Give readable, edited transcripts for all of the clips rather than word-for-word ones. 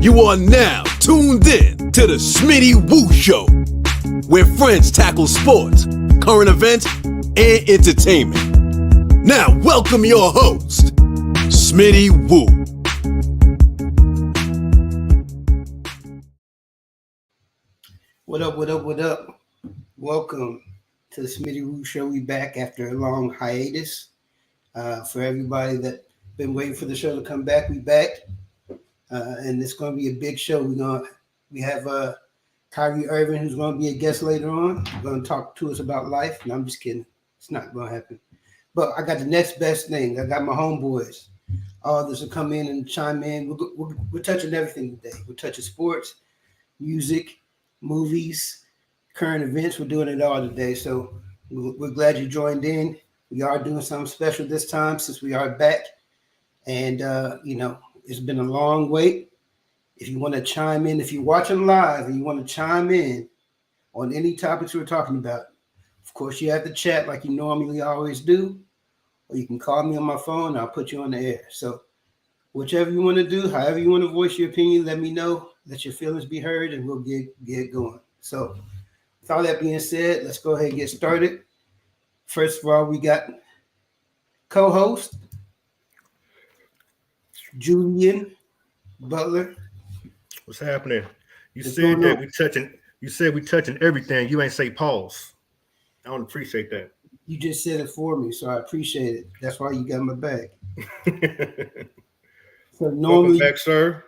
You are now tuned in to the Smitty Woo Show, where friends tackle sports, current events, and entertainment. Now, welcome your host, Smitty Woo. What up, what up, what up? Welcome to the Smitty Woo Show. We back after a long hiatus. For everybody that been waiting for the show to come back, we back. And it's going to be a big show. We have Kyrie Irving, who's going to be a guest later on. Going to talk to us about life. No, I'm just kidding. It's not going to happen. But I got the next best thing. I got my homeboys. All this will come in and chime in. We're touching everything today. We're touching sports, music, movies, current events. We're doing it all today. So we're glad you joined in. We are doing something special this time since we are back. And, it's been a long wait. If you want to chime in, if you're watching live and you want to chime in on any topics we're talking about, of course, you have to chat like you normally always do, or you can call me on my phone and I'll put you on the air. So whichever you want to do, however you want to voice your opinion, let me know. Let your feelings be heard, and we'll get going. So with all that being said, let's go ahead and get started. First of all, we got co-host Julian Butler. What's happening? You said that we touching everything. You ain't say pause. I don't appreciate that. You just said it for me, so I appreciate it. That's why you got my back. So normally, welcome back, sir.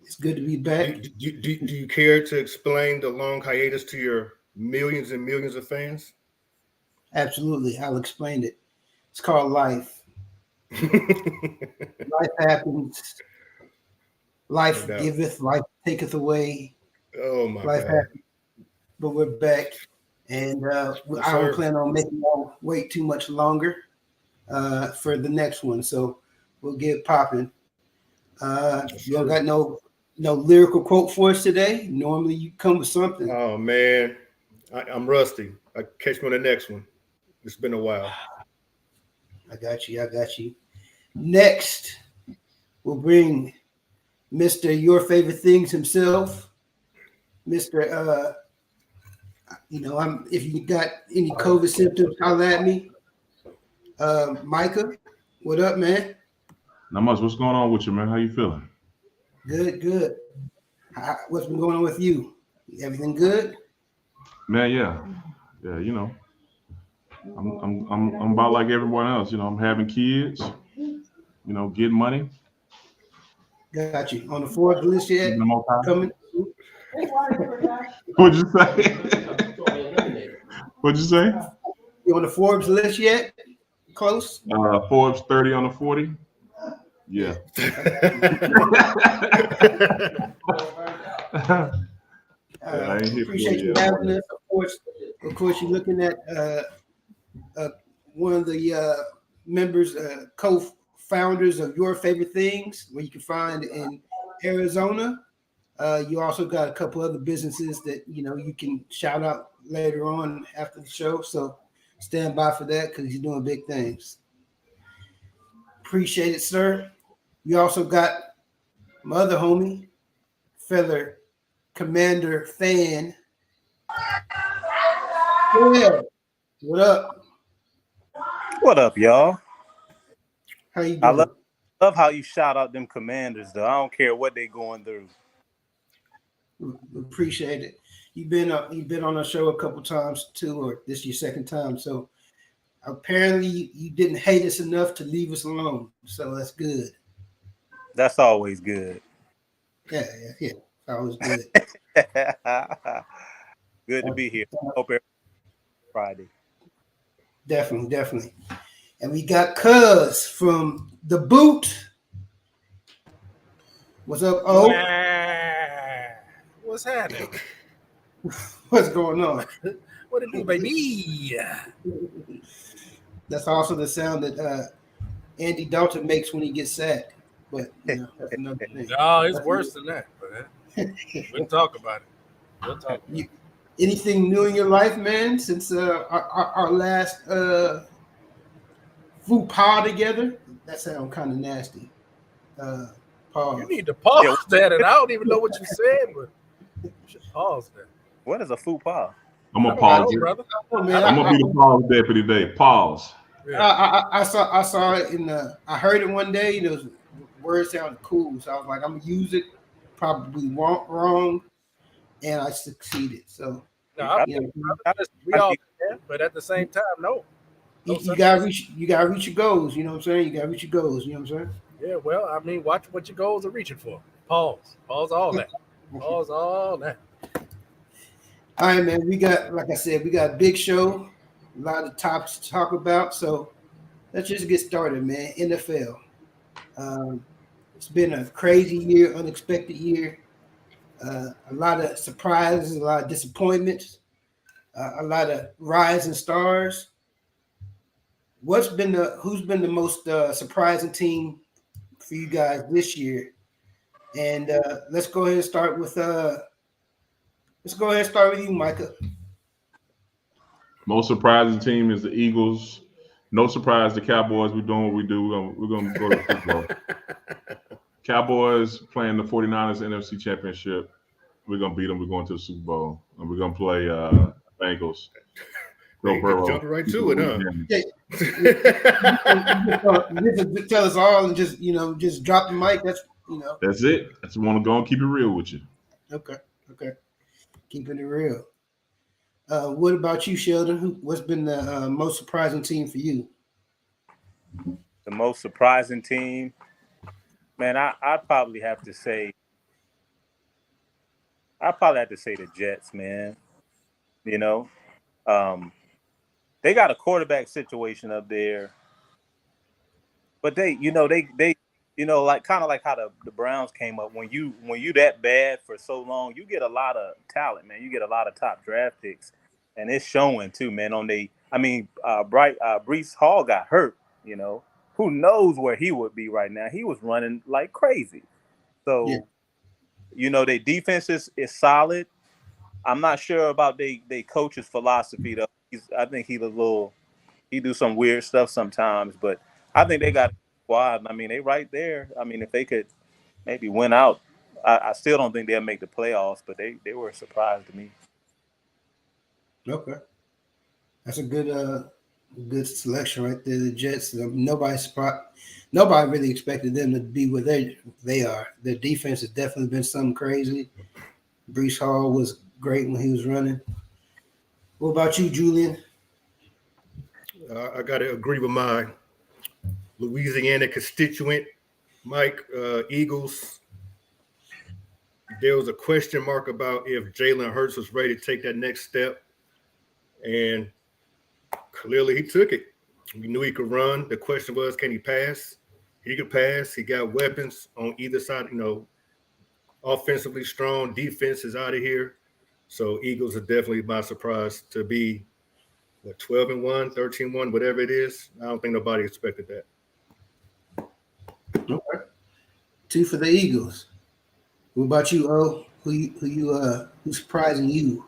It's good to be back. Do you care to explain the long hiatus to your millions and millions of fans? Absolutely. I'll explain it. It's called life. Life happens. Life giveth, life taketh away. Oh my life God. Happens. But we're back. And I don't plan on making y'all wait too much longer for the next one. So we'll get popping. You don't got no lyrical quote for us today? Normally you come with something. Oh man, I'm rusty. Catch me on the next one. It's been a while. I got you. Next, we'll bring Mr. Your Favorite Things himself. Mr. If you got any COVID symptoms, holler at me. Micah, what up, man? Not much. What's going on with you, man? How you feeling? Good. What's been going on with you? Everything good? Man, yeah. I'm about like everyone else. I'm having kids. Getting money. Got you. On the Forbes list yet? Coming. What'd you say? What'd you say? You on the Forbes list yet? Close? Forbes 30 on the 40. Yeah. I appreciate you having us. Of course, you're looking at one of the members, co-founders of Your Favorite Things, where you can find in Arizona. You also got a couple other businesses that you can shout out later on after the show. So stand by for that because you're doing big things. Appreciate it, sir. We also got my other homie, Feather Commander fan. Yeah. What up? What up, y'all? How you doing? I love how you shout out them commanders, though. I don't care what they going through. Appreciate it. You've been on our show a couple times too, or this is your second time. So apparently you didn't hate us enough to leave us alone. So that's good. That's always good. Yeah. Always good. Good to be here. Hope every Friday. Definitely. And we got Cuz from The Boot. What's up, O? What's happening? What's going on? What it do, baby? That's also the sound that Andy Dalton makes when he gets sacked. But that's another thing. No, it's worse than that. We'll talk about it. Anything new in your life, man, since our last faux pas together? That sounds kind of nasty. Pause. You need to pause that, and I don't even know what you said, but you should pause that. What is a faux pas? I'm gonna pause it. brother. Oh, man, I'm gonna be the pause deputy today. Pause. Yeah. I saw it in the. I heard it one day. Those words sounded cool, so I was like, I'm gonna use it. Probably wrong, and I succeeded. So No, you know, we all can, but at the same time, no. you gotta reach your goals. You know what I'm saying? You gotta reach your goals. You know what I'm saying? Yeah, well, I mean, watch what your goals are reaching for. Pause all that. Pause all that. All right, man. We got, like I said, we got a big show, a lot of topics to talk about. So let's just get started, man. NFL. It's been a crazy year, unexpected year. A lot of surprises, a lot of disappointments, a lot of rising stars. Who's been the most surprising team for you guys this year? And let's go ahead and start with you, Micah. Most surprising team is the Eagles. No surprise, the Cowboys. We're doing what we do. We're gonna go to the Super Bowl. Cowboys playing the 49ers NFC Championship. We're gonna beat them. We're going to the Super Bowl, and we're gonna play Bengals. Go Burrow. Jump right to it, huh? Just tell us all, and just drop the mic. That's That's it. I just want to go and keep it real with you. Okay. Keeping it real. What about you, Sheldon? What's been the most surprising team for you? The most surprising team, man. I'd probably have to say the Jets, man. You know, they got a quarterback situation up there, but they like kind of like how the Browns came up. When you that bad for so long, you get a lot of talent, man. You get a lot of top draft picks, and it's showing too, man. Breece Hall got hurt. You know, who knows where he would be right now? He was running like crazy. So, their defense is solid. I'm not sure about they coach's philosophy though. I think he do some weird stuff sometimes, but I think they got a squad. I mean, they right there. I mean, if they could maybe win out, I still don't think they'll make the playoffs, but they were a surprise to me. Okay, that's a good selection right there. The Jets. Nobody really expected them to be where they are. Their defense has definitely been something crazy. Breece Hall was great when he was running. What about you, Julian? I got to agree with my Louisiana constituent, Mike. Eagles. There was a question mark about if Jalen Hurts was ready to take that next step, and clearly he took it. We knew he could run. The question was, can he pass? He could pass. He got weapons on either side. Offensively strong. Defense is out of here. So Eagles are definitely my surprise to be 12-1, 13-1, whatever it is. I don't think nobody expected that. Okay. 2 for the Eagles. What about you, O? Who's surprising you?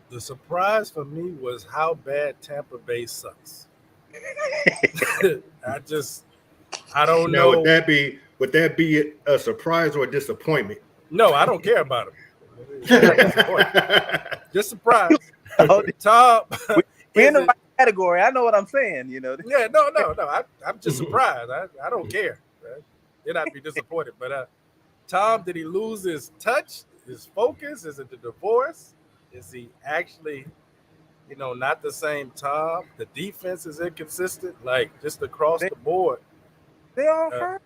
The surprise for me was how bad Tampa Bay sucks. I don't know. Now, would that be a surprise or a disappointment? No, I don't care about them. Just surprised. Tom, we're in the right category. I know what I'm saying. Yeah, no. I'm just surprised. I don't care. They're not be disappointed. But Tom, did he lose his touch, his focus? Is it the divorce? Is he actually, not the same Tom? The defense is inconsistent, like just across the board. They all hurt.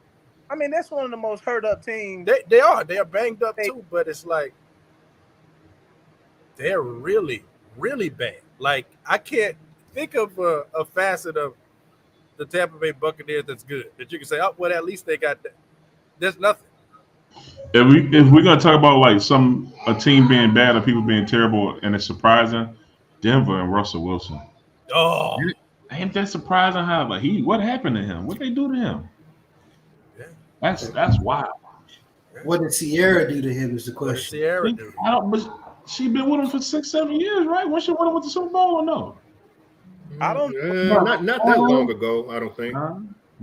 I mean, that's one of the most hurt up teams. They are. They are banged up too, but it's like they're really, really bad. Like I can't think of a facet of the Tampa Bay Buccaneers that's good that you can say, oh, well, at least they got that. There's nothing. If we're gonna talk about like a team being bad or people being terrible and it's surprising, Denver and Russell Wilson. Oh, ain't that surprising? How what happened to him? What they do to him? Yeah. That's wild. What did Sierra do to him? Is the question. Sierra do? She been with him for 6-7 years, right? When she won with the Super Bowl or no? I don't. Not that long ago. I don't think.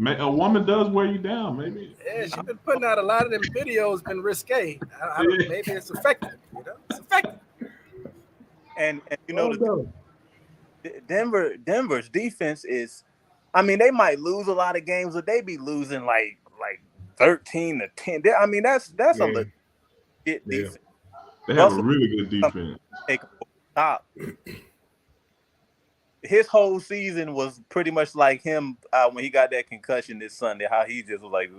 A woman does wear you down, maybe. Yeah, she's been putting out a lot of them videos, been risque. I don't, maybe it's effective, you know? It's effective. And you know, Denver's defense is, I mean, they might lose a lot of games, but they be losing like 13-10. I mean, that's a legit defense. They have a really good defense. Take top. His whole season was pretty much like him when he got that concussion this Sunday. How he just was like,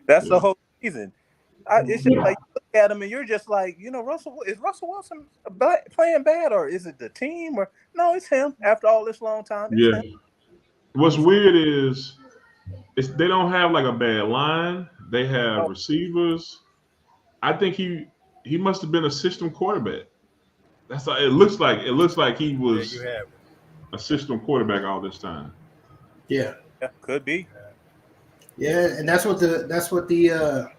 that's the whole season. It's just like you look at him and you're just like, you know, is Russell Wilson playing bad, or is it the team, or no, it's him after all this long time. It's him. What's weird is they don't have like a bad line. They have receivers. I think he must have been a system quarterback. That's how it looks like. It looks like he was a system quarterback all this time. Yeah, could be. Yeah, and that's what the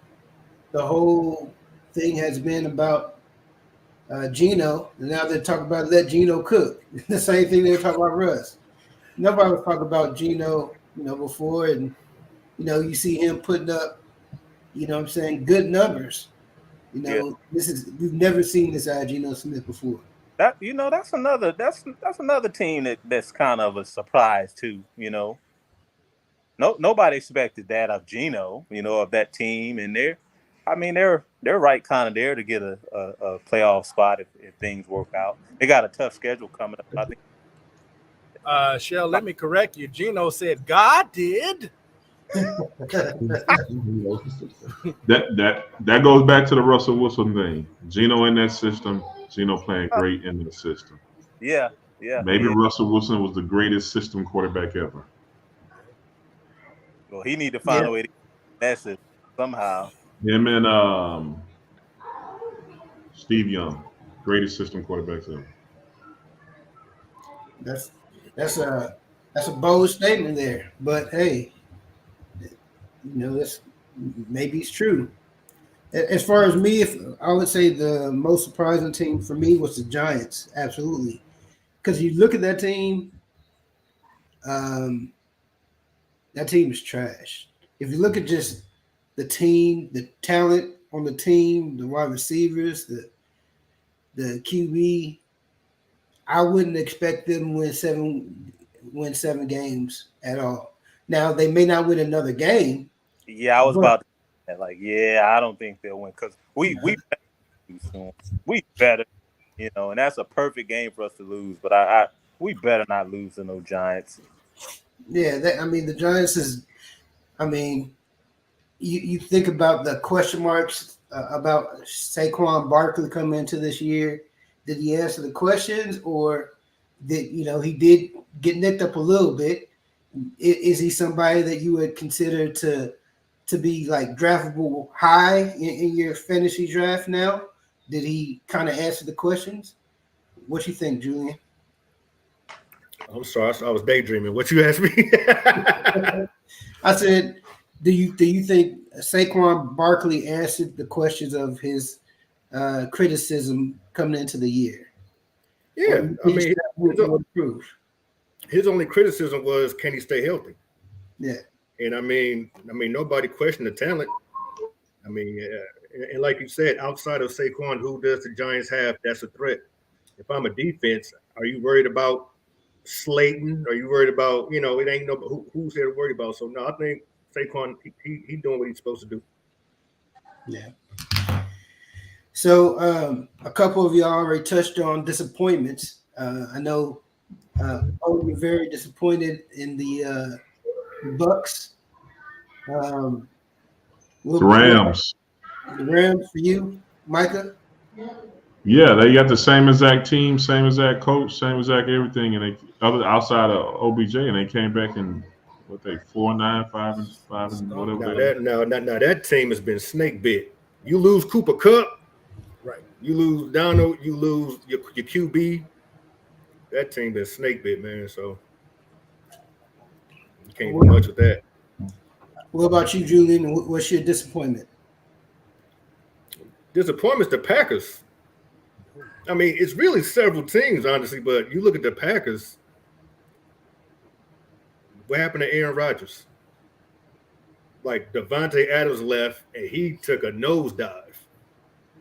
whole thing has been about Geno. And now they're talking about let Geno cook. The same thing they were talking about Russ. Nobody was talking about Geno, you know, before, and you know, you see him putting up, you know what I'm saying, good numbers. You know, we've never seen this out of Geno Smith before. That, you know, that's another team that's kind of a surprise too. You know, nobody expected that of Geno. You know, of that team, and they're right kind of there to get a playoff spot if things work out. They got a tough schedule coming up, I think. Shell, let me correct you. Geno said God did. that goes back to the Russell Wilson thing. Geno in that system. Geno playing great in the system. Yeah. Maybe Russell Wilson was the greatest system quarterback ever. Well, he need to find a way to mess it somehow. Him and Steve Young, greatest system quarterbacks ever. That's a bold statement there, but hey, you know, that's maybe it's true. As far as me, if I would say the most surprising team for me was the Giants, absolutely, because you look at that team, that team is trash. If you look at just the team, the talent on the team, the wide receivers, the QB, I wouldn't expect them to win seven games at all. Now they may not win another game. Yeah, I was about to say, like, I don't think they'll win because we better, you know, and that's a perfect game for us to lose. But we better not lose to no Giants. Yeah, the Giants is. You think about the question marks about Saquon Barkley coming into this year. Did he answer the questions, or he did get nicked up a little bit? Is he somebody that you would consider to be like draftable high in your fantasy draft now? Did he kind of answer the questions? What you think, Julian? I'm sorry, I was daydreaming. What you asked me? I said, do you think Saquon Barkley answered the questions of his criticism coming into the year? Yeah, his only criticism was, can he stay healthy? Yeah, and I mean, nobody questioned the talent. I mean, and like you said, outside of Saquon, who does the Giants have that's a threat? If I'm a defense, are you worried about Slayton? Are you worried about, it ain't no who's there to worry about? So no, I think Saquon, he doing what he's supposed to do. Yeah. So a couple of y'all already touched on disappointments. I know you're very disappointed in the Bucks. The Rams. The Rams for you, Micah? Yeah, they got the same exact team, same exact coach, same exact everything, and they outside of OBJ, and they came back and 4-9, 5-5, and whatever. Now that team has been snake bit. You lose Cooper Kupp, right? You lose Donald, you lose your QB. That team been snake bit, man. So you can't do much with that. What about you, Julian? What's your disappointment? Disappointment's the Packers. I mean, it's really several teams, honestly, but you look at the Packers. What happened to Aaron Rodgers? like Devontae Adams left and he took a nosedive.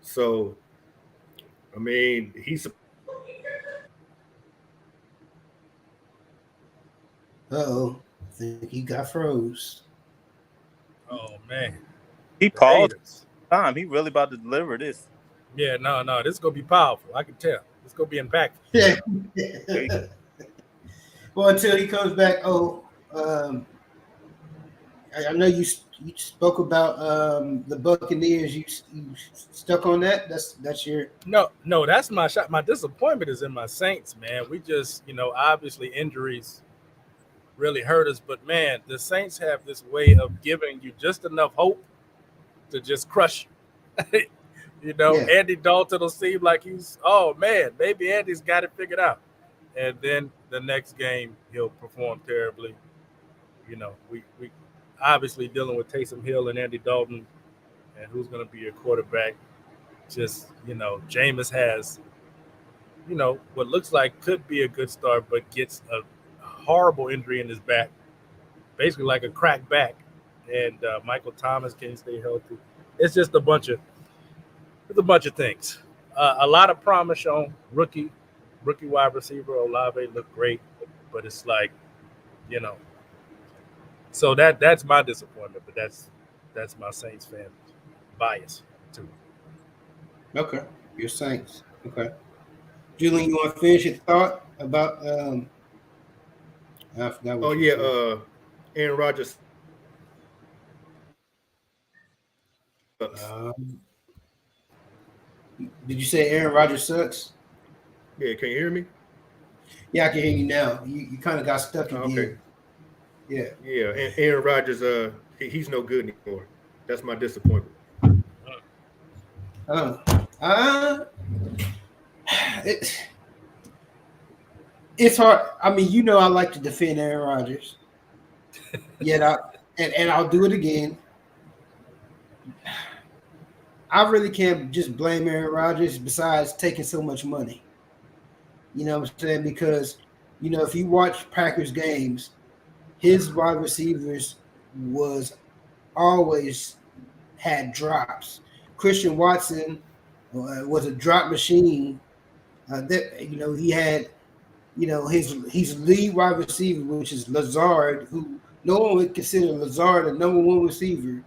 So, I mean, he's Uh-oh. I think he got froze. Oh man, He the paused haters. time. He really about to deliver this. Yeah, no, this is gonna be powerful. I can tell. It's gonna be impactful. Yeah. There you go. Well, until he comes back. I know you spoke about the Buccaneers. You stuck on that. That's your No, that's my shot. My disappointment is in my Saints, man. We just, obviously injuries really hurt us, but man, the Saints have this way of giving you just enough hope to just crush you. Yeah. Andy Dalton will seem like oh man, maybe Andy's got it figured out. And then the next game he'll perform terribly. We obviously dealing with Taysom Hill and Andy Dalton, and who's going to be your quarterback. Just, Jameis has, what looks like could be a good start, but gets a horrible injury in his back, basically like a cracked back. And Michael Thomas can't stay healthy. It's just a bunch of things. A lot of promise shown. Rookie wide receiver Olave looked great, but it's like, so that's my disappointment. But that's my Saints fan bias too. okay. Your Saints. Okay. Julian, you want to finish your thought about? I forgot. What you said. Aaron Rodgers. Did you say Aaron Rodgers sucks? Yeah, can you hear me? Yeah, I can hear you now. You kind of got stuck again. Okay. Yeah. Yeah, and Aaron Rodgers, he's no good anymore. That's my disappointment. It's hard. I mean, I like to defend Aaron Rodgers. Yet I'll do it again. I really can't just blame Aaron Rodgers besides taking so much money. You know what I'm saying? Because, if you watch Packers games, his wide receivers was always had drops. Christian Watson was a drop machine. He had, his lead wide receiver, which is Lazard, who no one would consider Lazard a number one receiver,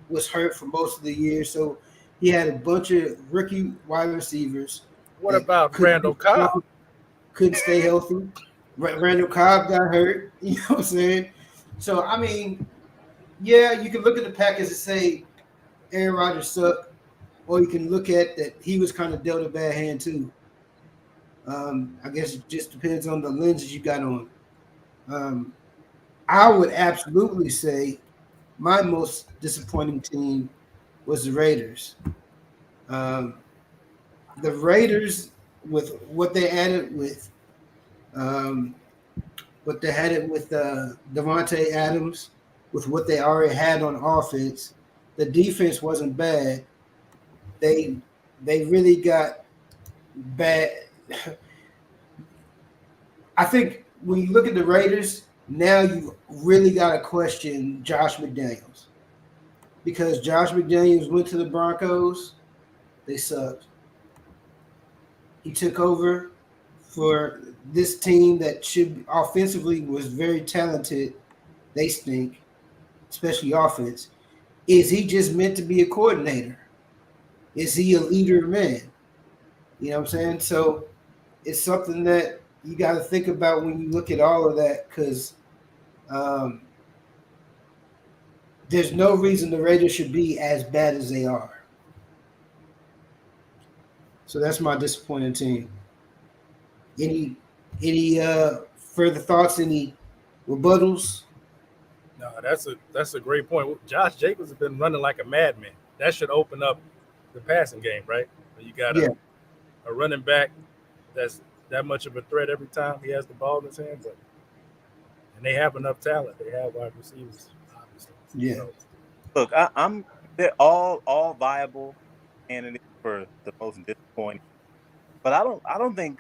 was hurt for most of the year. So he had a bunch of rookie wide receivers. What about Randall Cobb? Couldn't stay healthy. Randall Cobb got hurt. You know what I'm saying? So, I mean, yeah, you can look at the Packers and say Aaron Rodgers sucked, or you can look at that he was kind of dealt a bad hand too. I guess it just depends on the lenses you got on. I would absolutely say my most disappointing team was the Raiders. The Raiders, with what they added with Devontae Adams, with what they already had on offense, the defense wasn't bad. They really got bad. I think when you look at the Raiders, now you really got to question Josh McDaniels. Because Josh McDaniels went to the Broncos, they sucked. He took over for this team that should offensively was very talented. They stink, especially offense. Is he just meant to be a coordinator? Is he a leader man? You know what I'm saying? So it's something that you got to think about when you look at all of that, because there's no reason the Raiders should be as bad as they are. So that's my disappointing team. Any further thoughts? Any rebuttals? No, that's a great point. Josh Jacobs has been running like a madman. That should open up the passing game, right? You got a running back that's that much of a threat every time he has the ball in his hands. And they have enough talent. They have wide receivers, obviously. Yeah. Look, they're all viable candidates for the most disappointing. But I don't think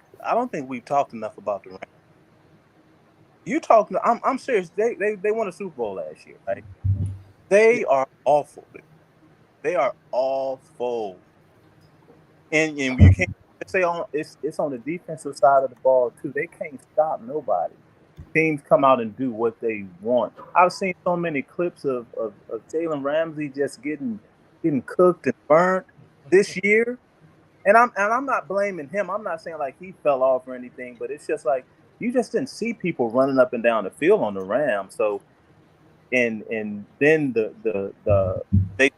we've talked enough about the Rams. You talking? I'm serious. They won a Super Bowl last year, right? They are awful. They are awful. And you can't say it's on the defensive side of the ball too. They can't stop nobody. Teams come out and do what they want. I've seen so many clips of Jalen Ramsey just getting cooked and burnt this year. And I'm not blaming him. I'm not saying like he fell off or anything, but it's just like you just didn't see people running up and down the field on the Rams. So and then they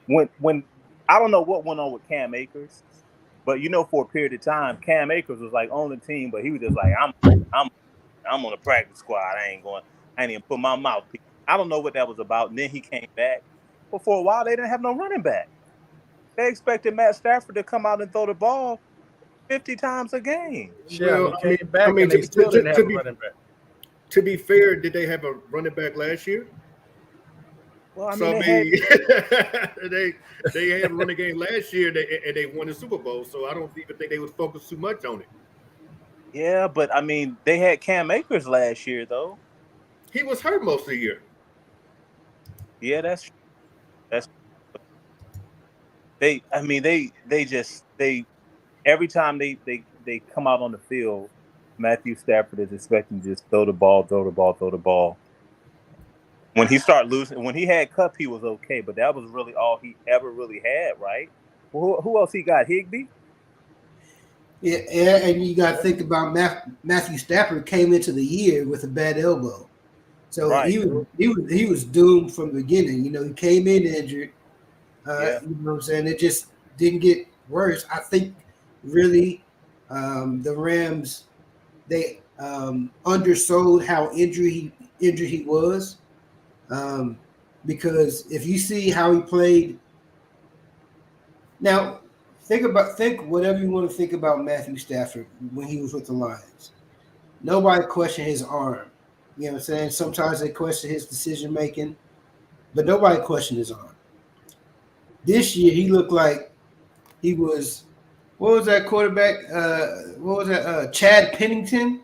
when I don't know what went on with Cam Akers, but for a period of time, Cam Akers was like on the team, but he was just like I'm on the practice squad. I ain't even put my mouthpiece. I don't know what that was about. And then he came back. But for a while, they didn't have no running back. They expected Matt Stafford to come out and throw the ball 50 times a game. Yeah, he came back and they still didn't have a running back. To be fair, did they have a running back last year? Well, I mean, So they had a running game last year and they won the Super Bowl. So I don't even think they would focus too much on it. Yeah, but I mean, they had Cam Akers last year, though. He was hurt most of the year. Yeah, that's they. I mean, they every time they come out on the field, Matthew Stafford is expecting to just throw the ball. When he started losing, when he had Cup, he was okay, but that was really all he ever really had, right? Well, who else he got? Higbee? Yeah, and you got to think about Matthew Stafford came into the year with a bad elbow, so Right. he was doomed from the beginning. He came in injured. Yeah. You know what I'm saying? It just didn't get worse. I think really the Rams they undersold how injured he was, because if you see how he played now. Think whatever you want to think about Matthew Stafford when he was with the Lions. Nobody questioned his arm. You know what I'm saying? Sometimes they question his decision making, but nobody questioned his arm. This year he looked like he was what was that quarterback? What was that? Chad Pennington?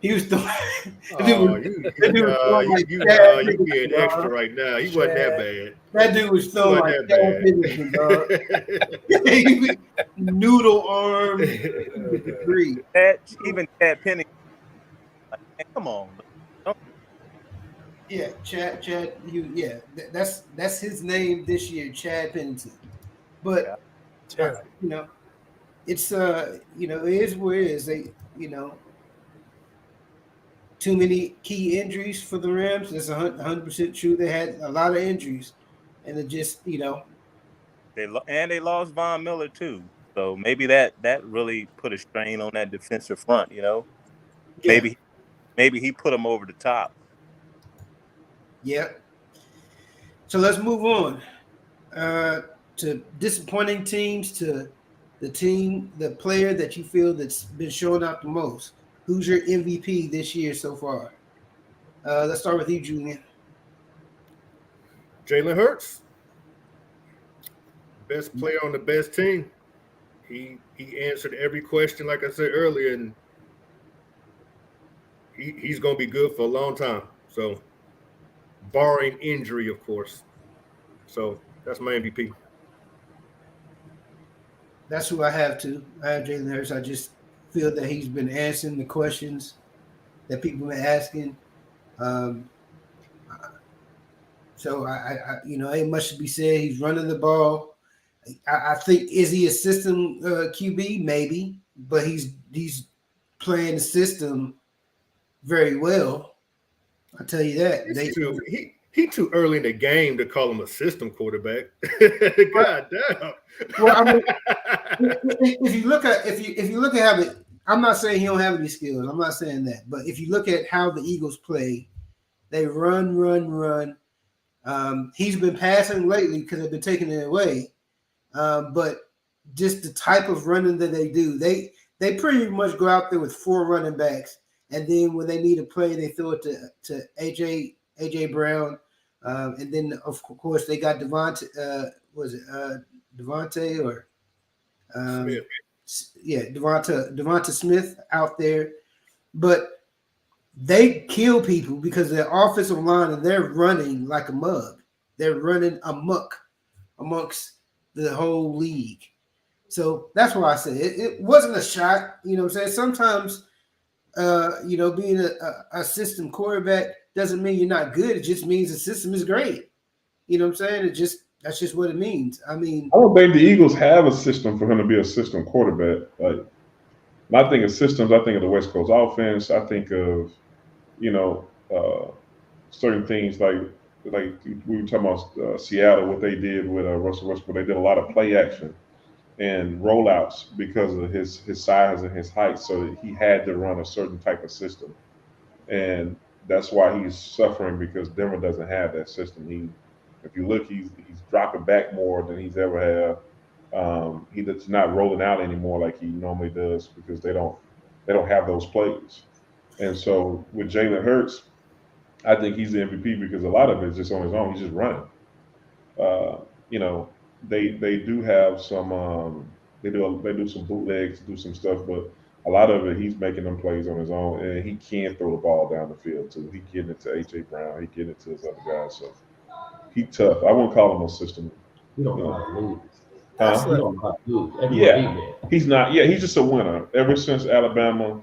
He was the you being extra right now. He wasn't that bad. That dude was throwing like Chad Pennington, dog. Noodle arm. Even Chad Penny. Like, man, come on. Yeah, Chad. That's his name this year, Chad Pennington. But it's it is where it is. They too many key injuries for the Rams. That's 100% true. They had a lot of injuries, and it just they lost Von Miller too. So maybe that really put a strain on that defensive front. Yeah. Maybe he put them over the top. Yeah. So let's move on to disappointing teams, to the player that you feel that's been showing out the most. Who's your MVP this year so far? Let's start with you, Julian. Jalen Hurts, best player on the best team. He answered every question, like I said earlier, and he's going to be good for a long time. So, barring injury, of course. So that's my MVP. That's who I have too. I have Jalen Hurts. I just feel that he's been answering the questions that people have been asking. So I ain't much to be said. He's running the ball. I think, is he a system QB? Maybe, but he's playing the system very well. I'll tell you that. He too early in the game to call him a system quarterback. God damn. Well, I mean, if you look at how I'm not saying he don't have any skills. I'm not saying that, but if you look at how the Eagles play, they run. He's been passing lately because they've been taking it away. But just the type of running that they do, they pretty much go out there with 4 running backs, and then when they need a play, they throw it to AJ Brown, and then of course they got Devontae or Smith. Devonta Smith out there, but they kill people because their offensive line and they're running like a mug. they're running amok amongst the whole league. So that's why I say it wasn't a shot. You know what I'm saying? Sometimes, being a system quarterback doesn't mean you're not good. It just means the system is great. You know what I'm saying? That's just what it means. I mean, I don't think the Eagles have a system for him to be a system quarterback. Like, when I think of systems, I think of the West Coast offense. I think of, certain things like we were talking about Seattle, what they did with Russell Westbrook. They did a lot of play action and rollouts because of his size and his height, so that he had to run a certain type of system, and that's why he's suffering, because Denver doesn't have that system. If you look, he's dropping back more than he's ever have. He's not rolling out anymore like he normally does, because they don't have those plays. And so with Jalen Hurts, I think he's the MVP because a lot of it is just on his own. He's just running. They do have some. They do some bootlegs, do some stuff, but a lot of it he's making them plays on his own, and he can throw the ball down the field too. He getting it to AJ Brown. He getting it to his other guys. So he's tough. I wouldn't call him a system. You don't know how to lose. Huh? You don't know how to lose. Yeah, he's not. Yeah, he's just a winner. Ever since Alabama,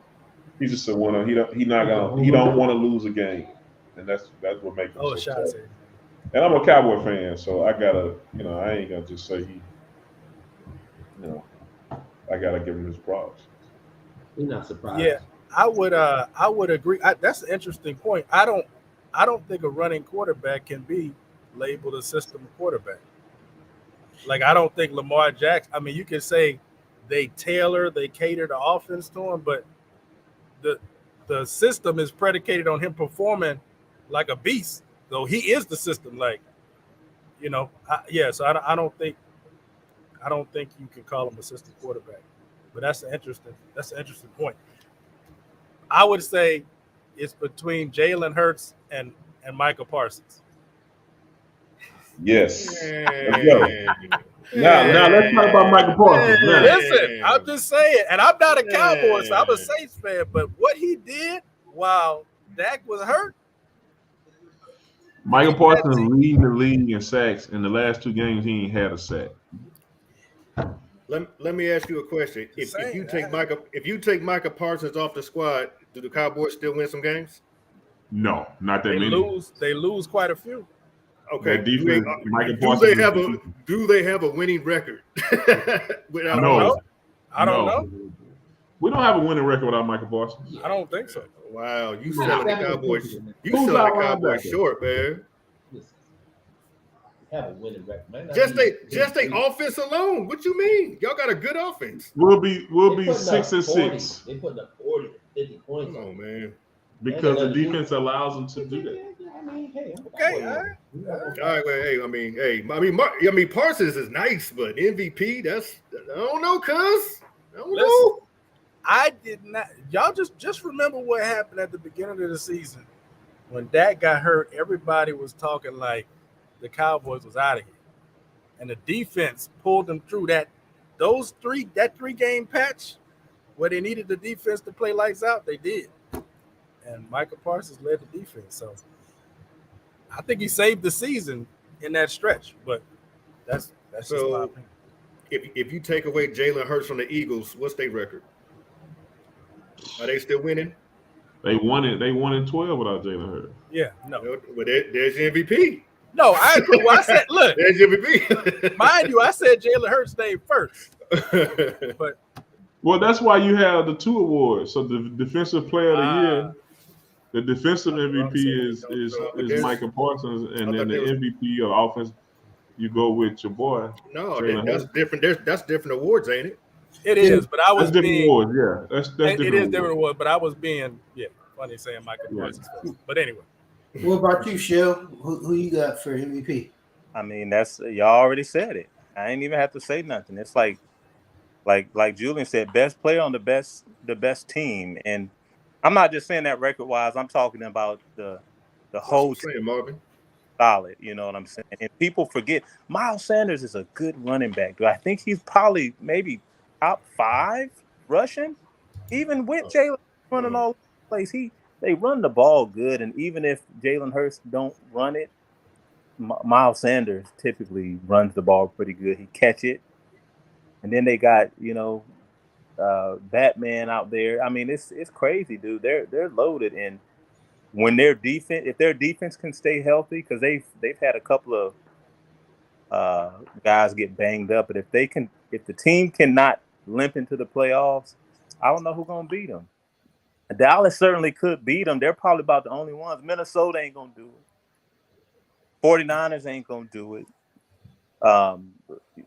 he's just a winner. He don't want to lose a game, and that's what makes him so tough. And I'm a Cowboy fan, so I gotta, I ain't gonna just say I gotta give him his props. You're not surprised. Yeah, I would agree. That's an interesting point. I don't think a running quarterback can be labeled a system quarterback. Like, I don't think Lamar Jackson. I mean, you can say they cater the offense to him, but the system is predicated on him performing like a beast. So he is the system. Like, so I don't think you can call him a system quarterback. But that's an interesting point. I would say it's between Jalen Hurts and Micah Parsons. Yes. Let's go. Now let's talk about Micah Parsons. Listen, I'm just saying, and I'm not a Cowboy, so I'm a Saints fan, but what he did while Dak was hurt. Micah Parsons leading the league in sacks. In the last 2 games, he ain't had a sack. Let me ask you a question. If you take Micah Parsons off the squad, do the Cowboys still win some games? No, not that many. They lose quite a few. Okay. Defense, do they have a winning record? I don't know. We don't have a winning record without Micah Parsons. I don't think so. Wow, you selling the Cowboys. You selling the Cowboys short, man. Have a winning record, man. Just a offense alone. What you mean? Y'all got a good offense. We'll be 6-6. They putting up 40 to 50 points. Come on, man. Because the defense allows them to do that. Okay, all right. Well, hey, Parsons is nice, but MVP, I don't know, cuz. I don't know. I did not. Y'all just remember what happened at the beginning of the season when Dak got hurt. Everybody was talking like the Cowboys was out of here, and the defense pulled them through that 3-game patch where they needed the defense to play lights out. They did, and Micah Parsons led the defense. So I think he saved the season in that stretch. But that's just my opinion. If you take away Jalen Hurts from the Eagles, what's their record? Are they still winning? They won it. They won in 12 without Jalen Hurts. Yeah, no. Well, there's your MVP. No, I agree. Well, I said, look, there's your MVP. mind you, I said Jalen Hurts stayed first. But that's why you have the 2 awards. So the defensive player of the year, the defensive MVP is Micah Parsons, and then the MVP of offense, you go with your boy. No, that's different. That's different awards, ain't it? It is, but I was different awards. Yeah, that's different. It is different awards, but I was being funny saying Micah Parsons first. But anyway. What about you, Shell? Who you got for MVP? I mean, that's y'all already said it. I ain't even have to say nothing. It's like Julian said, best player on the best team, and I'm not just saying that record wise. I'm talking about the whole team. Marvin. Solid, you know what I'm saying? And people forget Miles Sanders is a good running back. Do I think he's probably maybe top 5 rushing? Even with Jalen running all over the place, they run the ball good, and even if Jalen Hurts don't run it, Miles Sanders typically runs the ball pretty good. He catch it, and then they got Batman out there. I mean, it's crazy, dude. They're loaded, and when if their defense can stay healthy, because they've had a couple of guys get banged up, but if the team cannot limp into the playoffs, I don't know who's gonna beat them. Dallas certainly could beat them. They're probably about the only ones. Minnesota ain't gonna do it. 49ers ain't gonna do it.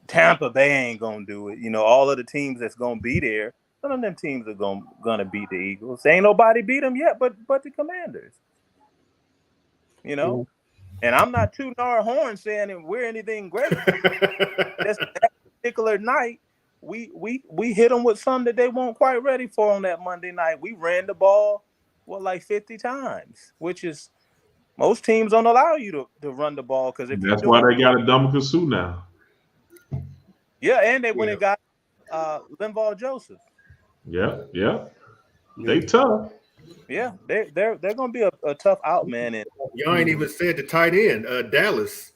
Tampa Bay ain't gonna do it. All of the teams that's gonna be there, none of them teams are gonna beat the Eagles. Ain't nobody beat them yet, but the Commanders. And I'm not tooting our horn saying that we're anything great. Just that particular night, we hit them with something that they weren't quite ready for on that Monday night. We ran the ball like 50 times, which is most teams don't allow you to run the ball because that's why they got a Ndamukong Suh now. Yeah, and they went and got Linval Joseph. Yeah. They tough. Yeah, they're gonna be a tough out, man. And y'all ain't even said the tight end, Dallas.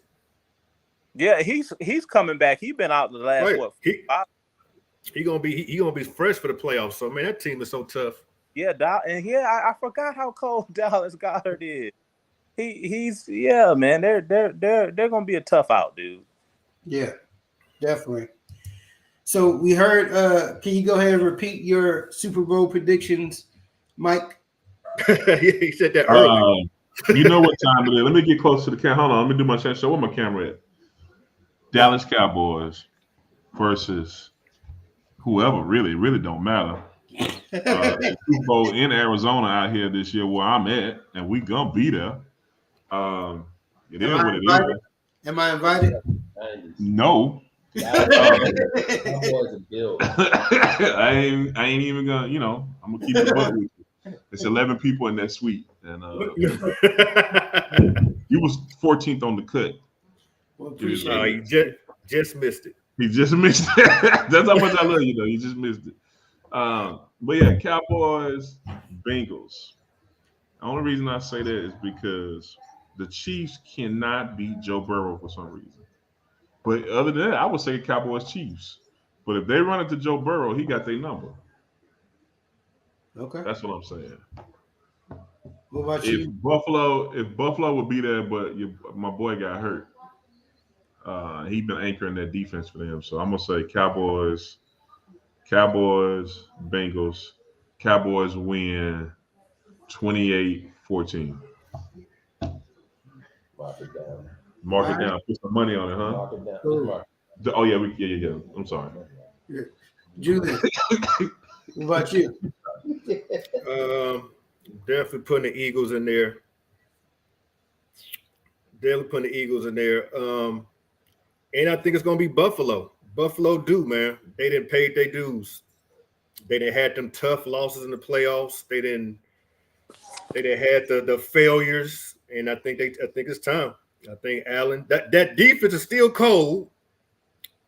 Yeah, he's coming back. He's been out the last He gonna be fresh for the playoffs. So man, that team is so tough. Yeah, I forgot how cold Dallas Goedert is. He's man. They're gonna be a tough out, dude. Yeah, definitely. So we heard. Can you go ahead and repeat your Super Bowl predictions, Mike? He said that earlier. You know what time it is. Let me get close to the camera. Hold on. Let me do my chat show. Where my camera at? Dallas Cowboys versus whoever. Really don't matter. Super Bowl in Arizona out here this year where I'm at, and we gonna be there. It is what it is. Am I invited? No. Cowboys and Bills. I ain't even gonna. I'm gonna keep it buck with you. It's 11 people in that suite, and you was 14th on the cut. Well, you just missed it. He just missed it. That's how much I love you, though. You just missed it. But yeah, Cowboys, Bengals. The only reason I say that is because the Chiefs cannot beat Joe Burrow for some reason. But other than that, I would say Cowboys, Chiefs. But if they run into Joe Burrow, he got their number. Okay. That's what I'm saying. What about if you? Buffalo would be there, but my boy got hurt. He been anchoring that defense for them. So I'm gonna say Cowboys, Bengals. Cowboys win 28-14. Mark it down. Put some money on it, huh? Mark it down. Cool. Oh yeah, yeah. I'm sorry. Yeah. Julie, what about you? Definitely putting the Eagles in there. And I think it's gonna be Buffalo. Buffalo do, man. They didn't pay their dues. They didn't had them tough losses in the playoffs. They didn't had the failures, and I think it's time. I think Allen, that defense is still cold.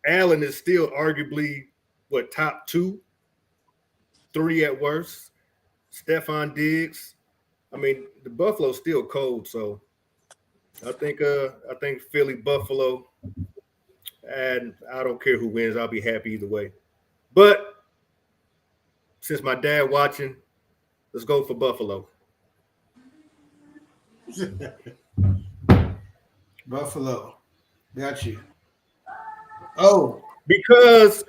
Allen is still arguably top 2, 3 at worst. Stephon Diggs. I mean, the Buffalo's still cold, so I think Philly, Buffalo, and I don't care who wins. I'll be happy either way. But since my dad watching, let's go for Buffalo. Buffalo. Got you. Oh. Because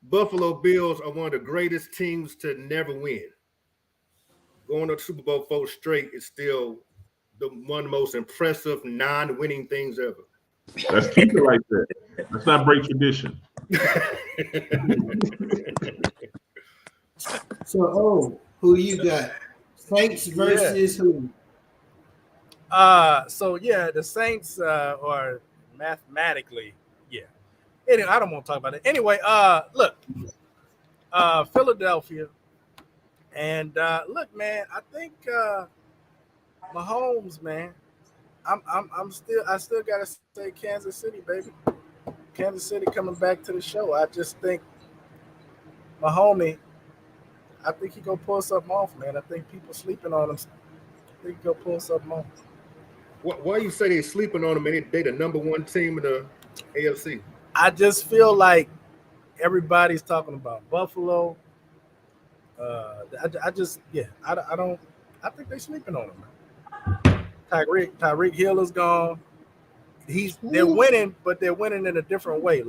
Buffalo Bills are one of the greatest teams to never win. Going to Super Bowl 4 straight is still one of the most impressive non-winning things ever. Let's keep it like that. Let's not break tradition. So, who you got? Saints versus who? The Saints are mathematically, Anyway, I don't want to talk about it. Anyway, look, Philadelphia, and look, man, I think Mahomes, man, I still gotta say Kansas City, baby. Kansas City coming back to the show. I just think Mahomes, I think he gonna pull something off, man. I think people sleeping on him. I think he gonna pull something off. Why you say they're sleeping on them and they the number one team in the AFC? I just feel like everybody's talking about Buffalo. I think they're sleeping on him. Tyreek Hill is gone. They're winning, but they're winning in a different way.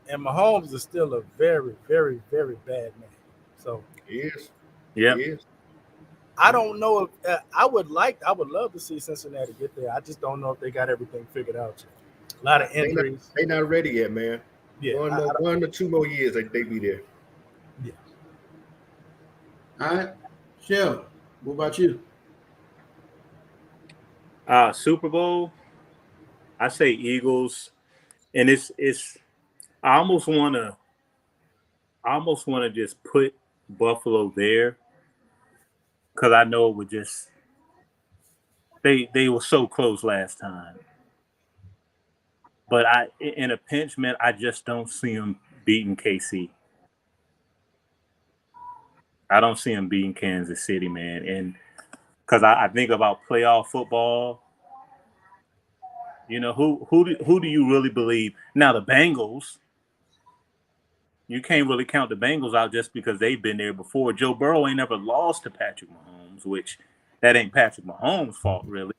And Mahomes is still a very, very, very bad man. So He is. Yeah. He is. I don't know if I would love to see Cincinnati get there. I just don't know if they got everything figured out yet. A lot of injuries. They not ready yet, man. Yeah, one or 2 more years, they be there. Yeah. All right. Shell, what about you? Super Bowl, I say Eagles, and it's I almost want to just put Buffalo there because I know it would just they were so close last time. But in a pinch, man, I just don't see them beating KC. I don't see them beating Kansas City, man, and because I think about playoff football. You know, who do you really believe? Now the Bengals, you can't really count the Bengals out just because they've been there before. Joe Burrow ain't never lost to Patrick Mahomes, which that ain't Patrick Mahomes' fault really.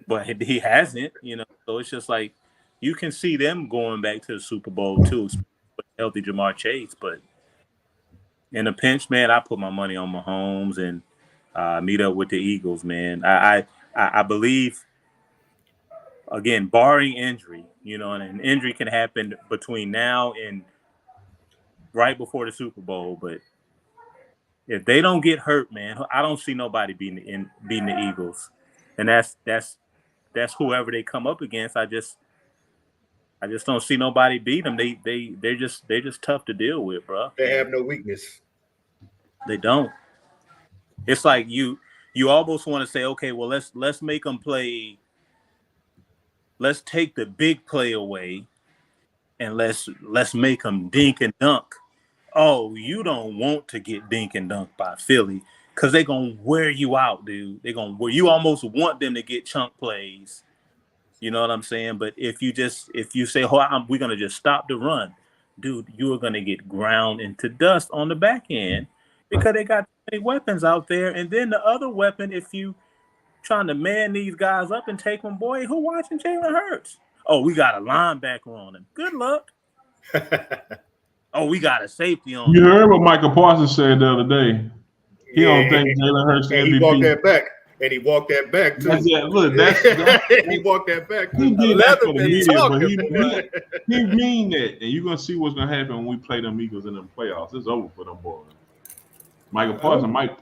But he hasn't, you know. So it's just like you can see them going back to the Super Bowl too, with healthy Jamar Chase. But in a pinch, man, I put my money on Mahomes and meet up with the Eagles, man. I believe. Again, barring injury, you know, and an injury can happen between now and right before the Super Bowl. But if they don't get hurt, man, I don't see nobody beating the Eagles, and that's whoever they come up against. I just don't see nobody beat them. They're just tough to deal with, bro. They have no weakness. They don't. It's like you almost want to say, okay, well let's make them play. Let's take the big play away and let's make them dink and dunk. Oh, you don't want to get dink and dunk by Philly because they're going to wear you out, dude. They're going to wear you. Almost want them to get chunk plays. You know what I'm saying? But if you say, we're going to just stop the run, dude, you're going to get ground into dust on the back end because they got too many weapons out there. And then the other weapon, if you trying to man these guys up and take them, boy, who watching Jalen Hurts? Oh, we got a linebacker on him. Good luck. Oh, we got a safety on him. You heard what Michael Parsons said the other day. He don't think Jalen Hurts MVP. He walked that back. And he walked that back, too. He walked that back, too. He did that for the media, but he mean that. And you're going to see what's going to happen when we play them Eagles in them playoffs. It's over for them boys. Michael Parsons might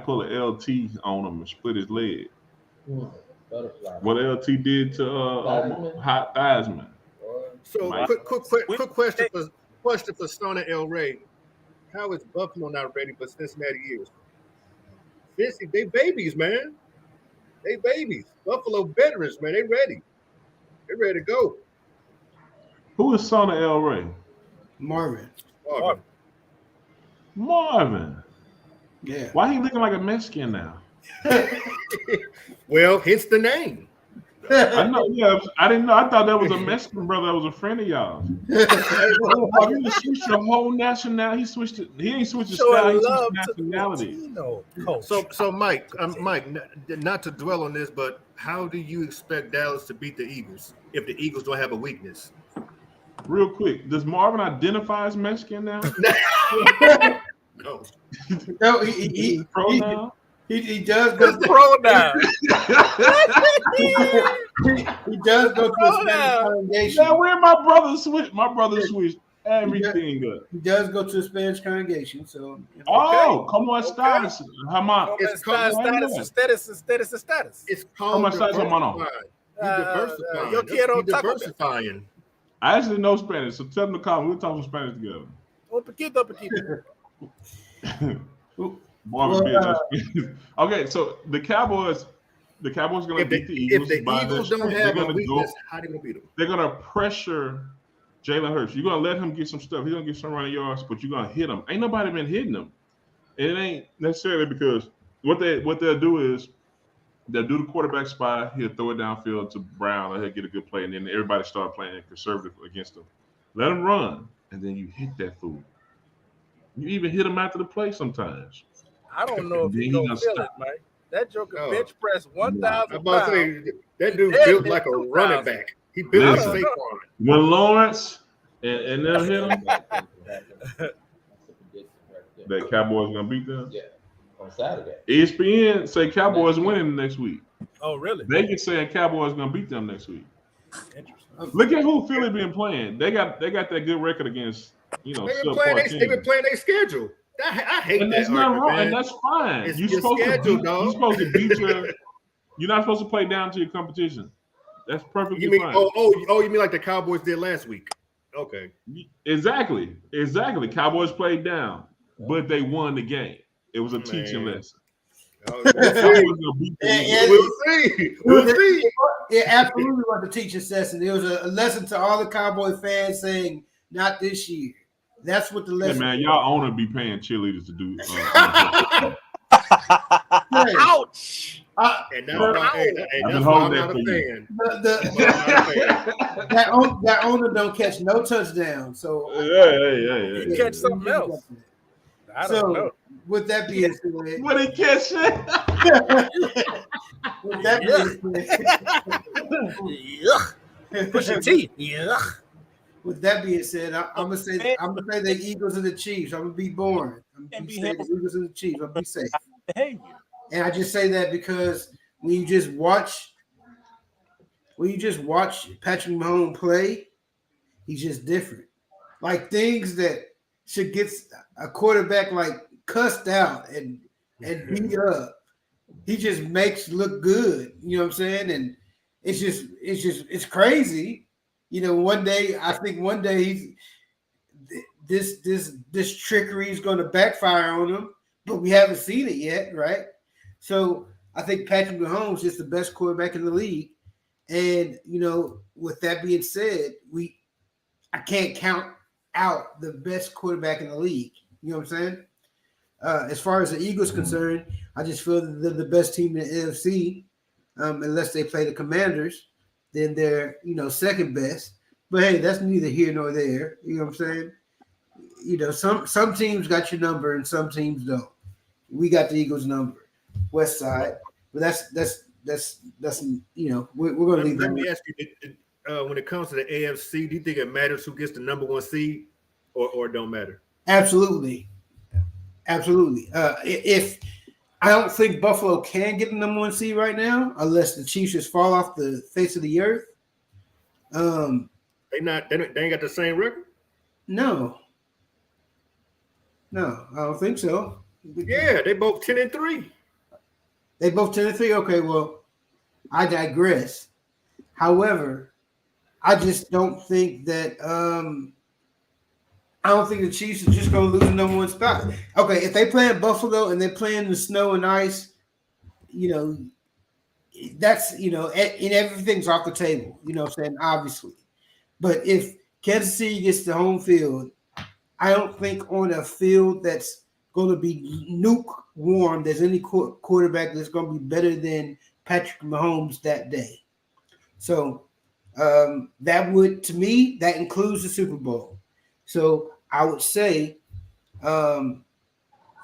pull an LT on him and split his leg. What LT did to Hot Theismann. So, quick question for Sona El Rey. How is Buffalo not ready, but Cincinnati is? They babies, man. They babies. Buffalo veterans, man. They ready. They ready to go. Who is Sona El Rey? Marvin. Yeah. Why he looking like a Mexican now? Well, hence the name. I know. Yeah, I didn't know. I thought that was a Mexican brother that was a friend of y'all. You switched your whole nationality. He ain't switched his style. He switched nationality. So Mike, not to dwell on this, but how do you expect Dallas to beat the Eagles if the Eagles don't have a weakness? Real quick, does Marvin identify as Mexican now? No. No, he does go to pronoun. he does go to a Spanish congregation. Now, where my brother switched? My brother switched everything up. He does go to a Spanish congregation, so. Oh, come on, status. How much? It's status. It's called diversifying. I actually know Spanish, so tell them to call me. We'll talk Spanish together. Un poquito. Okay, so the Cowboys going to beat the Eagles. If the Eagles don't have a weakness, how are they going to beat them? They're going to pressure Jalen Hurts. You're going to let him get some stuff. He's going to get some running yards, but you're going to hit him. Ain't nobody been hitting him. It ain't necessarily because what they'll do is they'll do the quarterback spy. He'll throw it downfield to Brown, or he'll get a good play, and then everybody start playing conservative against him. Let him run, and then you hit that fool. You even hit him after the play sometimes. I don't know And if then he he gonna gonna feel stop. it, Mike. That joker Oh. bench press I'm 1,000 about to pounds. say that dude His built head like a hit running 2,000. back. He built Listen. like Saquon. When Lawrence and they'll hit him, That's a prediction right there. that Cowboys gonna beat them. Yeah, on Saturday. ESPN say Cowboys winning next week. Oh, really? Vegas saying Cowboys gonna beat them next week. Interesting. Look at who Philly been playing. They got that good record against They've been subpar teams. playing their schedule. I hate And that that's not argument, wrong, man. and that's fine. It's You're your supposed schedule, to dog. you're supposed to beat your. You're not supposed to play down to your competition. That's perfectly You mean fine. you mean like the Cowboys did last week? Okay. Exactly. Cowboys played down, but they won the game. It was a teaching Man. lesson. Oh, Cowboys gonna beat the Eagles. we'll see. We'll see. It absolutely was a teaching lesson. It was a lesson to all the Cowboy fans saying, "Not this year." That's what the Yeah, lesson. man, y'all owner be paying cheerleaders to do. Ouch! And that's why, I've been that's why I'm holding not that a for you. fan. That owner don't catch no touchdown. So Yeah. He catch something else. I don't know. With that being said, What he catch it? with that being said, Push your teeth. Yeah. with that being said, I'm gonna say the Eagles and the Chiefs. I'm gonna be boring. I'm gonna say the Eagles and the Chiefs. I'm gonna be safe. And I just say that because when you just watch Patrick Mahomes play, he's just different. Like things that should get a quarterback like cussed out and beat up, he just makes look good. You know what I'm saying? And it's crazy. You know, one day he's this trickery is going to backfire on him, but we haven't seen it yet, right? So I think Patrick Mahomes is the best quarterback in the league. And, you know, with that being said, I can't count out the best quarterback in the league. You know what I'm saying? As far as the Eagles concerned, I just feel that they're the best team in the NFC. Unless they play the Commanders, then they're, you know, second best. But hey, that's neither here nor there. You know what I'm saying? You know, some teams got your number and some teams don't. We got the Eagles' number, West Side. But that's you know, we're gonna leave that. Let me ask you, when it comes to the AFC, do you think it matters who gets the number one seed, or it don't matter? Absolutely. If I don't think Buffalo can get the number one seed right now, unless the Chiefs just fall off the face of the earth. They ain't got the same record. No, I don't think so. Yeah, they both 10-3. They both 10-3. Okay, well, I digress. However, I just don't think that I don't think the Chiefs are just going to lose the number one spot. Okay, if they play in Buffalo and they play in the snow and ice, you know, that's, you know, and everything's off the table, you know what I'm saying, obviously. But if Kansas City gets the home field, I don't think on a field that's going to be nuke warm, there's any quarterback that's going to be better than Patrick Mahomes that day. So that would, to me, that includes the Super Bowl. So I would say in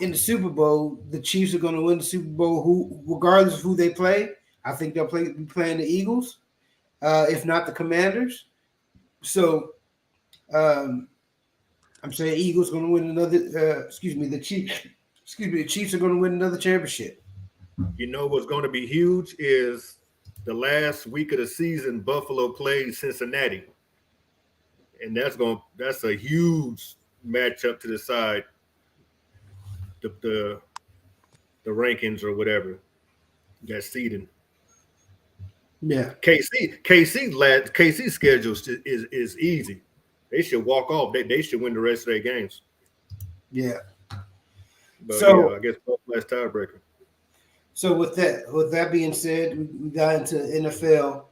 the Super Bowl, the Chiefs are going to win the Super Bowl regardless of who they play. I think they'll be playing the Eagles, if not the Commanders. So I'm saying Eagles going to win another. The Chiefs are going to win another championship. You know what's going to be huge is the last week of the season. Buffalo plays Cincinnati, and that's a huge matchup to decide the rankings or whatever. That seeding. Yeah, KC's schedule is easy. They should walk off. They should win the rest of their games. Yeah. But So yeah, I guess Buffalo's tiebreaker. So with that being said, we got into NFL.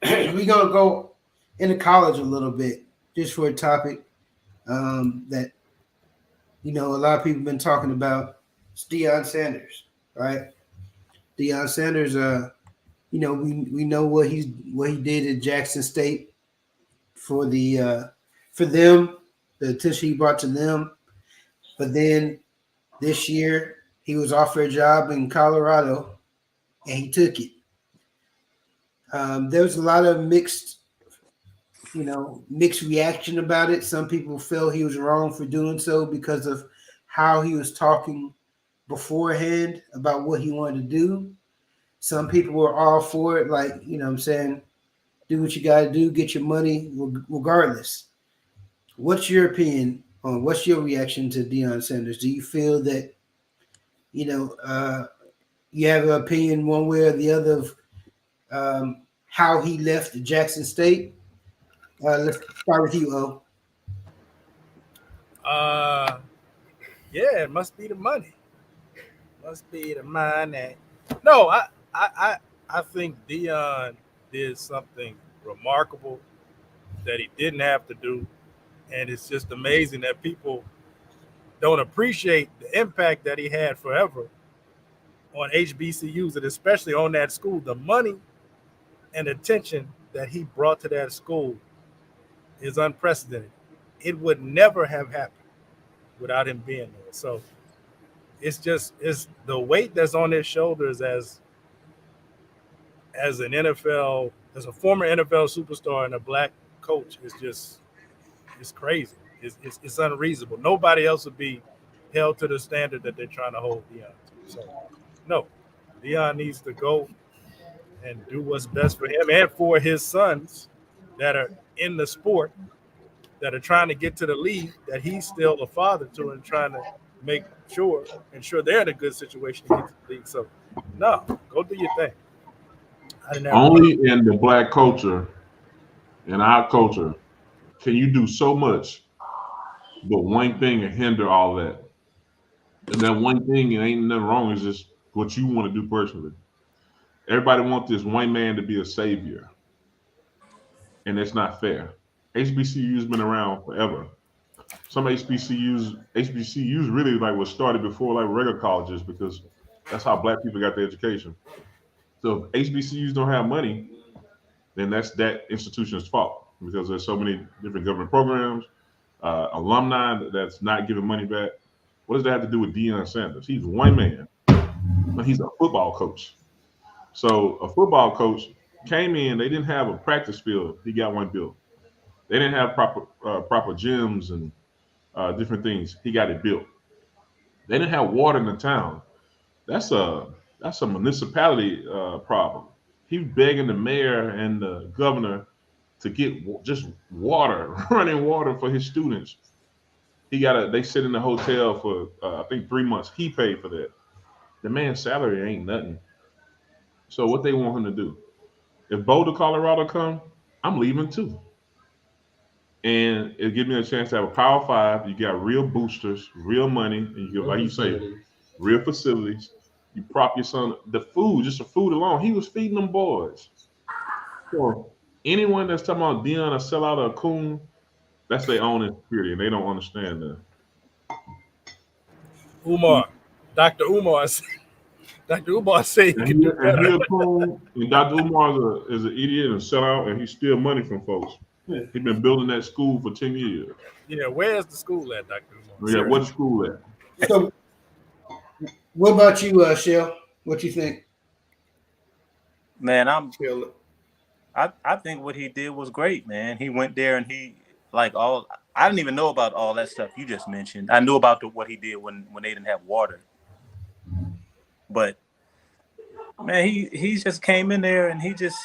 We're gonna go into college a little bit, just for a topic that, you know, a lot of people have been talking about. It's Deion Sanders. right? Deion Sanders, you know, we know what he did at Jackson State for them, the attention he brought to them. But then this year he was offered a job in Colorado and he took it. There was a lot of mixed reaction about it. Some people felt he was wrong for doing so because of how he was talking beforehand about what he wanted to do. Some people were all for it, like, you know what I'm saying, do what you got to do, get your money regardless. What's your opinion on what's your reaction to Deion Sanders? Do you feel that, you have an opinion one way or the other of how he left Jackson State? Let's start with you, O. Yeah, it must be the money. Must be the money. No, I think Deion did something remarkable that he didn't have to do, and it's just amazing that people don't appreciate the impact that he had forever on HBCUs and especially on that school. The money and attention that he brought to that school is unprecedented. It would never have happened without him being there. So it's the weight that's on his shoulders as a former NFL superstar and a black coach it's crazy. It's unreasonable. Nobody else would be held to the standard that they're trying to hold Deion to. So no, Deion needs to go and do what's best for him and for his sons that are in the sport, that are trying to get to the league, that he's still a father to and trying to ensure they're in a good situation to get to the league. So, no, go do your thing. Only in the black culture, in our culture, can you do so much, but one thing and hinder all that. And that one thing, it ain't nothing wrong, is just what you want to do personally. Everybody wants this one man to be a savior, and it's not fair. HBCU's been around forever. Some HBCUs really like was started before like regular colleges because that's how black people got their education. So if HBCUs don't have money, then that's that institution's fault because there's so many different government programs, alumni that's not giving money back. What does that have to do with Deion Sanders? He's one man, but he's a football coach. So a football coach came in, they didn't have a practice field. He got one built. They didn't have proper gyms and different things. He got it built. They didn't have water in the town. That's a municipality problem. He was begging the mayor and the governor to get just water, running water for his students. They sit in the hotel for I think 3 months. He paid for that. The man's salary ain't nothing. So what they want him to do? If Boulder, Colorado come, I'm leaving too. And it gives me a chance to have a Power 5. You got real boosters, real money, and you get, like you say, real facilities. You prop your son. The food, just the food alone, he was feeding them boys. So anyone that's talking about Deion a sellout or a coon, that's their own insecurity, and they don't understand that. Dr. Umar said he can do better. And he a coon, and Dr. Umar is an idiot and sellout, and he steal money from folks. He's been building that school for 10 years. Yeah, where's the school at, Dr. Umar? Yeah, where's the school at? So, what about you, Shell? What you think? Man, I think what he did was great, man. He went there and I didn't even know about all that stuff you just mentioned. I knew about what he did when they didn't have water. But man, he just came in there and he just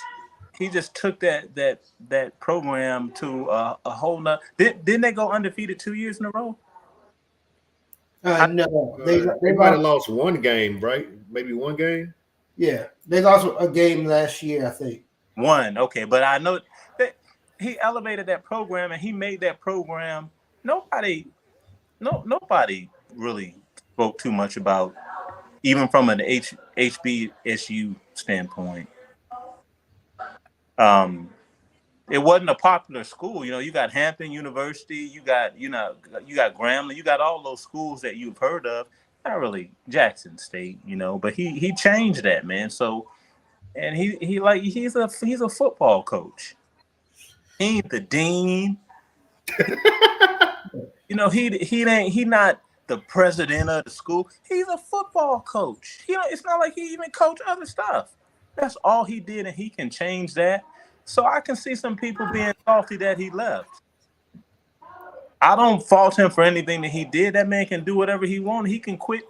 took that program to a whole nother. Didn't they go undefeated 2 years in a row? No, they might have lost one game, right? Maybe one game. Yeah, they lost a game last year, I think. One, okay, but I know that he elevated that program and he made that program. Nobody really spoke too much about, even from an HBSU standpoint. It wasn't a popular school. You know, you got Hampton University, you got Grambling, you got all those schools that you've heard of. not really Jackson State, but he changed that, man. So, and he's a football coach. He ain't the dean. He not the president of the school. He's a football coach. It's not like he even coached other stuff. That's all he did, and he can change that. So I can see some people being salty that he left. I don't fault him for anything that he did. That man can do whatever he wants. He can quit.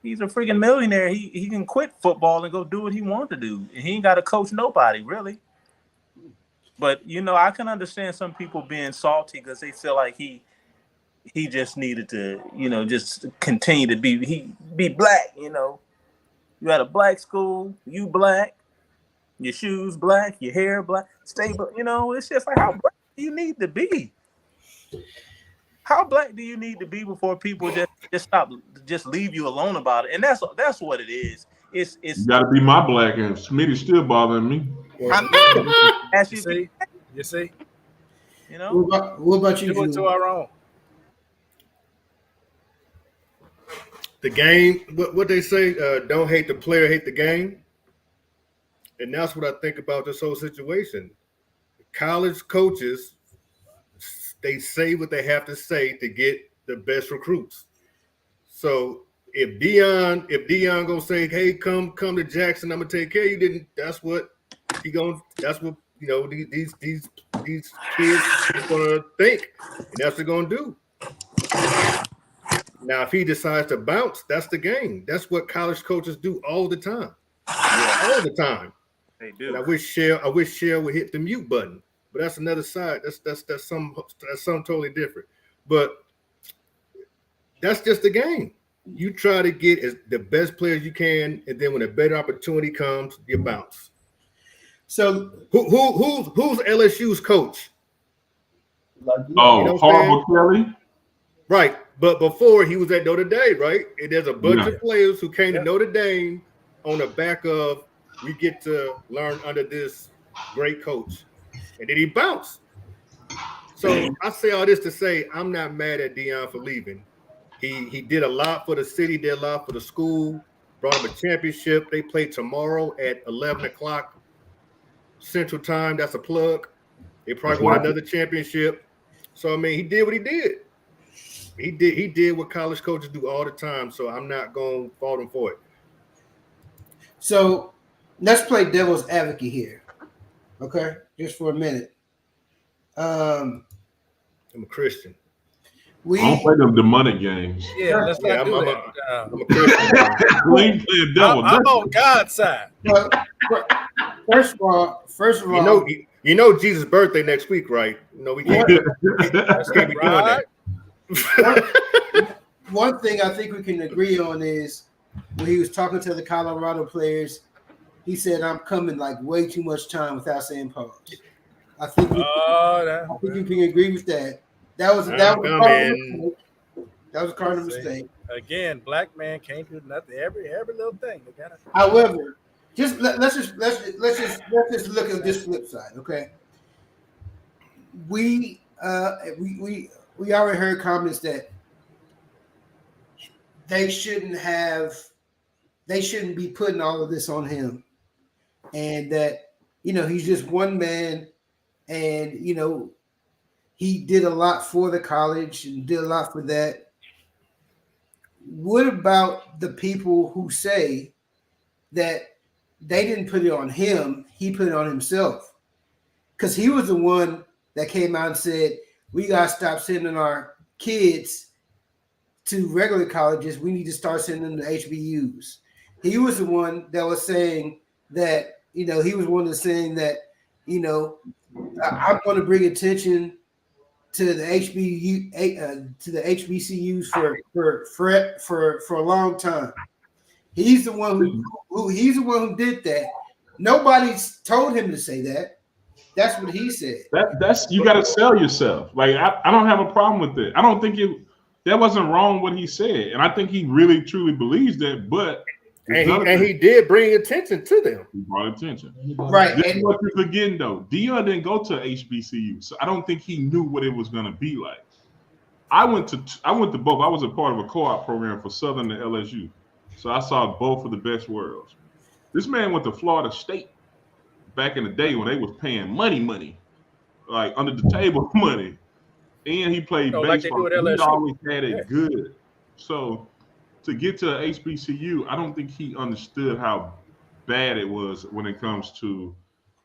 He's a freaking millionaire. He can quit football and go do what he wants to do. And he ain't got to coach nobody, really. But, I can understand some people being salty because they feel like he just needed to, just continue to be black, You at a black school, you black, your shoes black, your hair black, stay black. It's just like, how black do you need to be? How black do you need to be before people just leave you alone about it? And that's what it is. It's you gotta be my black, and Smitty still bothering me. You see? What about you? Do it to our own. The game, what they say, don't hate the player, hate the game. And that's what I think about this whole situation. College coaches, they say what they have to say to get the best recruits. So if Deion gonna say, hey, come to Jackson, I'm gonna take care of you, then that's what these kids are gonna think, and that's what they're gonna do. Now, if he decides to bounce, that's the game. That's what college coaches do all the time. All the time. They do. And I wish Shell would hit the mute button, but that's another side. That's something totally different. But that's just the game. You try to get the best players you can, and then when a better opportunity comes, you bounce. So who's LSU's coach? Horrible Kelly. Right, but before he was at Notre Dame, right? And there's a bunch of players who came to Notre Dame on the back of we get to learn under this great coach, and then he bounced. So I say all this to say I'm not mad at Deion for leaving. He did a lot for the city, did a lot for the school, brought him a championship. They play tomorrow at 11 o'clock Central Time. That's a plug. They probably won another championship. So I mean, he did what he did. He did what college coaches do all the time. So I'm not going to fault him for it. So let's play devil's advocate here, okay? Just for a minute. I'm a Christian. I don't play them demonic games. Yeah, let's not do that. I'm a Christian. We ain't playing devil. I'm on God's side. First of all, you know Jesus' birthday next week, right? No, we can't. Can't be doing that. One thing I think we can agree on is when he was talking to the Colorado players, he said, "I'm coming like way too much time without saying pause." I think we can agree with that. That was a cardinal mistake. Again, black man can't do nothing. Every little thing. However, let's just look at this flip side, okay? We already heard comments that they shouldn't be putting all of this on him, and that he's just one man, and he did a lot for the college and did a lot for that. What about the people who say that they didn't put it on him, he put it on himself? Because he was the one that came out and said, we got to stop sending our kids to regular colleges. We need to start sending them to HBUs. He was the one that was saying that, I'm going to bring attention to the HBCUs for a long time. He's the one who did that. Nobody's told him to say that. That's what he said. That's you got to sell yourself. Like I don't have a problem with it. I don't think that wasn't wrong what he said, and I think he really truly believes that. But he did bring attention to them. He brought attention, right? This is what you're forgetting though. Deion didn't go to HBCU, so I don't think he knew what it was going to be like. I went to both. I was a part of a co-op program for Southern and LSU, so I saw both of the best worlds. This man went to Florida State back in the day when they was paying money, like under the table money, and he played like they do baseball. at He LSU. always had it Yeah. good. So to get to HBCU, I don't think he understood how bad it was when it comes to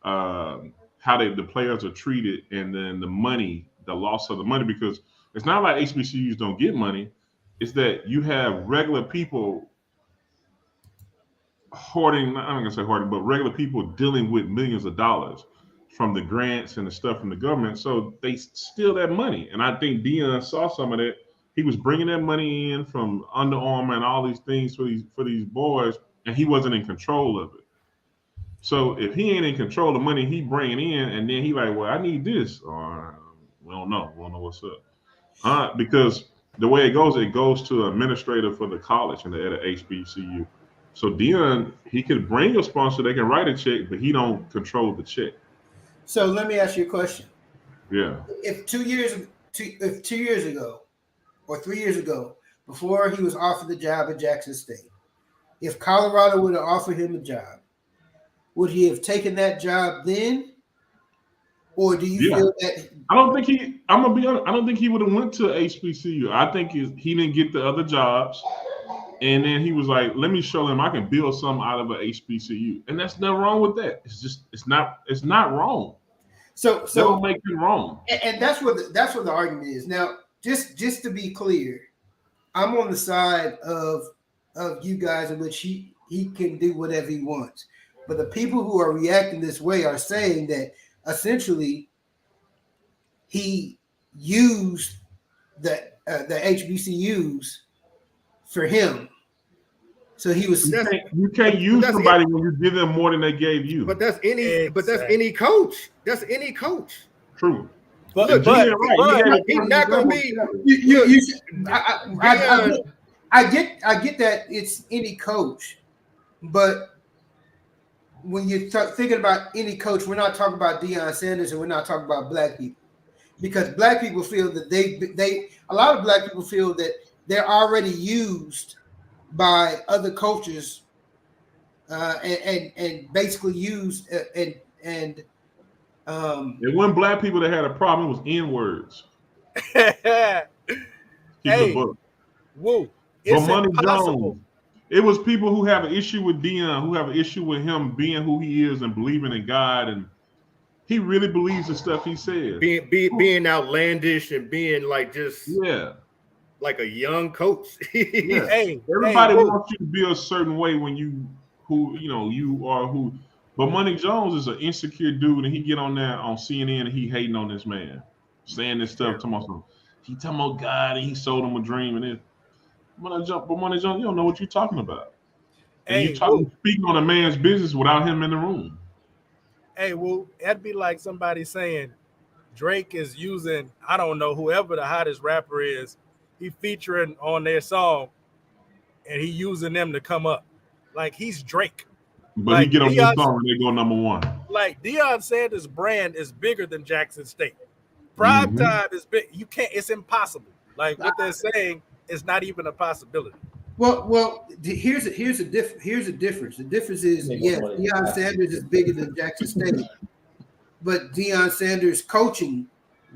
how the players are treated, and then the money, the loss of the money, because it's not like HBCUs don't get money. It's that you have regular people hoarding, I'm not gonna say hoarding, but regular people dealing with millions of dollars from the grants and the stuff from the government. So they steal that money. And I think Deion saw some of that. He was bringing that money in from Under Armour and all these things for these boys, and he wasn't in control of it. So if he ain't in control of money he bringing in, and then he like, well, I need this, or we don't know what's up, because the way it goes to an administrator for the college and at a HBCU. So Deion, he can bring a sponsor, they can write a check, but he don't control the check. So let me ask you a question. Yeah. If 2 years ago or 3 years ago, before he was offered the job at Jackson State, if Colorado would have offered him a job, would he have taken that job then? Or do you feel that I don't think he, I'm gonna be honest, I don't think he would have went to HBCU. I think he didn't get the other jobs. And then he was like, let me show him I can build something out of a HBCU. And that's nothing wrong with that. It's not wrong. So don't make it wrong. And that's what the argument is. Now, just to be clear, I'm on the side of you guys in which he can do whatever he wants. But the people who are reacting this way are saying that essentially he used the HBCUs for him. So he was. You can't use somebody when you give them more than they gave you. But that's any coach. That's any coach. True. But he's not gonna be. I get that it's any coach, but when you start thinking about any coach, we're not talking about Deion Sanders, and we're not talking about black people, because black people feel that a lot of black people feel that they're already used by other coaches, and basically used and it wasn't black people that had a problem. It was N-words. Hey, whoa! But Money Jones, it was people who have an issue with Deion, who have an issue with him being who he is and believing in God, and he really believes the stuff he says. Being outlandish and being like just like a young coach. Everybody wants you to be a certain way when you are who. But Money Jones is an insecure dude, and he get on there on CNN and he hating on this man, saying this stuff. He talking about God and he sold him a dream and it. Money Jones, you don't know what you're talking about. And you speaking on a man's business without him in the room. Hey, well, that'd be like somebody saying Drake is using, I don't know, whoever the hottest rapper is, he featuring on their song, and he using them to come up. Like, he's Drake. But like, he get on this song and they go number one. Like, Deion Sanders' brand is bigger than Jackson State. Prime time is big. You can't, it's impossible. Like, what they're saying is not even a possibility. Well, here's a difference. The difference is, yes, Deion Sanders is bigger than Jackson State, but Deion Sanders' coaching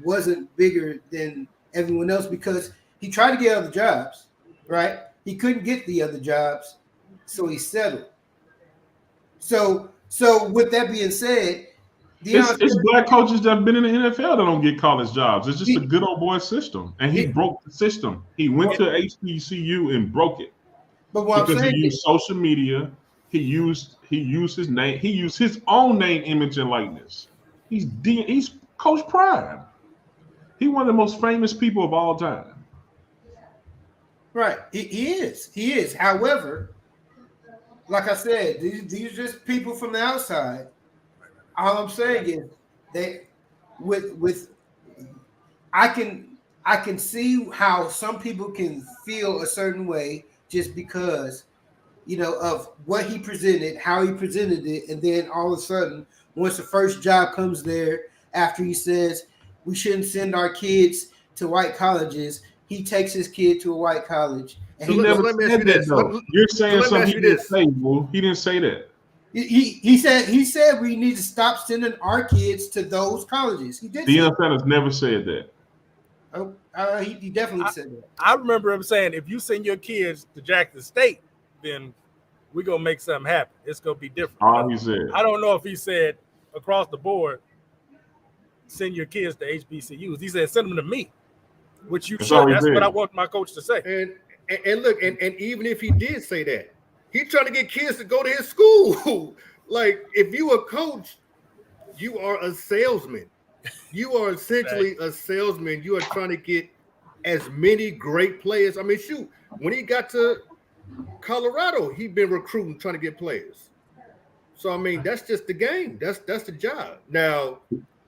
wasn't bigger than everyone else because he tried to get other jobs, right? He couldn't get the other jobs, so he settled. So with that being said, it's black coaches that have been in the NFL that don't get college jobs. It's just a good old boy system, and he broke the system. He went to HBCU and broke it. But what because I'm saying he used social media, he used his name, he used his own name, image, and likeness. He's Coach Prime. He's one of the most famous people of all time. Right, he is. However, like I said, these are just people from the outside. All I'm saying is that with I can see how some people can feel a certain way just because, of what he presented, how he presented it, and then all of a sudden, once the first job comes there, after he says we shouldn't send our kids to white colleges, he takes his kid to a white college. And So He never let me ask said you that this. though. You're saying let me ask something you he didn't this. say. Well, he didn't say that. he said we need to stop sending our kids to those colleges. He did. Deion Sanders never said that. Oh, he definitely said that. I remember him saying, if you send your kids to Jackson State, then we're gonna make something happen. It's gonna be different. All he said. I don't know if he said across the board, send your kids to HBCUs. He said, send them to me, which you should. That's what I want my coach to say. And look, and even if he did say that, he's trying to get kids to go to his school. Like, if you a coach, you are a salesman. You are essentially a salesman. You are trying to get as many great players. I mean, shoot, when he got to Colorado, he'd been recruiting, trying to get players. So, I mean, that's just the game. That's the job. Now,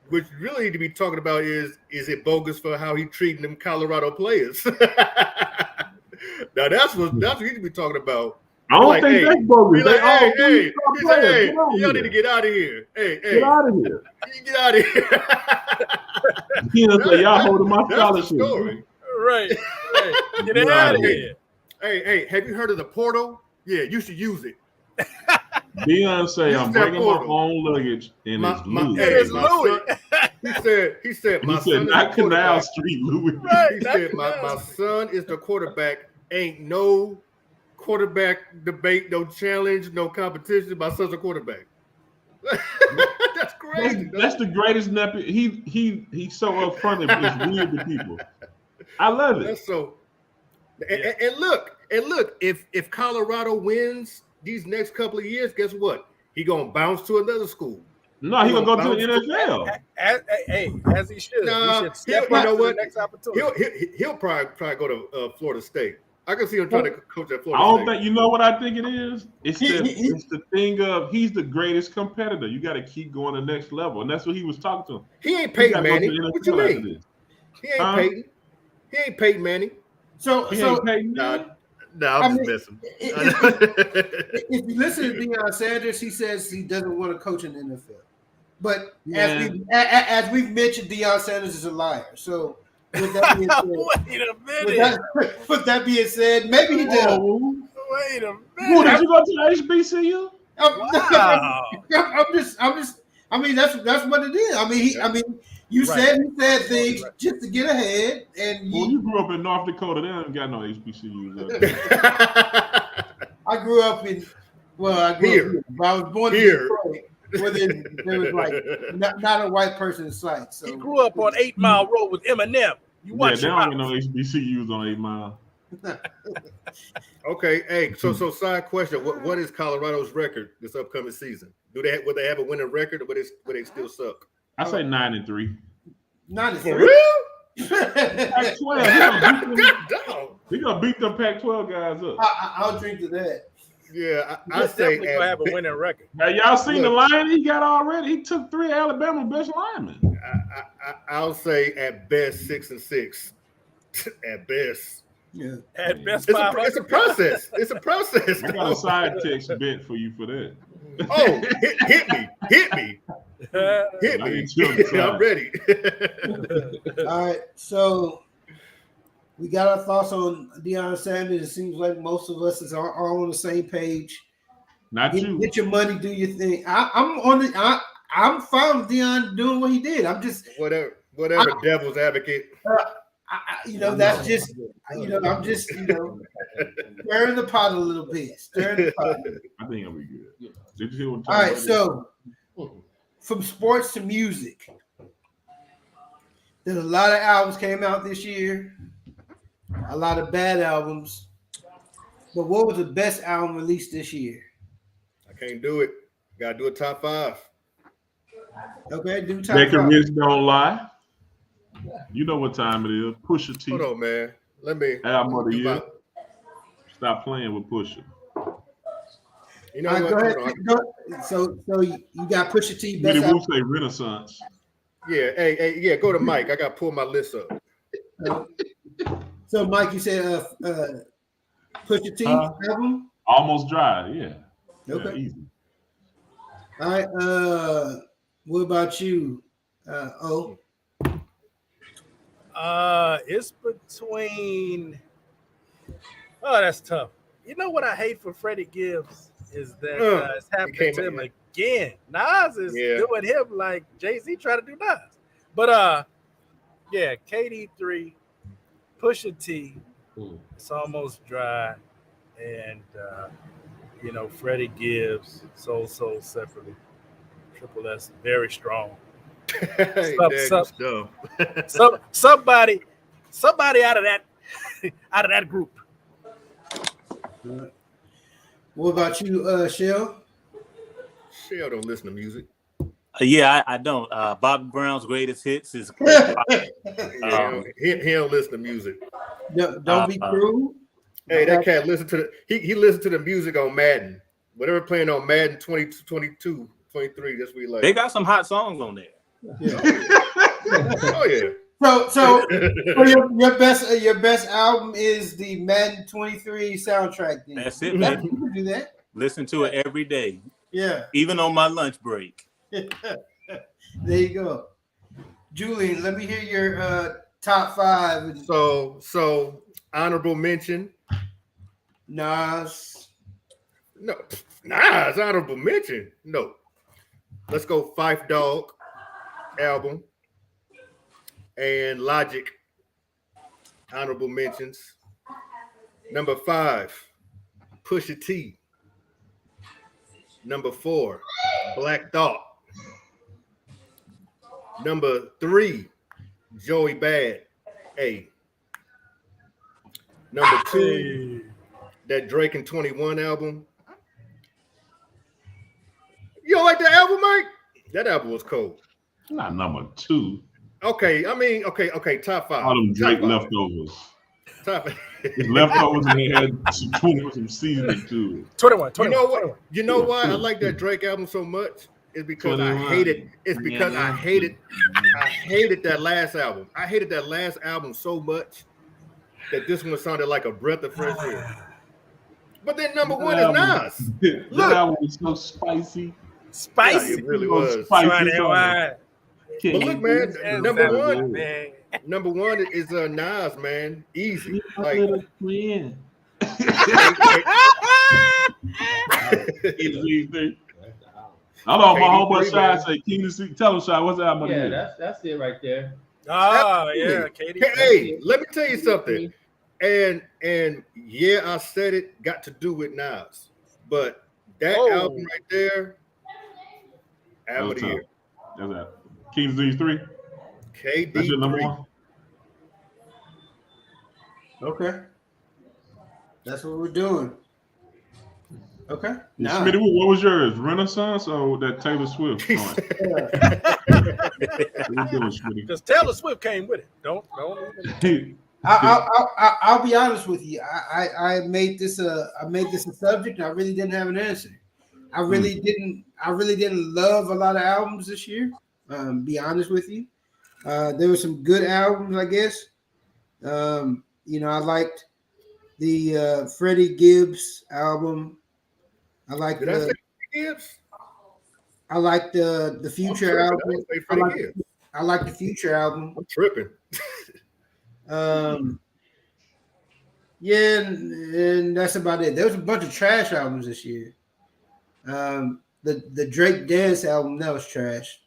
what you really need to be talking about is it bogus for how he treating them Colorado players? Now, that's what you need to be talking about. I don't think that's bogus. Like, They all y'all need to get out of here. Get out of here. Get out of here. Deion said, y'all holding my scholarship. Right. Get out of here. Hey, have you heard of the portal? Yeah, you should use it. Deion say, I'm bringing my own luggage and it's Louis. It is Louis. He said, my He son said, is not the Canal quarterback. Street Louis. Right. He said, my son is the quarterback. Ain't no quarterback debate, no challenge, no competition. My son's a quarterback. That's crazy. That's the greatest nephew. He's so upfront. It's weird to people. I love it. That's so. And look, if Colorado wins these next couple of years, guess what? He gonna bounce to another school. No, he gonna go to the NFL. As he should. Nah, he should step up to the next opportunity. He'll probably go to Florida State. I can see him trying to coach at Florida I don't State. think you know what I think it is. It's the thing of he's the greatest competitor. You got to keep going to the next level, and that's what he was talking to him. He ain't Peyton Manning. What you mean? He ain't Peyton. He ain't Peyton Manning. So I'm just messing. If you listen to Deion Sanders, he says he doesn't want to coach in the NFL. But as we've mentioned, Deion Sanders is a liar. So with that being said, Wait a minute. with that being said, maybe he did. Wait a Who, minute. did you go to HBCU? I'm just. I mean, that's what it is. I mean, you said he said things just to get ahead, and You grew up in North Dakota. They don't got no HBCUs. I grew up in. Well, I grew up. I was born here. in Detroit, where there was like not a white person in sight. So He grew up on 8 Mile Road with Eminem. You watch they your don't get no mouth. HBCUs on 8 Mile. Okay, hey, so side question: what is Colorado's record this upcoming season? Would they have a winning record, or would they still suck? I say 9-3. not For real? Pac-12. He gonna beat them Pac-12 guys up. I'll drink to that. Yeah, I He's say definitely gonna have a winning record. Have y'all seen the line he got already? He took 3 Alabama best linemen. I'll say at best 6-6. At best. Yeah. At best, It's 500. a process. It's a process. I got a side text bet for you for that. Oh, hit me. I'm ready. All right, so we got our thoughts on Deion Sanders. It seems like most of us are all on the same page. Not you. Get your money, do your thing. I'm fine with Deion doing what he did. I'm just whatever devil's advocate. that's just I'm just stirring the pot a little bit. Stirring the pot. I think it'll be good. Did you hear what All right, so from sports to music, there's a lot of albums came out this year, a lot of bad albums. But what was the best album released this year? I can't do it. Gotta do a top 5. Okay, do top Make a 5. Rich Don't Lie. You know what time it is. Pusha T. Hold on, man. Let me Album of the year. Stop playing with Pusha. You know All right, what? go ahead. So you got Pusha T. Best Smitty album. will say Renaissance. Yeah, hey, go to Mike. I gotta pull my list up. So Mike, you said Pusha T album. Almost Dry. Yeah. Okay. Yeah, easy. All right. What about you? It's between. Oh, that's tough. You know what I hate for Freddie Gibbs is that it's happening to him again. Nas is doing him like Jay-Z trying to do Nas. But yeah, KD3, Pusha T, it's almost dry, and Freddie Gibbs, Soul separately. Triple S, very strong. Somebody out of that group. What about you, Shell? Shell don't listen to music. Yeah, I don't. Bobby Brown's greatest hits is. He don't listen to music. Don't be cruel. Hey, that cat listen to he listened to the music on Madden. Whatever playing on Madden 22, 23. That's what he like. They got some hot songs on there. Yeah. Oh yeah. So your best album is the Madden 23 soundtrack. Then. That's it, man. You can do that. Listen to it every day. Yeah. Even on my lunch break. There you go. Julian, let me hear your top 5. So honorable mention. Nas. No, Nas honorable mention. No. Let's go Phife Dawg album. And Logic, honorable mentions. Number 5, Pusha T. Number 4, Black Thought. Number 3, Joey Bad. A. Number 2, that Drake and 21 album. You don't like that album, Mike? That album was cold. Not number 2. Okay, I mean, okay, top 5. All them Drake leftovers. Top leftovers, and they had some seasoning to it. 21. You know why I like that Drake album so much? It's because 21. I hate it. It's because I hated that last album. I hated that last album so much that this one sounded like a breath of fresh air. But then number 1 is Nas. That album was so spicy. Yeah, it really was. Spicy. But look, man, number one is Nas, man. Easy. Like, I know my homeboy Shy say Keenan C. Tell him, Shy, what's the album? Yeah, that's it right there. Oh, yeah, Katie. Hey, let me tell you something. And yeah, I said it got to do with Nas. But that album right there, album of the year. That's that. Keenan Z 3. KD. That's your number 1. Okay. That's what we're doing. Okay. Nah. Smitty, what was yours? Renaissance or that Taylor Swift? Because Taylor Swift came with it. Don't. I'll be honest with you. I made this a subject. And I really didn't have an answer. I really didn't love a lot of albums this year. Be honest with you. There were some good albums, I guess. I liked the Freddie Gibbs album. I liked the Future album. I like the Future album. I'm tripping. Yeah, and that's about it. There was a bunch of trash albums this year. The Drake Dance album, that was trash.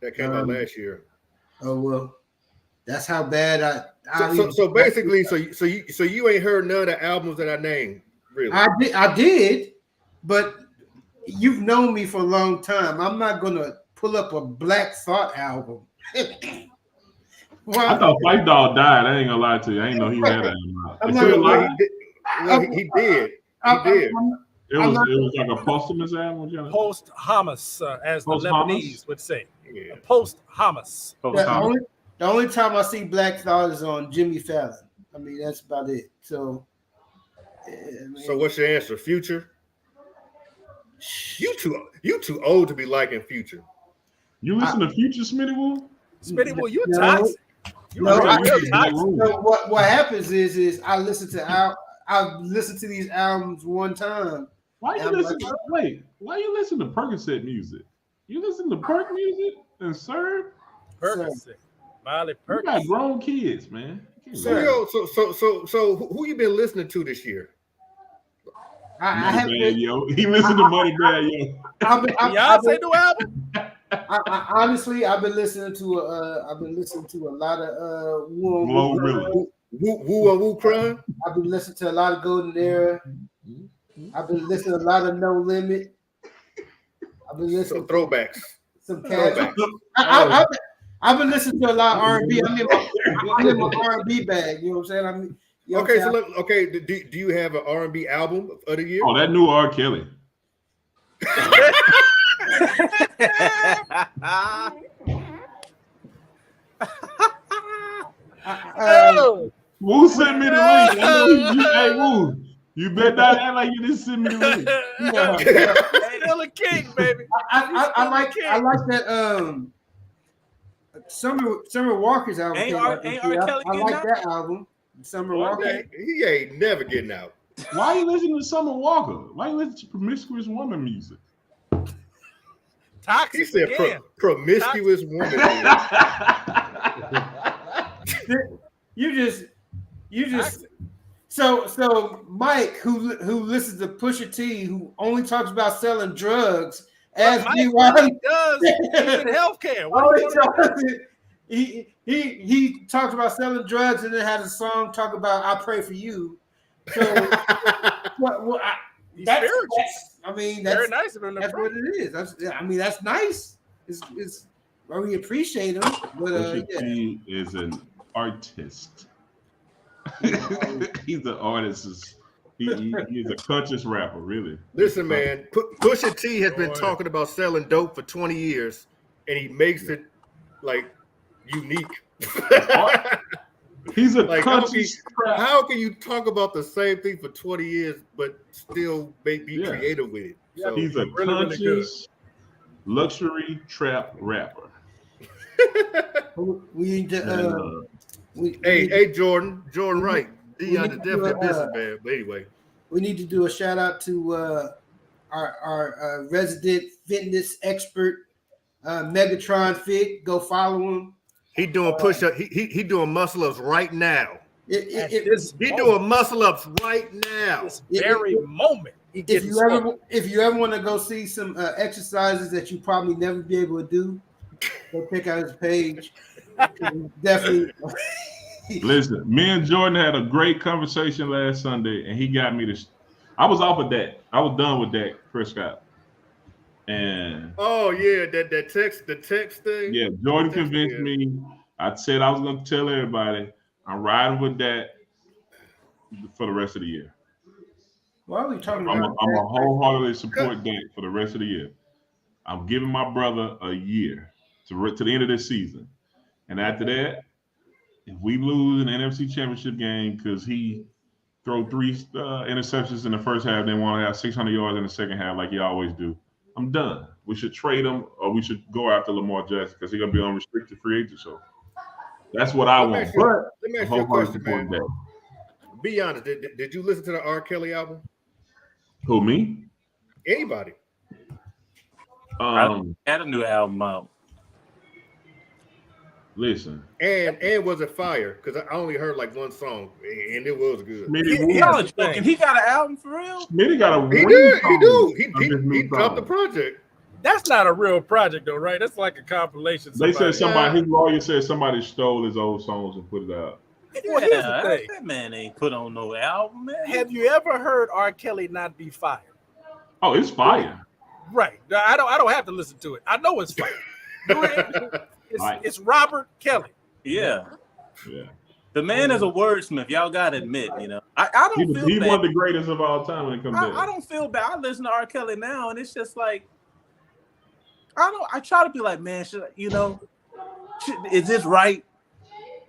That came out last year. Oh well, that's how bad So basically, so you ain't heard none of the albums that I named, really? I did, but you've known me for a long time. I'm not gonna pull up a Black Thought album. Well, I thought Phife Dawg died. I ain't gonna lie to you. I ain't know he had that. He did. It was like a posthumous album. Posthumous, as the Lebanese would say. Yeah. Posthumous. The only time I see Black Thought is on Jimmy Fallon. I mean, that's about it. So what's your answer? Future? You too old to be liking Future. You listen to Future, Smitty Woo? Smitty Woo, you toxic. What happens is I listen to these albums one time. Why you listen to Percocet music? You listen to Perk music and Serve? Percocet. Miley You Perkins. got grown kids, man. So who you been listening to this year? I have Moneybag Yo. He listened to Moneybag Yo. Beyonce new album? I honestly, I've been listening to a lot of Woo Crime. I've been listening to a lot of Golden Era. I've been listening to a lot of No Limit. I've been listening So throwbacks. some casual. I've been listening to a lot of R&B. I'm in my R&B bag. You know what I'm saying? Okay, do you have an R&B album of the year? Oh, that new R. Kelly. Woo sent me the link. Hey, Woo, you better not act like you didn't send me the link. Still a king, baby. I like that Summer Walker's album. Ain't came R. out this Kelly year. I getting like out? that album. Summer Walker. He ain't never getting out. Why are you listening to Summer Walker? Why are you listening to promiscuous woman music? Toxic. He said promiscuous woman. You just so Mike, who listens to Pusha T, who only talks about selling drugs, as Mike really does. He's in healthcare. He talks about selling drugs and then has a song talk about "I pray for you." So that's very nice of him. That's what it is. That's nice. It's we appreciate him, but Pusha T is an artist. He's an artist. He's a conscious rapper, really. Listen, man, Pusha T has been talking about selling dope for 20 years, and he makes it like unique. He's a conscious. How can you talk about the same thing for 20 years but still be creative with it? So, he's a conscious luxury trap rapper. We need to. Hey, Jordan Wright. Deion is definitely businessman. But anyway, we need to do a shout out to our resident fitness expert, Megatron Fit. Go follow him. He doing push up. He doing muscle ups right now. He doing muscle ups right now. This very moment. If you ever want to go see some exercises that you probably never be able to do, go check out his page. Definitely. Listen, me and Jordan had a great conversation last Sunday, and he got me to. I was off of that. I was done with Dak Prescott. And the text thing. Yeah, Jordan convinced me. I said I was going to tell everybody I'm riding with Dak for the rest of the year. Why are we talking I'm about? a wholeheartedly support Dak for the rest of the year. I'm giving my brother a year to the end of this season, and after that, if we lose an NFC Championship game because he throw 3 interceptions in the first half, then want to have 600 yards in the second half like he always do, I'm done. We should trade him, or we should go after Lamar Jackson because he's gonna be unrestricted free agent. So that's what I want. Let me ask you a question, man. Be honest. Did you listen to the R. Kelly album? Who, me? Anybody? I had a new album out. Listen. And was it fire? Because I only heard like one song, and it was good. Y'all joking. He got an album for real? Smitty got a He do. He dropped the project. That's not a real project, though, right? That's like a compilation. They said his lawyer said somebody stole his old songs and put it out. Well, here's the thing. That man ain't put on no album, man. Have you ever heard R. Kelly not be fired? Oh, it's fire. Right. I don't have to listen to it. I know it's fire. It's Robert Kelly. Yeah. The man is a wordsmith. Y'all gotta admit, you know. I don't feel bad. He's one of the greatest of all time when it comes to I don't feel bad. I listen to R. Kelly now, and it's just like I try to be like, man, is this right?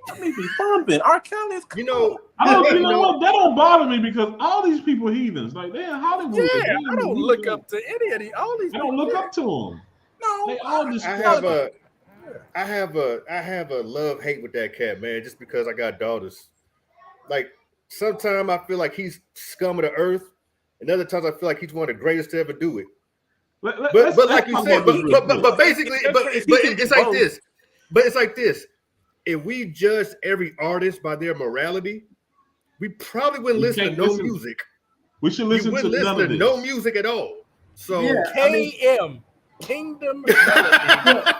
I mean, be bumping. R. Kelly is cool. I don't what? That don't bother me because all these people heathens. Like they're in Hollywood. Yeah, I don't look up to any of these. All these. I don't look up to them. No, they all just. I have a love-hate with that cat, man, just because I got daughters. Like, sometimes I feel like he's scum of the earth, and other times I feel like he's one of the greatest to ever do it. But like you said, but basically, it's like this. But it's like this. if we judged every artist by their morality, we probably wouldn't listen to no music. We should listen to none of this. No music at all. So KM, Kingdom Melody,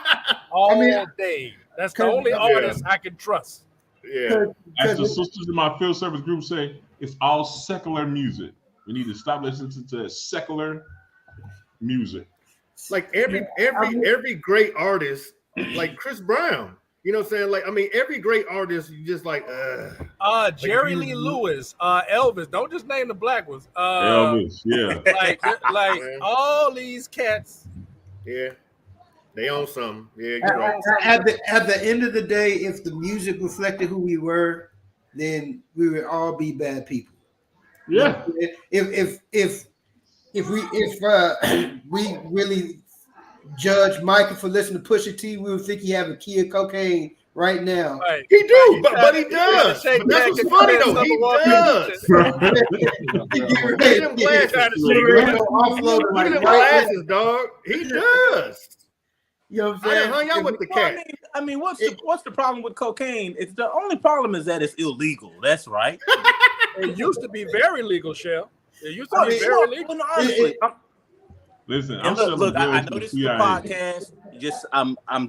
all day. That's the only artist I can trust. Yeah. As the sisters in my field service group say, it's all secular music. We need to stop listening to secular music. Like every great artist, like Chris Brown. You know what I'm saying? Like, I mean, every great artist, you just like, Jerry Lee Lewis, Elvis. Don't just name the black ones. Elvis, yeah. Like all these cats. Yeah. They own something. Yeah. At the end of the day, if the music reflected who we were, then we would all be bad people. Yeah. If we really judge Michael for listening to Pusha T, we would think he have a key of cocaine right now. Right. He do, but he does. But that's what's funny though. He does. Look at them glasses. Look at them glasses, dog. He does. You know what I'm I saying? done hung out with the cat. I mean, what's the problem with cocaine? It's the only problem is that it's illegal. That's right. It used to be very legal, Shell. It used to be very legal. Honestly, Listen, look, I know this is a podcast. I'm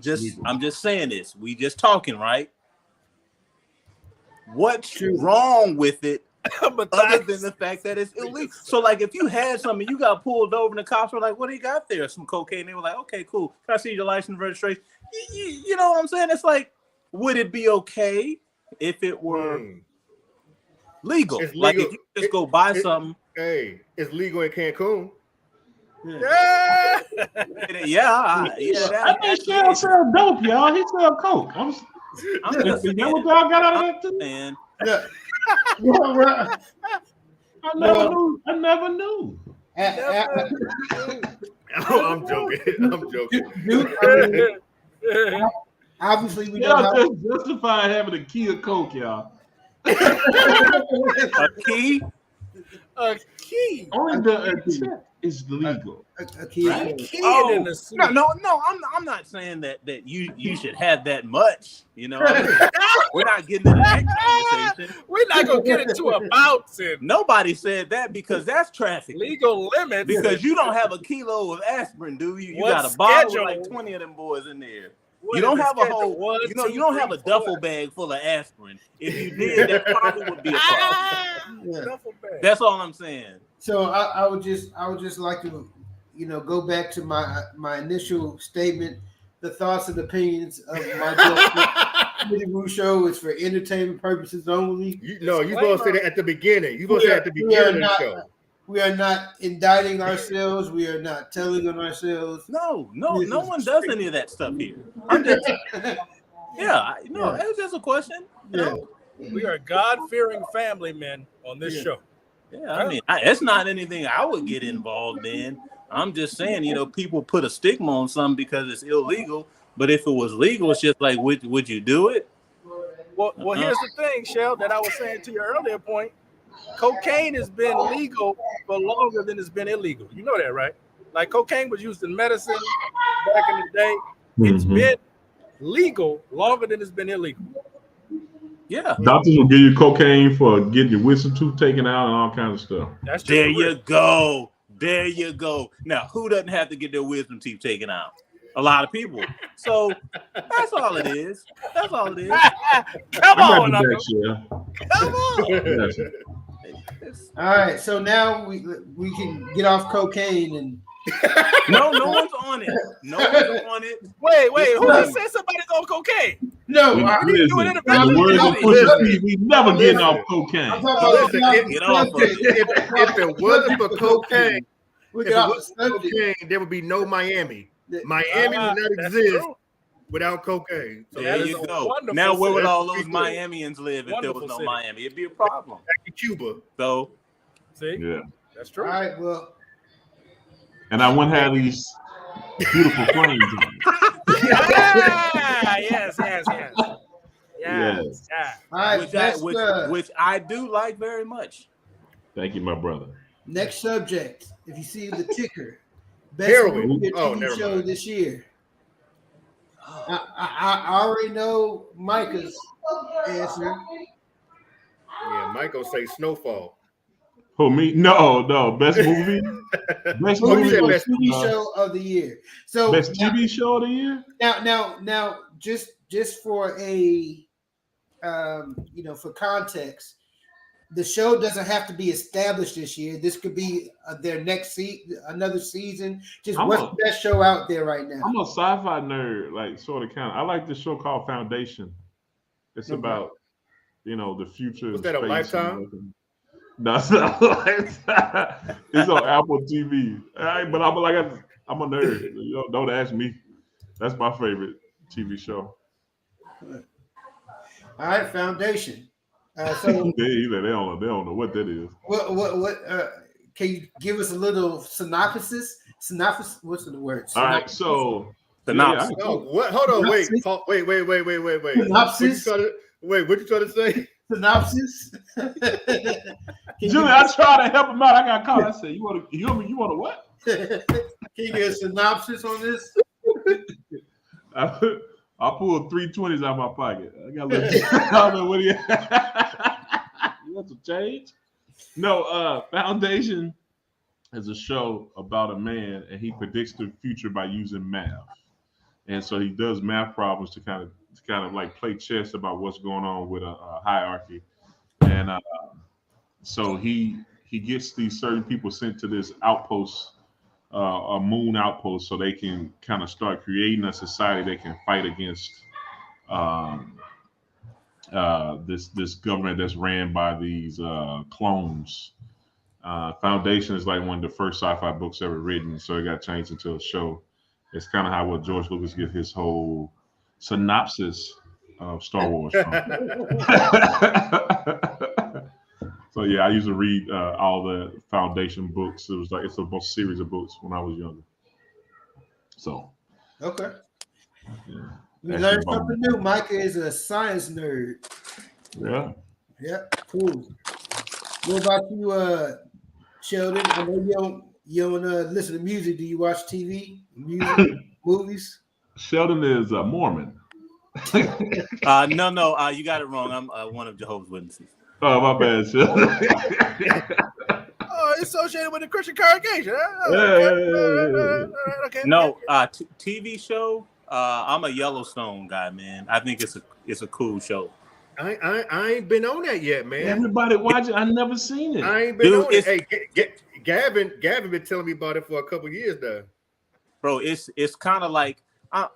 just saying this. We just talking, right? What's wrong with it? Other than the fact that it's illegal. So, like, if you had something, you got pulled over, and the cops were like, "What do you got there?" Some cocaine. They were like, "Okay, cool. Can I see your license registration?" You know what I'm saying? It's like, would it be okay if it were legal? Like, if you just go buy something. Hey, it's legal in Cancun. Yeah. I think Shell sell dope, y'all. He sell coke. I'm just saying, what y'all got out of that too? Man. Yeah. I never knew. I'm joking. Obviously, we Y'all know just justify having a key of coke, y'all. A key? A key. Only the attempt is legal. a key. Right? No. I'm not saying that you should have that much. You know, we're not getting into that conversation. We're not gonna get into a bouts and Nobody said that because that's traffic. legal limits. Because you don't have a kilo of aspirin, do you? You What got a bottle schedule? with like 20 of them boys in there. What You don't is the have a schedule? whole, One, you know, two, you don't have a three, duffel four. bag full of aspirin. If you did, that probably would be a problem. Duffel bag. That's all I'm saying. So I would just like to, go back to my initial statement. The thoughts and opinions of my Smitty Woo show is for entertainment purposes only. You're supposed to say that at the beginning. You're supposed to say at the beginning of the show. We are not indicting ourselves. We are not telling on ourselves. No one does any of that stuff here. I'm just, it's just a question. You know? We are God-fearing family men on this show. Yeah, I mean, it's not anything I would get involved in. I'm just saying, people put a stigma on something because it's illegal. But if it was legal, it's just like, would you do it? Well, here's the thing, Shell, that I was saying to your earlier point. Cocaine has been legal for longer than it's been illegal. You know that, right? Like cocaine was used in medicine back in the day. It's been legal longer than it's been illegal. Yeah. Doctors will give you cocaine for getting your wisdom tooth taken out and all kinds of stuff. That's just There you go. There you go. Now, who doesn't have to get their wisdom teeth taken out? A lot of people. So that's all it is. That's all it is. Come on, Come Come on. Yes. All right, so now we can get off cocaine and No one's on it. No one's on it. Wait, who just said somebody's on cocaine? no. The words of Pusha T, we never getting off cocaine. I'm talking about Get off of it. If it wasn't for cocaine, we if get it off wasn't for cocaine, there would be no Miami. Miami would not That's exist true. without cocaine. So There That you is a go. wonderful Now, where would city. all those Miamians live if there was Wonderful no city. Miami? It'd be a problem. back to Cuba. So, See, Yeah. that's All true. right, well, And I wouldn't have these beautiful planes on. Yes. Yes. Yeah. all right. which I do like very much. Thank you, my brother. Next subject. If you see the ticker, best Heroin. movie or Oh, TV never show mind. this year. I already know Micah's answer. Yeah, Mike gonna say Snowfall. Who me? No. Best movie. Best Oh, you Movie movie said or was best. TV show of the year. So best TV show of the year. now, just for a for context, the show doesn't have to be established this year. This could be their next another season. Just what's the best show out there right now? I'm a sci-fi nerd, like sort of kind of. I like this show called Foundation. It's about the future. Was of that on space Lifetime? No, it's not Lifetime. It's on Apple TV. All right, but I'm a nerd. Don't ask me. That's my favorite TV show. All right, Foundation. So they don't know what that is. what can you give us a little synopsis? Synopsis. What's the word? All right, so synopsis. What? Hold on, wait. Synopsis. What you trying to say? Synopsis. Julie, I tried to help him out. I got caught. I said, "You want to what?" Can you get a synopsis on this? I pulled 320s out of my pocket. I got a little. I don't know what you want some change? No, Foundation is a show about a man, and he predicts the future by using math. And so he does math problems to kind of like play chess about what's going on with a hierarchy. And so he gets these certain people sent to this outpost, a moon outpost, so they can kind of start creating a society that can fight against this government that's ran by these clones. Foundation is like one of the first sci-fi books ever written, so it got changed into a show. It's kind of how George Lucas get his whole synopsis of Star Wars from. So yeah, I used to read all the Foundation books. It was like it's a series of books when I was younger. So okay, yeah. We learned something new. Micah is a science nerd. Yeah. Yeah, cool. What about you, Sheldon? I know you don't listen to music. Do you watch TV, music, movies? Sheldon is a Mormon. No, you got it wrong. I'm one of Jehovah's Witnesses. Oh, my bad, Sheldon. Oh, it's associated with the Christian congregation. Okay. No, TV show. I'm a Yellowstone guy, man. I think it's a cool show. I ain't been on that yet, man. Everybody watch it. I never seen it. I ain't been on it. Hey, Gavin been telling me about it for a couple years now. Bro, it's kind of like I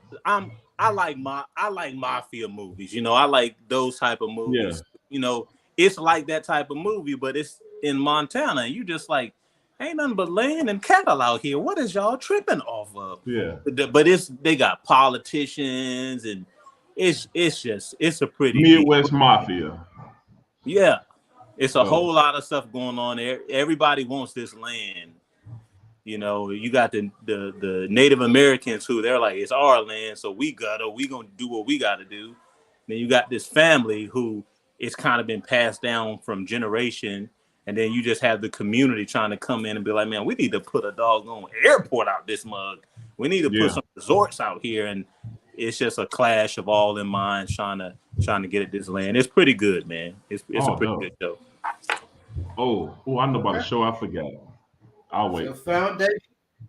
like mafia movies. I like those type of movies. Yeah. It's like that type of movie, but it's in Montana, and you just like, ain't nothing but land and cattle out here. What is y'all tripping off of? Yeah. But they got politicians, and it's a pretty Midwest mafia. Yeah. It's a whole lot of stuff going on there. Everybody wants this land. You got the Native Americans who they're like, it's our land, so we gonna do what we gotta do. Then you got this family who it's kind of been passed down from generation, and then you just have the community trying to come in and be like, man, we need to put a doggone airport out this mug. We need to put some resorts out here, and it's just a clash of all in minds trying to get at this land. It's pretty good, man. It's a pretty good show. Oh, I know about a show I forgot. I'll wait. So Foundation.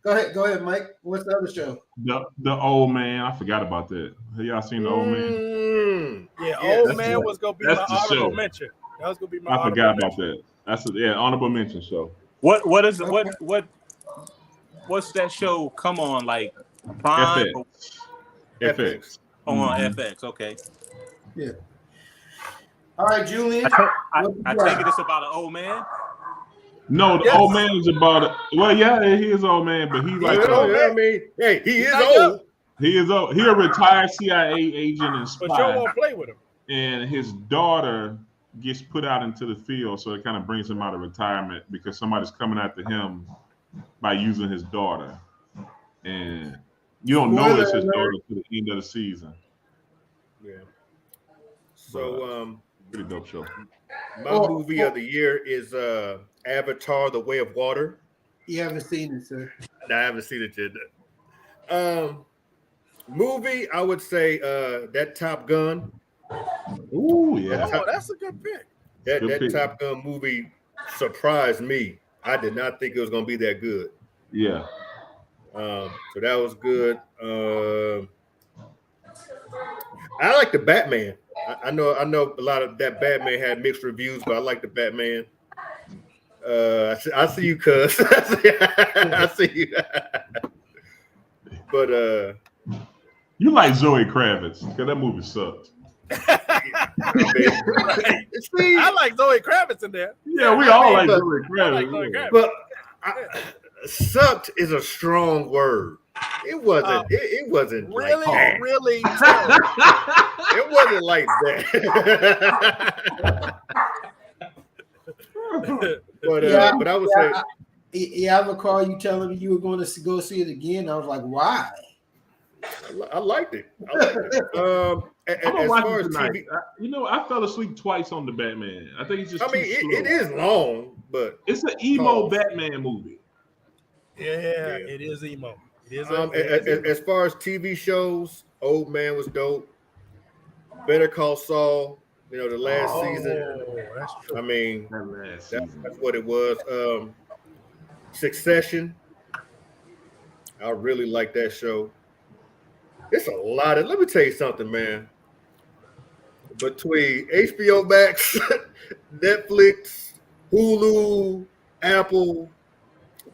Go ahead, Mike. What's the other show? The Old Man. I forgot about that. Have y'all seen The Old Man? Yeah, Old Man was gonna be my honorable mention. That was gonna be my. I forgot about that. That's honorable mention show. What is what's that show? Come on, like Prime. FX. Oh, on FX. Okay. Yeah. All right, Julian. I take it it's about an old man. No, the old man is about it. Well, yeah, he is old man, but he like. I mean, hey, he is old. He is old. He a retired CIA agent and spy. But you won't play with him. And his daughter gets put out into the field, so it kind of brings him out of retirement because somebody's coming after him by using his daughter, and you don't notice his daughter to the end of the season. Yeah. So, pretty dope show. My movie of the year is Avatar: The Way of Water. You haven't seen it, sir. No, I haven't seen it yet. Movie, I would say that Top Gun. Ooh, yeah. Oh, that's a good pick. That Top Gun movie surprised me. I did not think it was going to be that good. Yeah. So that was good. I like the Batman. I know a lot of that Batman had mixed reviews, but I like the Batman. I see you, cuz. I see you. But you like Zoe Kravitz because that movie sucked. See, I like Zoe Kravitz in there. Yeah, we all like Zoe Kravitz. Zoe Kravitz. but sucked is a strong word. It wasn't. It wasn't Really, like that. really terrible. It wasn't like that. but I would say, I recall you telling me you were going to go see it again. I was like, why? I liked it. I'm gonna As watch far it as tonight. TV, I fell asleep twice on the Batman. I think it's just. I mean, it is long, but It's an emo Batman movie. Yeah, it is emo. It is. As far as TV shows, Old Man was dope. Better Call Saul, the last season. That's true. I mean, That last season. that's what it was. Succession. I really like that show. It's a lot of. Let me tell you something, man. Between HBO Max, Netflix, Hulu, Apple,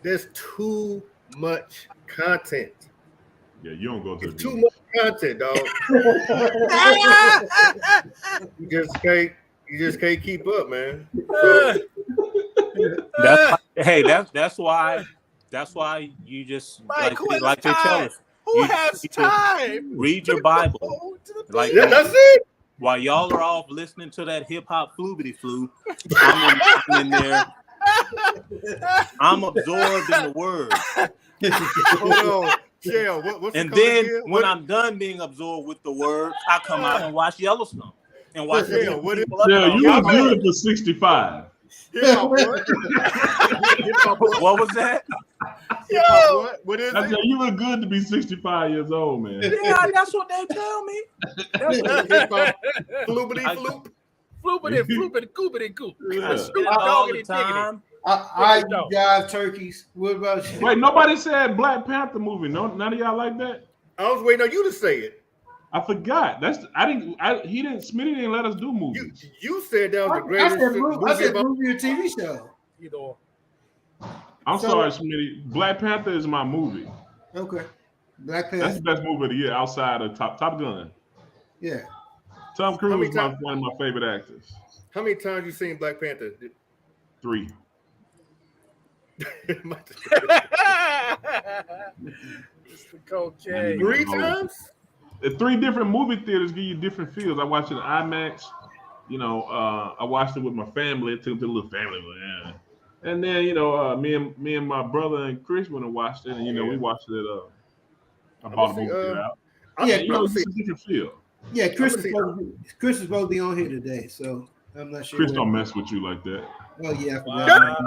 there's too much content. Yeah, you don't go to It's the too much content, dog. You just can't keep up, man. That's why you just Mike, who has like they tell time? us. Who You has need to time? Read your Bible. Like Yeah, that's it. while y'all are off listening to that hip hop floobity flu, I'm in there. I'm absorbed in the word. Hold on. Shell, what's And the code then again? when I'm done being absorbed with the word, I come out and watch Yellowstone and watch Yeah, what is- Yeah, you look good for 65. Hip-hop what? Hip-hop what? What was that? Hip-hop what? What is I it? said you look good to be 65 years old, man. Yeah, that's what they tell me. Hip-hop. Floopity floop. Floopity, floopity, coopity, coop. Yeah. Snoop All Doggity the time. I jive turkeys. What about you? Wait, nobody said Black Panther movie. No, none of y'all like that. I was waiting on you to say it. I forgot. Smitty didn't let us do movies. You said that was the I greatest said movie. movie or TV show. Either or. I'm So- sorry, Smitty. Black Panther is my movie. Okay. Black That's Panther. the best movie of the year outside of Top Gun. Yeah. Tom Cruise many is times- one of my favorite actors. How many times you seen Black Panther? 3. Mr. Cocaine. 3 times? The 3 different movie theaters give you different feels. I watched it in IMAX. I watched it with my family. It took the little family. Yeah. And then, me and my brother and Chris went and watched it. And, we watched it I bought the movie theater out. Yeah, It's a different feel. Yeah, Chris is supposed to be on here today, so I'm not sure. Chris don't mess with you like that. Oh yeah, I forgot.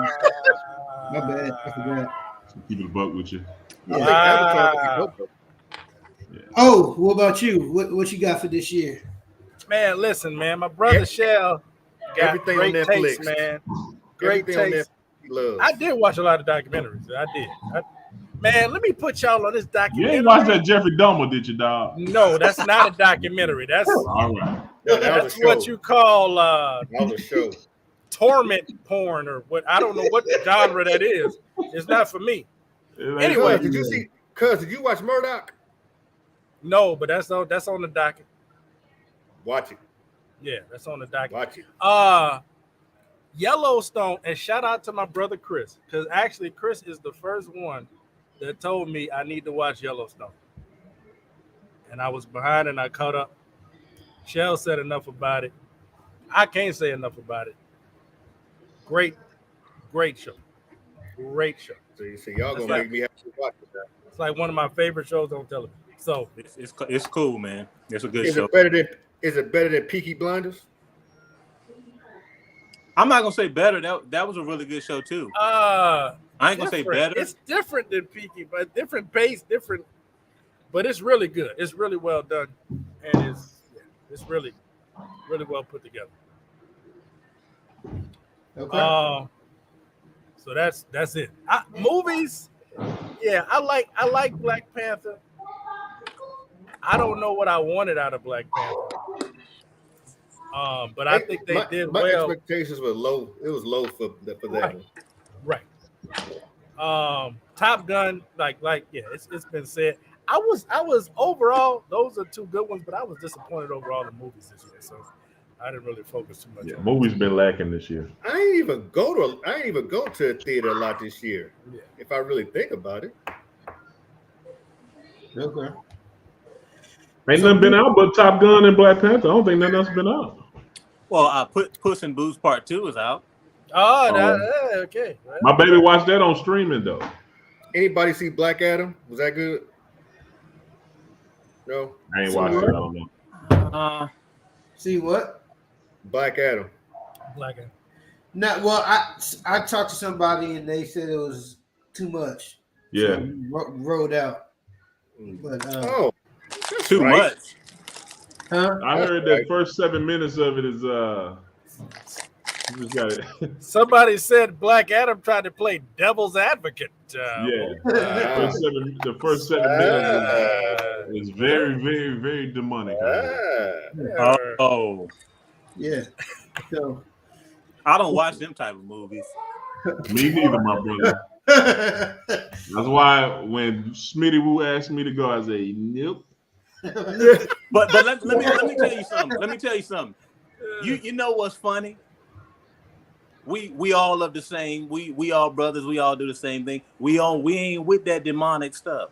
My bad. I forgot. Keep it a buck with you. Wow. Oh, what about you? What you got for this year? Man, listen, man. My brother Shell got Everything great on takes, Netflix. man. Great Everything on takes. Netflix, love. I did watch a lot of documentaries. I did. Man, let me put y'all on this You documentary. ain't watched that Jeffrey Dahmer, did you, dog? No, that's not a documentary. That's All right. No, that was that's a show. what you call That was a show. torment porn or what. I don't know what genre that is. It's not for me. Anyway, Did you watch Murdoch? No, but that's on the docket. Watch it. Yeah, that's on the docket. Watch it. Yellowstone, and shout out to my brother Chris, because actually Chris is the first one that told me I need to watch Yellowstone. And I was behind and I caught up. Shell said enough about it. I can't say enough about it. Great show. Great show. So y'all gonna make me have to watch it now. It's like one of my favorite shows on television. So It's cool, man. It's a good Is show. it better than Peaky Blinders? I'm not gonna say better. That was a really good show too. I ain't gonna say better. It's different than Peaky, but different pace, different. but it's really good. It's really well done, and it's really well put together. Okay. So that's it. Movies, yeah, I like Black Panther. I don't know what I wanted out of Black Panther. But I think they did my well. expectations were low. It was low for that one. Right. Top Gun, like yeah, it's been said. I was overall, those are two good ones, but I was disappointed over all the movies this year, so I didn't really focus too much. Yeah, on movies been lacking this year. I ain't even go to a theater a lot this year. Yeah. If I really think about it. Okay. Ain't nothing been out but Top Gun and Black Panther. I don't think nothing else been out. Well, Puss in Boots Part 2 is out. Okay. Well, My baby watched that on streaming though. Anybody see Black Adam? Was that good? No. I ain't watched it. I don't know. See what? Black Adam. Black Adam. No, well, I talked to somebody and they said it was too much. Yeah. So rolled out. But too much. Huh? I heard that first 7 minutes of it is you just got it. Somebody said Black Adam tried to play devil's advocate. Yeah. The first 7 minutes is very, very, very demonic. Yeah. So I don't watch them type of movies. Me neither, my brother. That's why when Smitty Woo asked me to go, I say, nope. But let me tell you something. Let me tell you something. You know what's funny? We all love the same. We all brothers. We all do the same thing. We ain't with that demonic stuff.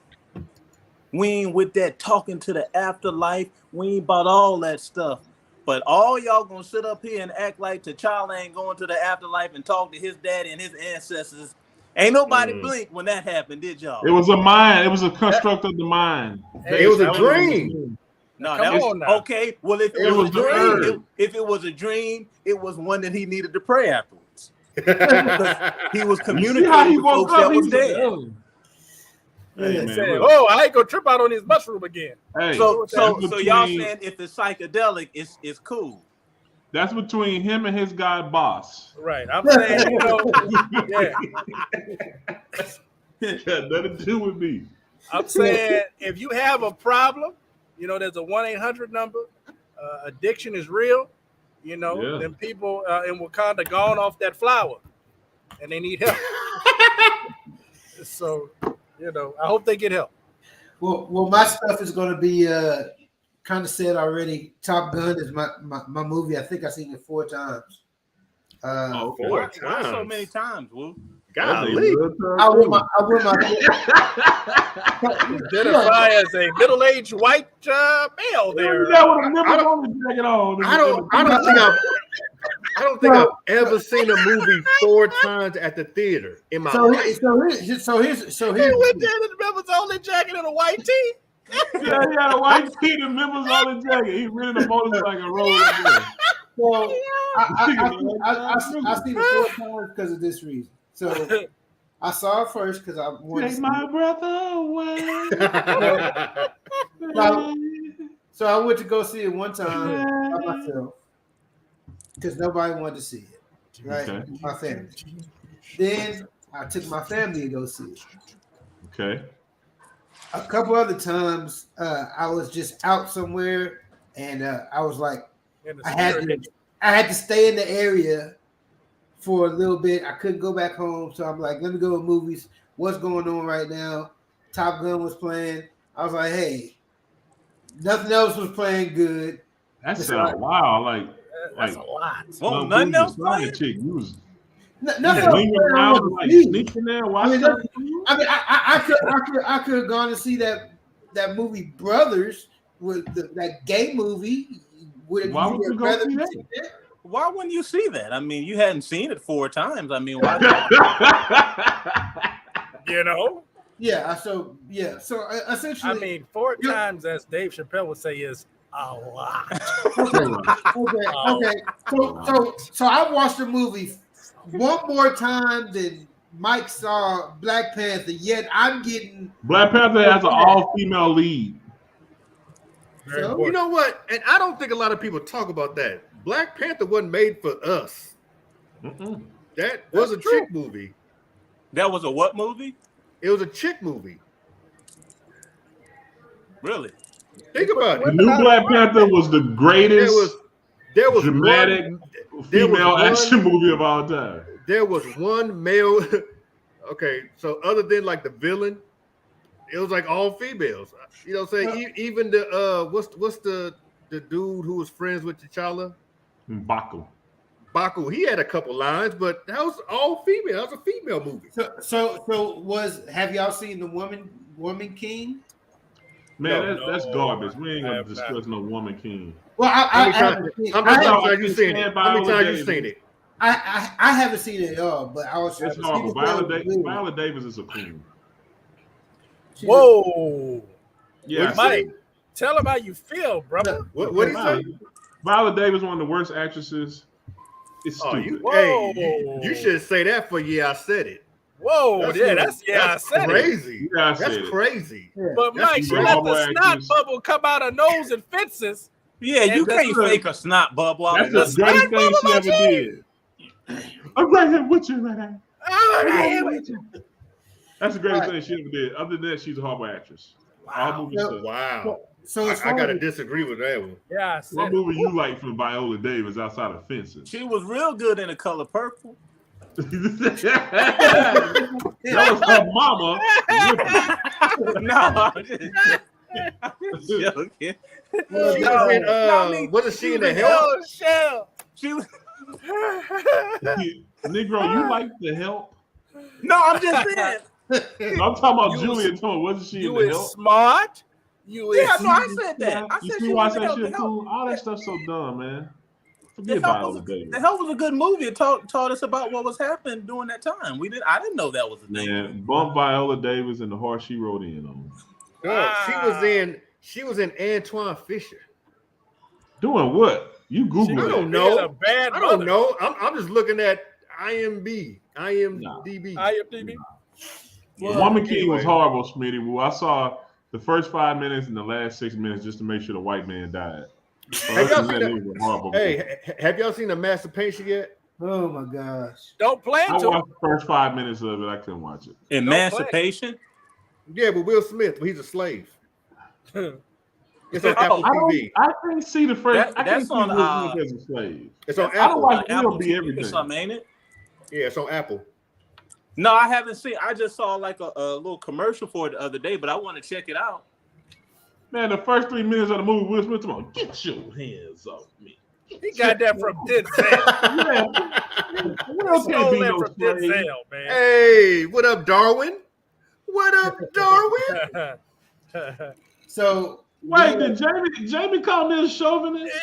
We ain't with that talking to the afterlife. We ain't about all that stuff. But all y'all gonna sit up here and act like T'Challa ain't going to the afterlife and talk to his daddy and his ancestors. Ain't nobody blink when that happened, did y'all? It was a mind. It was a construct of the mind. It was a dream. No, that was okay. Well, if it was a dream, if it was a dream, it was one that he needed to pray afterwards. Because he was communicating with folks that was dead. Hey, man, I ain't gonna trip out on this mushroom again. Hey, so y'all saying if it's psychedelic, it's cool. That's between him and his guy boss. Right. I'm saying, Got nothing to do with me. I'm saying if you have a problem, there's a 1-800 number. Addiction is real. Then people in Wakanda gone off that flower, and they need help. So, I hope they get help. Well, my stuff is going to be kind of said already. Top Gun is my movie. I think I've seen it 4 times. 4 Why times. so many times, Woo? Golly. I win my Identify as a middle-aged white male there. That with a nipples on the jacket on. I don't think I've ever seen a movie 4 times at the theater in my life. So here's He went there in the members only jacket and a white tee. Yeah, he had a white tee and members on the jacket. He rented a motorcycle roll. So I seen it 4 times because of this reason. So I saw it first because I wanted to see my brother away. So I went to go see it one time by myself because nobody wanted to see it, right? Okay. My family. Then I took my family to go see it. Okay. A couple other times, I was just out somewhere, and I was like, I had to stay in the area for a little bit. I couldn't go back home, so I'm like, let me go to movies. What's going on right now? Top Gun was playing. I was like, hey, nothing else was playing good. That sounds wild. That's a lot. Well, nothing else playing? Nothing else Sneaking there, watching. I could have gone to see that movie Brothers with that gay movie. Why would you go see that? Why wouldn't you see that? I mean, you hadn't seen it 4 times. I mean, why? Yeah. So essentially, I mean, 4 times, as Dave Chappelle would say, is a lot. Okay. So I watched the movie one more time than Mike saw Black Panther, yet I'm getting Black Panther has an all-female lead. so You know what? And I don't think a lot of people talk about that. Black Panther wasn't made for us. Mm-mm. That was a chick movie. That was a what movie? It was a chick movie. Really? Think about The it. new Black Panther was the greatest There was dramatic female action movie of all time. There was one male. Okay, so other than like the villain, it was like all females. You know what I'm saying? Even the what's the dude who was friends with T'Challa? Baku. He had a couple lines, but that was all female. That was a female movie. So have y'all seen the Woman King? Man, that's garbage. We ain't gonna discuss no Woman King. Well, how many times you seen it? How many times you seen it? I haven't seen it at all, but I was. It's horrible. Viola Davis is a queen. Whoa. Yeah, Mike, tell him how you feel, brother. What do you say? Viola Davis, one of the worst actresses. It's stupid. You should say that for I said it. Whoa, that's I said crazy. Yeah, that's crazy. Yeah. But Mike, you let the snot bubble come out of nose and fences. Yeah, you can't fake a snot bubble. That's the greatest thing she ever did. I'm right here with you right now. That's the greatest thing she ever did. Other than that, she's a horrible actress. Wow. So I gotta disagree with that one. Yeah. What movie you like from Viola Davis outside of Fences? She was real good in The Color Purple. That was her mama. No, I'm just joking. Wasn't she in The Help? She was. Negro, you like The Help? No, I'm just saying. I'm talking about Julia Tone. Wasn't she in The Help? Smart. No, I said that. I You said see she why I was said in shit The cool? Help. All that stuff's so dumb, man. The Help was a good movie. It taught us about what was happening during that time. I didn't know that was a thing. Man, bump Viola Davis and the horse she rode in on. She was in Antoine Fisher. Doing what? You Google it. I don't know. I don't know. I'm just looking at IMDb. Woman King was horrible, Smitty. Well, I saw the first 5 minutes and the last 6 minutes just to make sure the white man died. Have y'all seen Emancipation yet? Oh my gosh! Don't plan I to. watched the first 5 minutes of it. I couldn't watch it. Emancipation? Yeah, but Will Smith, he's a slave. It's on Apple TV. I can't see the first. That's on Will Smith as a slave. It's on I don't Apple. watch Apple be TV everything. or something, ain't it? Yeah, it's on Apple. No, I haven't seen. I just saw like a little commercial for it the other day, but I want to check it out. Man, the first 3 minutes of the movie, Will Smith, come on, get your hands off me. He got that from Denzel. Stole that from Denzel, man. Hey, what up, Darwin? What up, Darwin? So wait, did Jamie call me a chauvinist?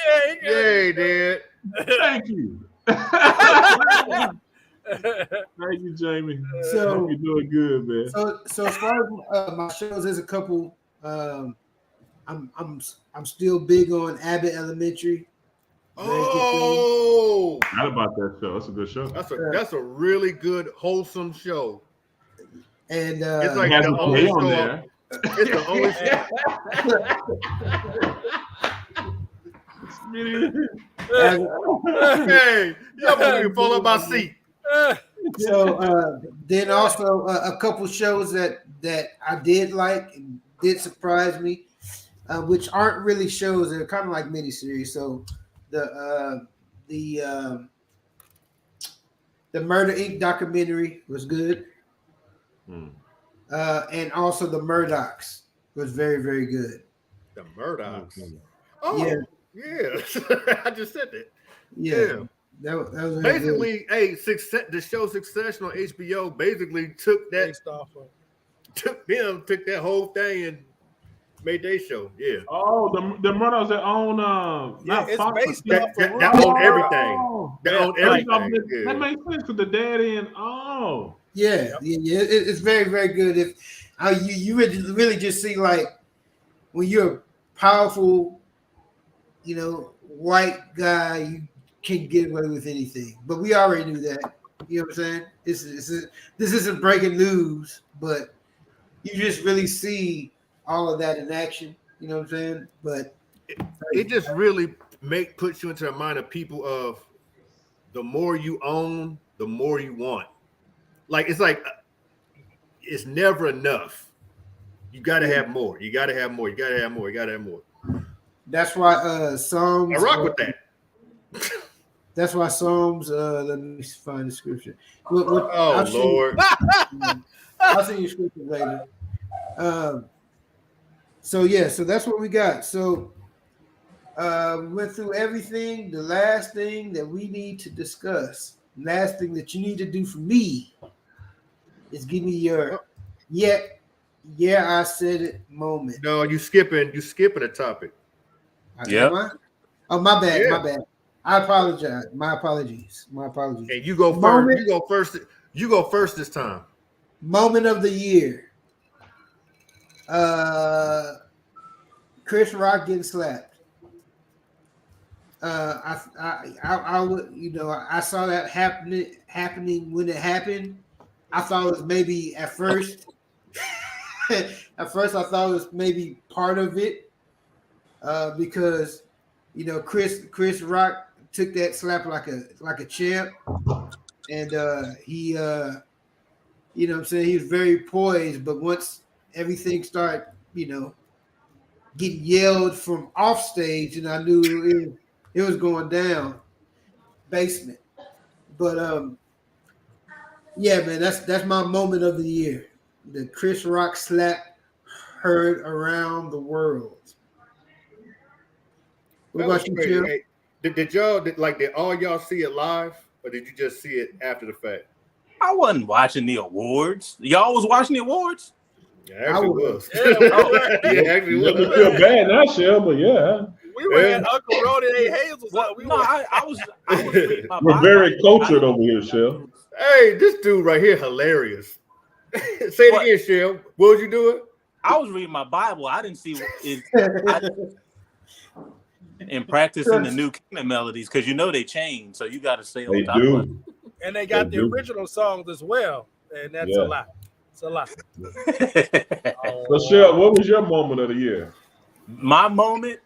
Yeah, he did. Thank you. Thank you, Jamie. So you're doing good, man. So as far as my shows, there's a couple. I'm still big on Abbott Elementary. Oh, not about that show. That's a good show. That's a really good, wholesome show. And it's like the only show. There. It's the only show. Hey, y'all gonna fall up my seat. So then also a couple shows that I did like and did surprise me, which aren't really shows. They're kind of like miniseries. So the Murder Inc. documentary was good. And also the Murdochs was very, very good. The Murdochs. Oh, yeah. I just said that. Yeah. That was basically the show Succession on HBO basically took that whole thing and made their show. Yeah. Oh, the Murdochs that own it's Fox. based off that own everything. That own everything. That makes sense because the daddy and it's very, very good. If you really just see like when you're a powerful, white guy, you can get away with anything. But we already knew that. You know what I'm saying? This isn't breaking news, but you just really see all of that in action. You know what I'm saying? But it just really puts you into the mind of people of the more you own, the more you want. Like it's never enough. You got to have more. You got to have more. You got to have more. You got to have more. that's why Psalms. I rock with that. That's why Psalms. Let me find the scripture. Oh Lord! I'll send you scripture later. So that's what we got. So we went through everything. The last thing that we need to discuss, last thing that you need to do for me, is give me your I said it moment. No, you skipping a topic. Yeah. Oh, my bad. Yeah. My bad. I apologize. My apologies. And you go first. You go first. You go first this time. Moment of the year. Chris Rock getting slapped. I would, I saw that happening when it happened. I thought it was maybe at first. At first, I thought it was maybe part of it, because Chris Rock took that slap like a champ, and he, you know what I'm saying, he was very poised. But once everything started, getting yelled from off stage, and I knew it was going down, basement. But yeah, man, that's my moment of the year. The Chris Rock slap heard around the world. What about you, Jim? Hey, did all y'all see it live, or did you just see it after the fact? I wasn't watching the awards. Y'all was watching the awards? Yeah, actually was. Yeah, actually You was. feel bad now, Shell, but yeah. We were at Uncle Rod and A. Hazel's. I was reading my We're Bible. very cultured over here, Shell. Hey, this dude right here, hilarious. Say it again, Shell. What was you doing? I was reading my Bible. I didn't see and practicing the new kingdom melodies, because they change, so you got to stay on They top of it. do. And they got They the do. original songs as well, and that's a lot. It's a lot. So, Shell, what was your moment of the year? My moment,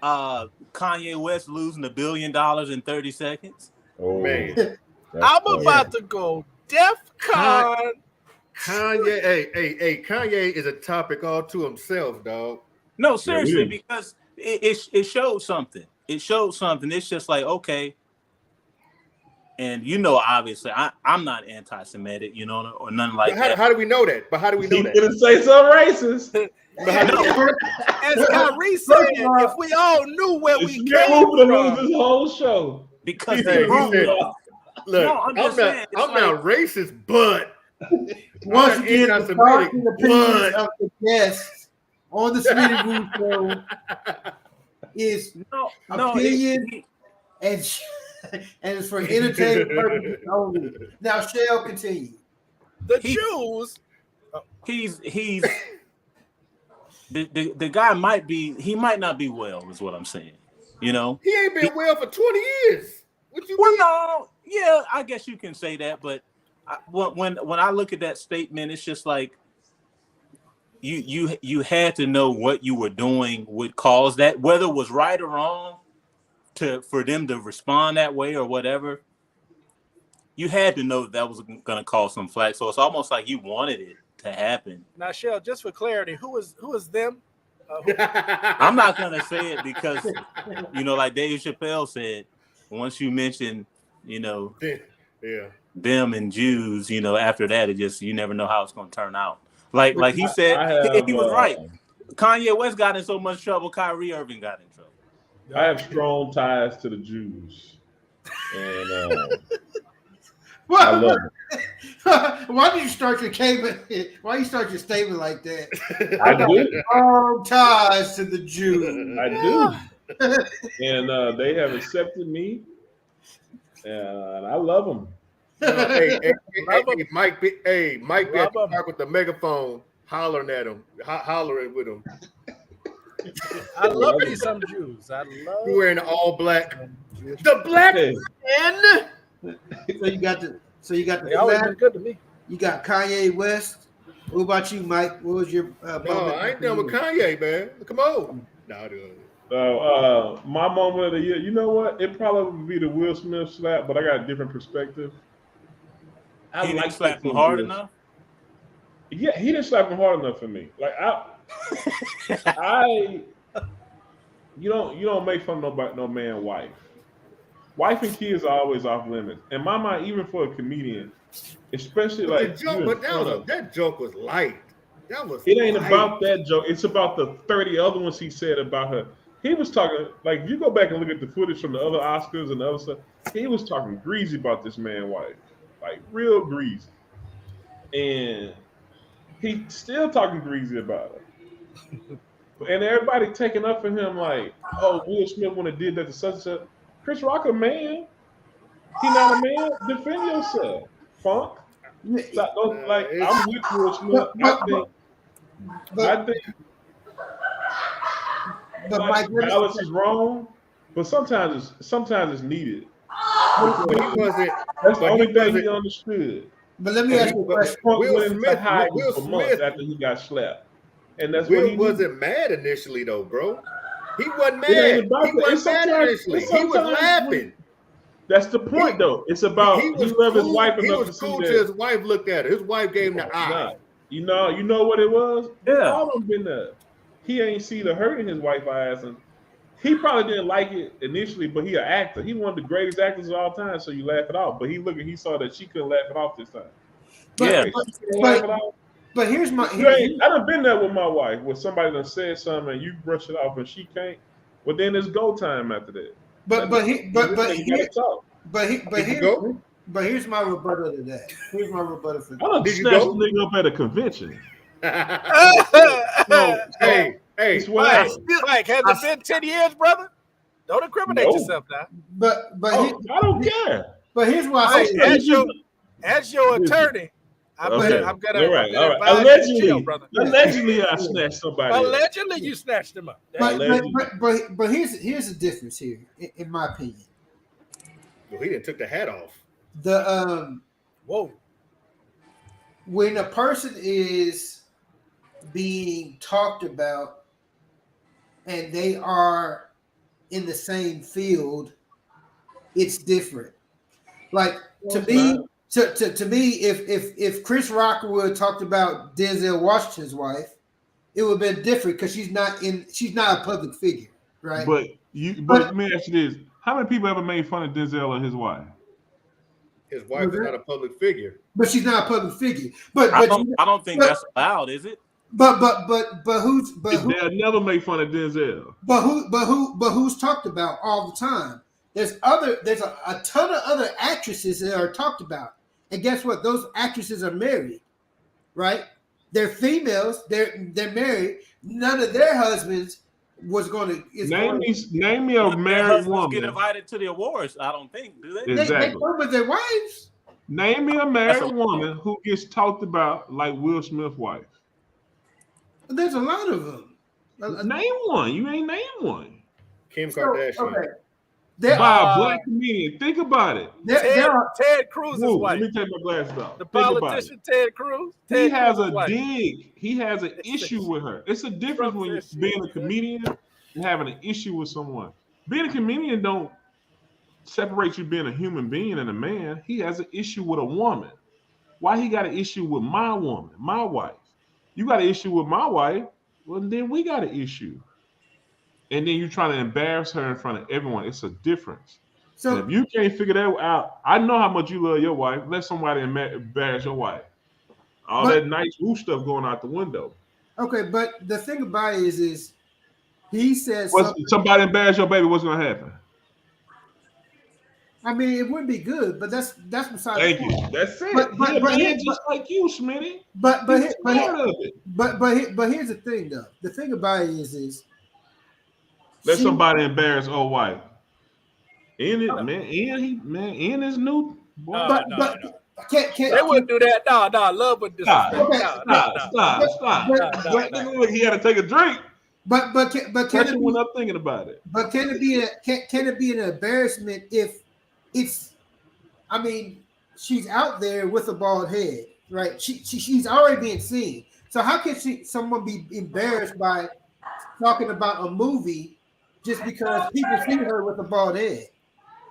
Kanye West losing $1 billion in 30 seconds. Oh, Man. I'm about to go DEFCON. Kanye, hey, Kanye is a topic all to himself, dog. No, seriously, because it showed something. It showed something. It's just like, okay. And obviously, I'm not anti-Semitic, or nothing like that. How do we know that? But how do we know He that? didn't say something racist. As Kyrie said, if we all knew where we came to lose from. this whole show. Because He they said, look, look, I'm just saying, I'm not racist, but Once I'm again, the anti-Semitic, thoughts and opinions but of the guests on the Smitty Woo Show is opinion and it's for entertainment purposes only. Now, Shell, continue. The Jews. he's the guy might not be well, is what I'm saying. he ain't been well for 20 years. What you mean? No, yeah, I guess you can say that, but when I look at that statement, it's just like you had to know what you were doing would cause that, whether it was right or wrong, for them to respond that way or whatever. You had to know that was going to cause some flack, so it's almost like you wanted it to happen. Now, Shell, just for clarity, who is them? I'm not going to say it because, like Dave Chappelle said, once you mention, them and Jews, after that, you never know how it's going to turn out. Like he said, he was right. Kanye West got in so much trouble, Kyrie Irving got in trouble. I have strong ties to the Jews, and I love it. Why did you start your statement? Why you start your statement like that? I do. Strong ties to the Jews. I do. And they have accepted me, and I love them. Mike be at the park with the megaphone, hollering at him, hollering with him. I love me some Jews. I love You wearing all black. The black man. So you got the So you got the They always been flat. good to me. You got Kanye West. What about you, Mike? What was your No, moment I ain't of the done with year? Kanye, man. Come on. Nah, dude. My moment of the year, you know what? It probably would be the Will Smith slap, but I got a different perspective. I He didn't like slap that him for hard Will. enough. Yeah, he didn't slap him hard enough for me. Like you don't make fun of no man wife. Wife and kids are always off limits. In my mind, even for a comedian, especially But the like joke, you in front of. that joke was light. That was It ain't light. about that joke. It's about the 30 other ones he said about her. He was talking, like, you go back and look at the footage from the other Oscars and the other stuff, he was talking greasy about this man's wife. Like, real greasy. And he's still talking greasy about her. And everybody taking up for him like, oh, Will Smith wouldn't have did that to such and such. Chris Rock a man. He not a man. Defend yourself, Funk. Stop, don't, like, I'm with Will Smith. I think But like, Mike, balance is wrong, but sometimes it's needed. But he wasn't. That's the But only he thing he wasn't. understood. But let me ask you a question. Punk Will went into Smith. hiding Will for months Smith. after he got slapped, and that's what Will he needed. wasn't mad initially, though, bro. He wasn't It ain't mad. about He that. wasn't mad initially. He was laughing. That's the point, though. It's about he loved his wife He enough to was see cool that. till his wife looked at her. His wife gave him the eye. Nah. You know what it was? Yeah. All of them been there. He ain't see the hurt in his wife's eyes, and he probably didn't like it initially, but he an actor. He one of the greatest actors of all time, so you laugh it off. But he saw that she couldn't laugh it off this time. Yeah. But here's my. I done been there with my wife, where somebody done said something and you brush it off and she can't. Well, then it's go time after that. Here's my rebuttal to that. Here's my rebuttal for that. I done Did you snatched go? the nigga up at a convention. Hey, Mike, has it been 10 years, brother? Don't incriminate yourself now. I don't care. But here's why I say as your attorney, I'm gonna allegedly, chill, brother. Allegedly, I snatched somebody. Allegedly, you snatched him up. But here's the difference here, in my opinion. Well, he didn't took the hat off. When a person is being talked about and they are in the same field, it's different. Like to me, if Chris Rock would have talked about Denzel Washington's wife, it would have been different because she's not a public figure, right? But let me ask you this: how many people ever made fun of Denzel and his wife? His wife is not a public figure. But she's not a public figure. But I don't think that's allowed, is it? They'll never make fun of Denzel. But who's talked about all the time? There's a ton of other actresses that are talked about. And guess what? Those actresses are married, right? They're females, they're married. None of their husbands was going to name me a married woman. Get invited to the awards, I don't think, do they? Exactly. They go with their wives. Name me a married woman who gets talked about like Will Smith's wife. There's a lot of them. Name one. You ain't named one. Kim Kardashian. Okay. By a black comedian. Think about it. Ted Cruz's wife. Let me take my glasses off. The politician Ted Cruz. He has a dig. He has an issue with her. It's a difference when you're being a comedian and having an issue with someone. Being a comedian don't separate you being a human being and a man. He has an issue with a woman. Why he got an issue with my woman, my wife? You got an issue with my wife, well, then we got an issue. And then you're trying to embarrass her in front of everyone. It's a difference. So and if you can't figure that out, I know how much you love your wife. Let somebody embarrass your wife. That nice woo stuff going out the window. Okay, but the thing about it is he says somebody embarrass your baby, what's gonna happen? I mean, it would be good, but that's beside Thank the you. point. That's it. But just like you, Smitty. But here's the thing, though. The thing about it is let somebody embarrass old wife. Ian is new. Boy. They wouldn't do that. No, love would disrespect. Stop. Look, he had to take a drink. But can it when I'm thinking about it? But can it be an embarrassment if it's? I mean, she's out there with a bald head, right? She's already being seen. So how can someone be embarrassed by talking about a movie just because people see her with a bald head?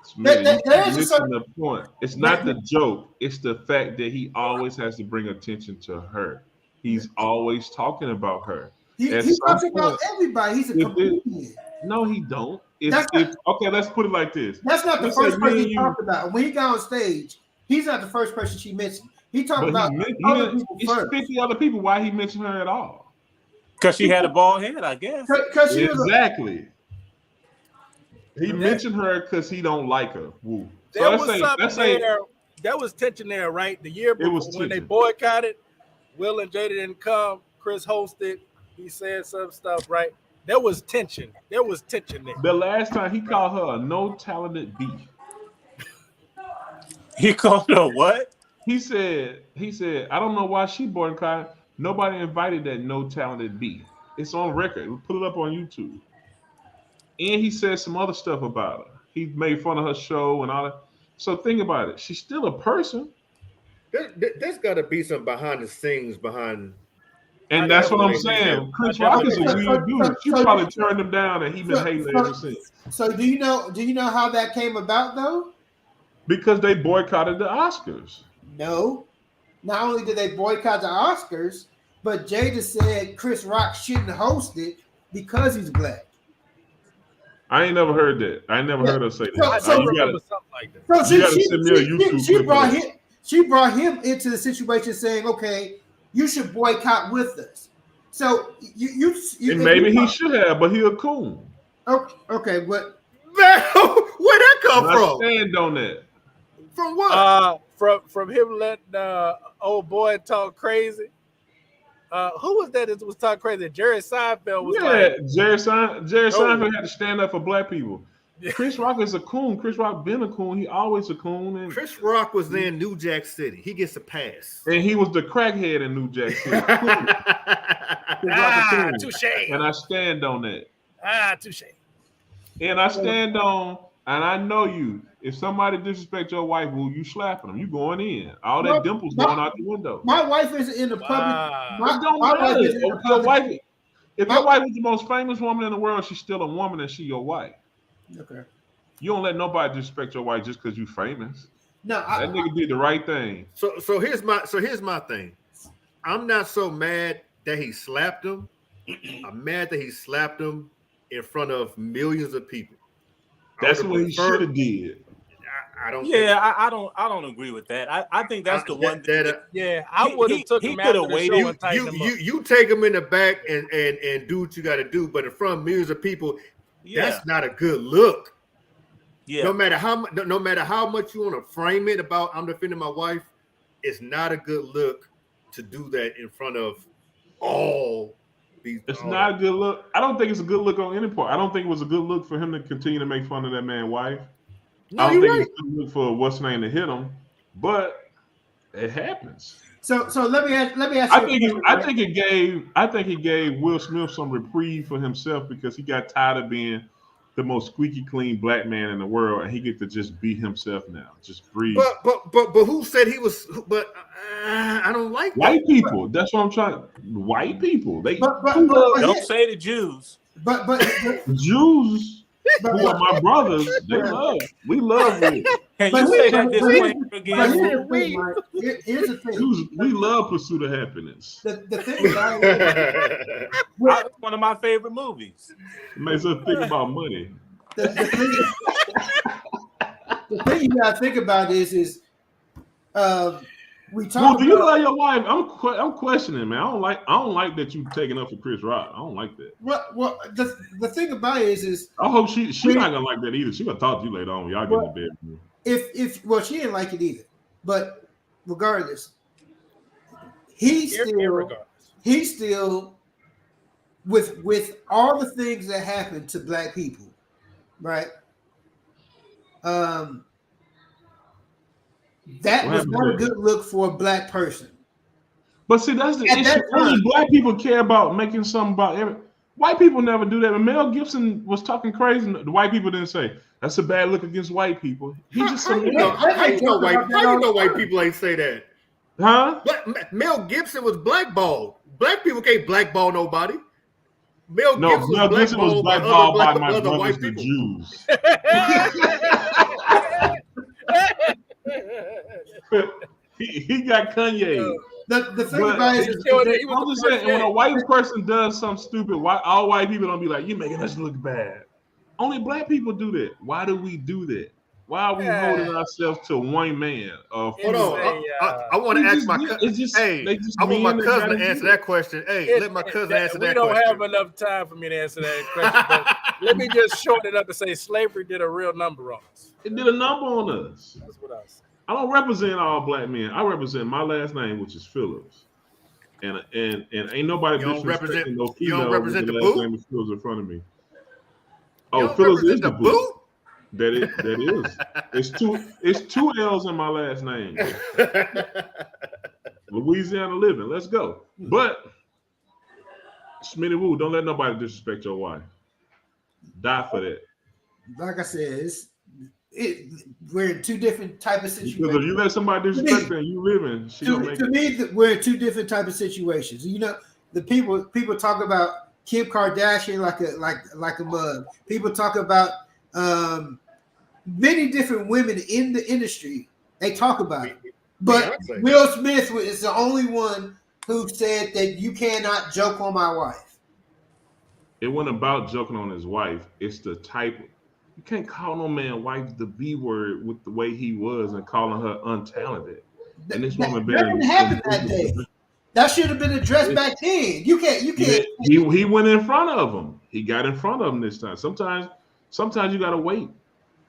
Smitty, you're missing the point. It's not the joke. It's the fact that he always has to bring attention to her. He's always talking about her. He talks about everybody. He's a comedian. No, he don't. Okay, let's put it like this. That's not the first person he talked about. When he got on stage, he's not the first person she mentioned. He talked about other people first. 50 other people. Why he mentioned her at all? Because she had a bald head, I guess. Exactly. He mentioned her because he don't like her. Woo. There was tension there, right? The year before when they boycotted, Will and Jada didn't come. Chris hosted. He said some stuff, right? There was tension. There. The last time he called her a no talented B. He called her what? He said, I don't know why she boycotted. Nobody invited that no talented B. It's on record. We'll put it up on YouTube. And he said some other stuff about her. He made fun of her show and all that. So think about it. She's still a person. There's got to be some behind the scenes behind. And that's what I'm saying. Chris Rock is a weird dude. She probably turned him down, and he's been hating her ever since. So do you know how that came about though? Because they boycotted the Oscars. No. Not only did they boycott the Oscars, but Jada said Chris Rock shouldn't host it because he's black. I ain't never heard that. I never heard her say that. I remember something like that. So she brought him into the situation saying, "Okay, you should boycott with us." So you and maybe he should have, but he a coon. Okay, but where'd that come from? I stand on that. From what? From him letting old boy talk crazy. Who was that was talking crazy? Jerry Seinfeld was Jerry Seinfeld had to stand up for black people. Yeah. Chris Rock is a coon. Chris Rock been a coon. He always a coon. And Chris Rock was in New Jack City. He gets a pass. And he was the crackhead in New Jack City. Touche. And I stand on that. Touche. And I stand on, and I know you. If somebody disrespect your wife, well, you slapping them. You going in. All that dimples going out the window. My wife is in the public. If your wife is the most famous woman in the world, she's still a woman and she your wife. Okay. You don't let nobody disrespect your wife just because you famous. No, that nigga did the right thing. So here's my thing. I'm not so mad that he slapped him. I'm mad that he slapped him in front of millions of people. That's what he should have did. I don't agree with that. I think that's the one thing. I would have took him out of the show and tightened him up. You take him in the back and do what you got to do, but in front of millions of people, that's not a good look. Yeah. No matter how much you want to frame it about I'm defending my wife, it's not a good look to do that in front of all these. It's not a good look. I don't think it's a good look on any part. I don't think it was a good look for him to continue to make fun of that man's wife. No, I don't think it's a good look for what's name to hit him, but it happens. So let me ask you. I think he gave Will Smith some reprieve for himself because he got tired of being the most squeaky clean black man in the world, and he get to just be himself now. Just breathe. But who said he was? But I don't like white people. That's what I'm trying. White people. They don't say the Jews. But Jews. Who are my brothers? We love it. Can you say that disclaimer again? Here's the thing. We love Pursuit of Happiness. The thing about it's one of my favorite movies. It makes us think about money. The thing you gotta think about is we talk. Well, do you love your wife? I'm questioning, man. I don't like that you taking up for Chris Rock. I don't like that. Well, the thing about it is I hope she's not gonna like that either. She gonna talk to you later on. Y'all get in the bed. If she didn't like it either, but regardless, he's still with all the things that happen to black people, right? That was not a good look for a black person. But see, that's the issue. Only black people care about making something about everything. White people never do that. When Mel Gibson was talking crazy, the white people didn't say that's a bad look against white people. He just how you know white people ain't say that? Huh? Mel Gibson was blackballed. Black people can't blackball nobody. Mel Gibson was blackballed by my brothers, the Jews. he got Kanye. The thing about it is, I'm just saying, when a white person does something stupid, all white people don't be like, "You're making us look bad." Only black people do that. Why do we do that? Why are we holding ourselves to one man? Hold on. I want to ask my cousin. I want my cousin to answer that question. Hey, let my cousin answer that question. We don't have enough time for me to answer that question. But let me just shorten it up and say slavery did a real number on us. It did a number on us. That's what I said. I don't represent all black men. I represent my last name, which is Phillips. And ain't nobody disrespecting no female. You don't represent the last boot? name is Phillips in front of me. Oh, Phillips is the boot. That is. It's two L's in my last name. Louisiana living. Let's go. But Smitty Woo, don't let nobody disrespect your wife. Die for that. Like I said, we're in two different type of situations. Because if you let somebody disrespect her and you living, we're in two different type of situations. You know, the people talk about Kim Kardashian like a mug. People talk about many different women in the industry. They talk about it, but Will Smith is the only one who said that you cannot joke on my wife. It wasn't about joking on his wife. It's the type. You can't call no man wife the B word with the way he was and calling her untalented. And this woman didn't happen that day. That should have been addressed back then. You can't. He went in front of him. He got in front of him this time. Sometimes you gotta wait. You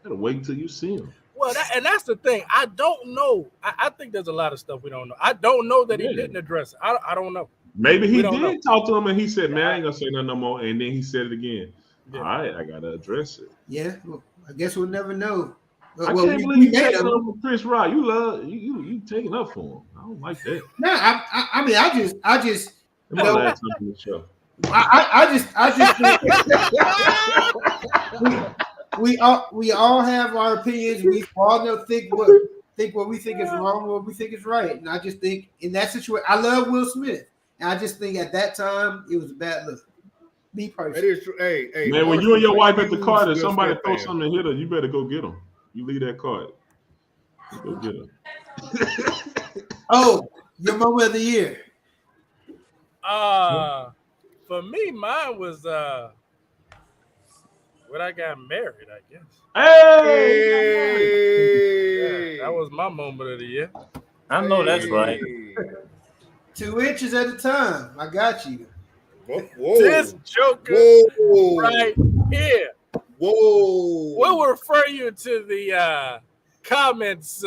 gotta wait until you see him. Well, that's the thing. I don't know. I think there's a lot of stuff we don't know. I don't know that he didn't address it. I don't know. Maybe he did talk to him and he said, "Man, I ain't gonna say nothing no more." And then he said it again. Yeah. All right, I gotta address it. Yeah, well, I guess we'll never know. I can't believe you taking up for Chris Rock. You taking up for him. I don't like that. No, I mean, I just. You know, last time on the show. we all have our opinions. We all know think what we think is wrong, what we think is right. And I just think in that situation, I love Will Smith, and I just think at that time it was a bad look. Me personally. That is true. Hey, man, when you and your wife at the car, and somebody throw something and hit her, you better go get them. You leave that card. Go get her. Oh, your moment of the year. For me, mine was when I got married, I guess. Hey! Yeah, that was my moment of the year. I know that's right. 2 inches at a time. I got you. Whoa. This joker right here. Whoa. We'll refer you to the comments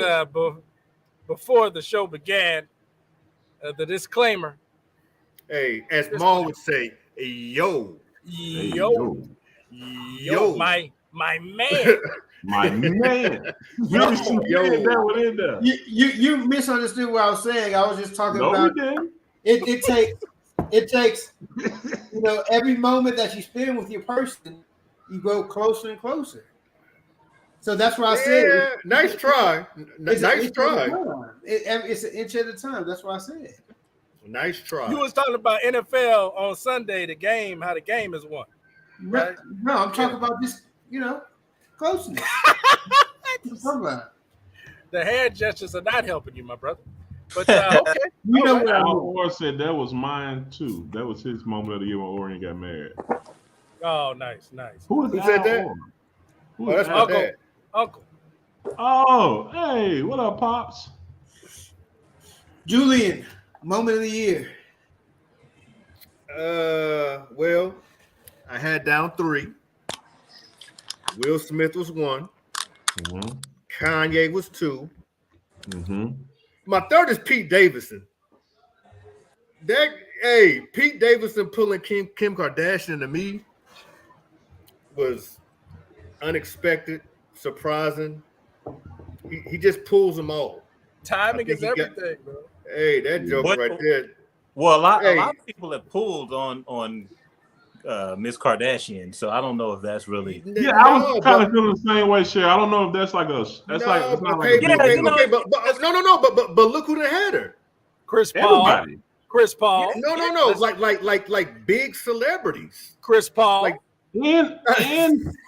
before the show began. The disclaimer. Hey, as Maul would say, yo, my man. My man. You misunderstood what I was saying. I was just talking about it takes every moment that you spend with your person, you go closer and closer. So that's what I said. Nice try. Nice try. It's an inch at a time. That's what I said. Nice try. You was talking about NFL on Sunday, the game, how the game is won. Right? No, I'm talking about just, closeness. The hand gestures are not helping you, my brother. But okay. Al said that was mine too. That was his moment of the year when Orion got married. Oh, nice. Who said that? That's my dad. Uncle. Oh, hey, what up, Pops? Julian, moment of the year. Well, I had down 3. Will Smith was 1. Mm-hmm. Kanye was 2. Mm-hmm. My 3rd is Pete Davidson. Pete Davidson pulling Kim Kardashian to me was unexpected, surprising. He just pulls them all. Timing is everything, bro. Hey, that joke right there. Well, a lot of people have pulled on Miss Kardashian. So I don't know if that's really. Yeah, I was kind of feeling the same way, Cher. I don't know if that's like a. That's like it's not like. But look who they had her. Chris Paul. Everybody. Chris Paul. No. Like big celebrities. Chris Paul. Like And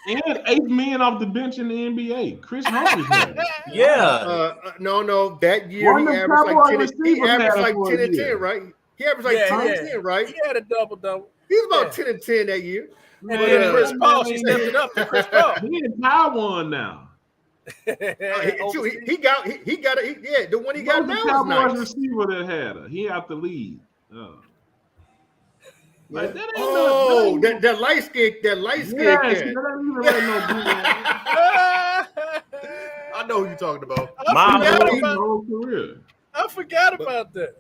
8 men off the bench in the NBA. Chris Humphries had it. Yeah. No. That year he averaged like 10 and 10, right? He averaged like 10 and 10, right? He had a double. He was about 10 and 10 that year. And then Chris Paul, she stepped it up to Chris Paul. He in Taiwan now. He got it. Yeah, the one he got now the was nice. Cowboys receiver that had her. He out the lead. Like that ain't that light skin cat. That ain't even like no I know who you're talking about. I forgot about that.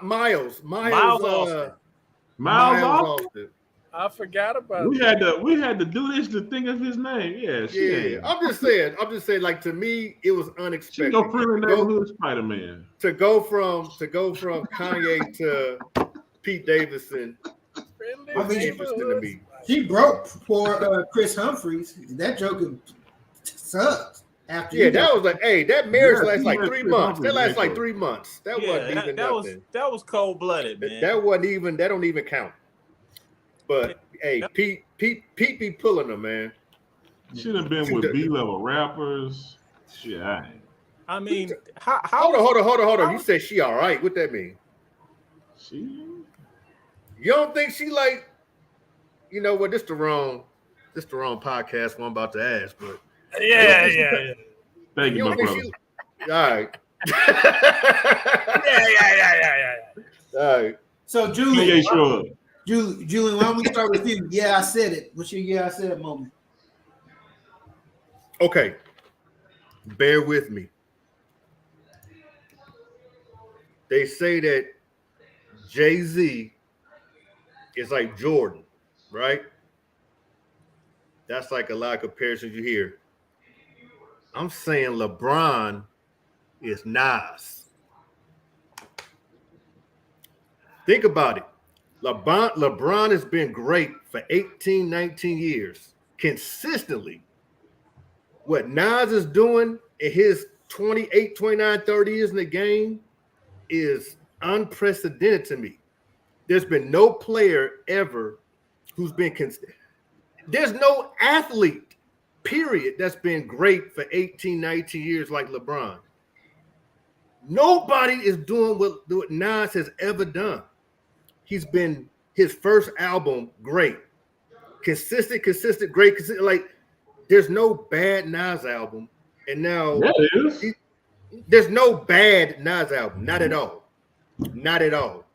Miles Austin. I forgot about we had to do this to think of his name. Yeah. I'm just saying, like to me, it was unexpected. She go friendly neighborhood Spider-Man. To go from Kanye to Pete Davidson. I mean, interesting to me. She broke for Chris Humphries. That joke sucks. That was like, hey, that marriage lasts like 3 months. That lasts like 3 months. That wasn't even nothing. That was cold-blooded, man. That wasn't even. That don't even count. But hey, Pete be pulling them, man. Should have been with B-level rappers. Yeah. I mean, how hold on. You said she all right? What that mean? She. You don't think she like? You know what? This the wrong podcast. What I'm about to ask, but. Yeah. Thank you, my brother. All right. Yeah. All right. So, Julie, sure. Julie, why don't we start with you? Yeah, I said it. What's your "yeah, I said it" moment? Okay. Bear with me. They say that Jay-Z is like Jordan, right? That's like a lot of comparisons you hear. I'm saying LeBron is Nas. Think about it. LeBron has been great for 18, 19 years, consistently. What Nas is doing in his 28, 29, 30 years in the game is unprecedented to me. There's been no player ever who's been there's no athlete, period, that's been great for 18, 19 years like LeBron. Nobody is doing what Nas has ever done. He's been his first album, great. Consistent, great. Like, there's no bad Nas album. And now there's no bad Nas album. Not at all. Not at all.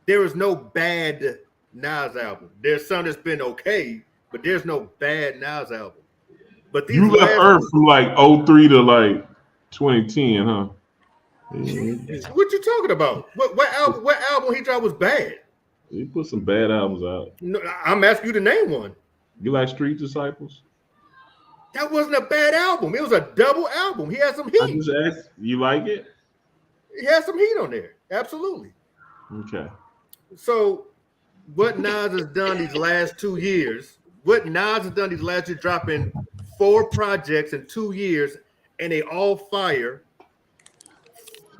There is no bad Nas album. There's some that's been okay, but there's no bad Nas album. But these you left Earth from like 03 to like 2010, huh? What you talking about? What album he dropped was bad? He put some bad albums out. No, I'm asking you to name one. You like Street Disciples? That wasn't a bad album. It was a double album. He had some heat. I just asked, you like it? He had some heat on there. Absolutely. Okay. So what Nas has done these last 2 years, dropping 4 projects in 2 years, and they all fire.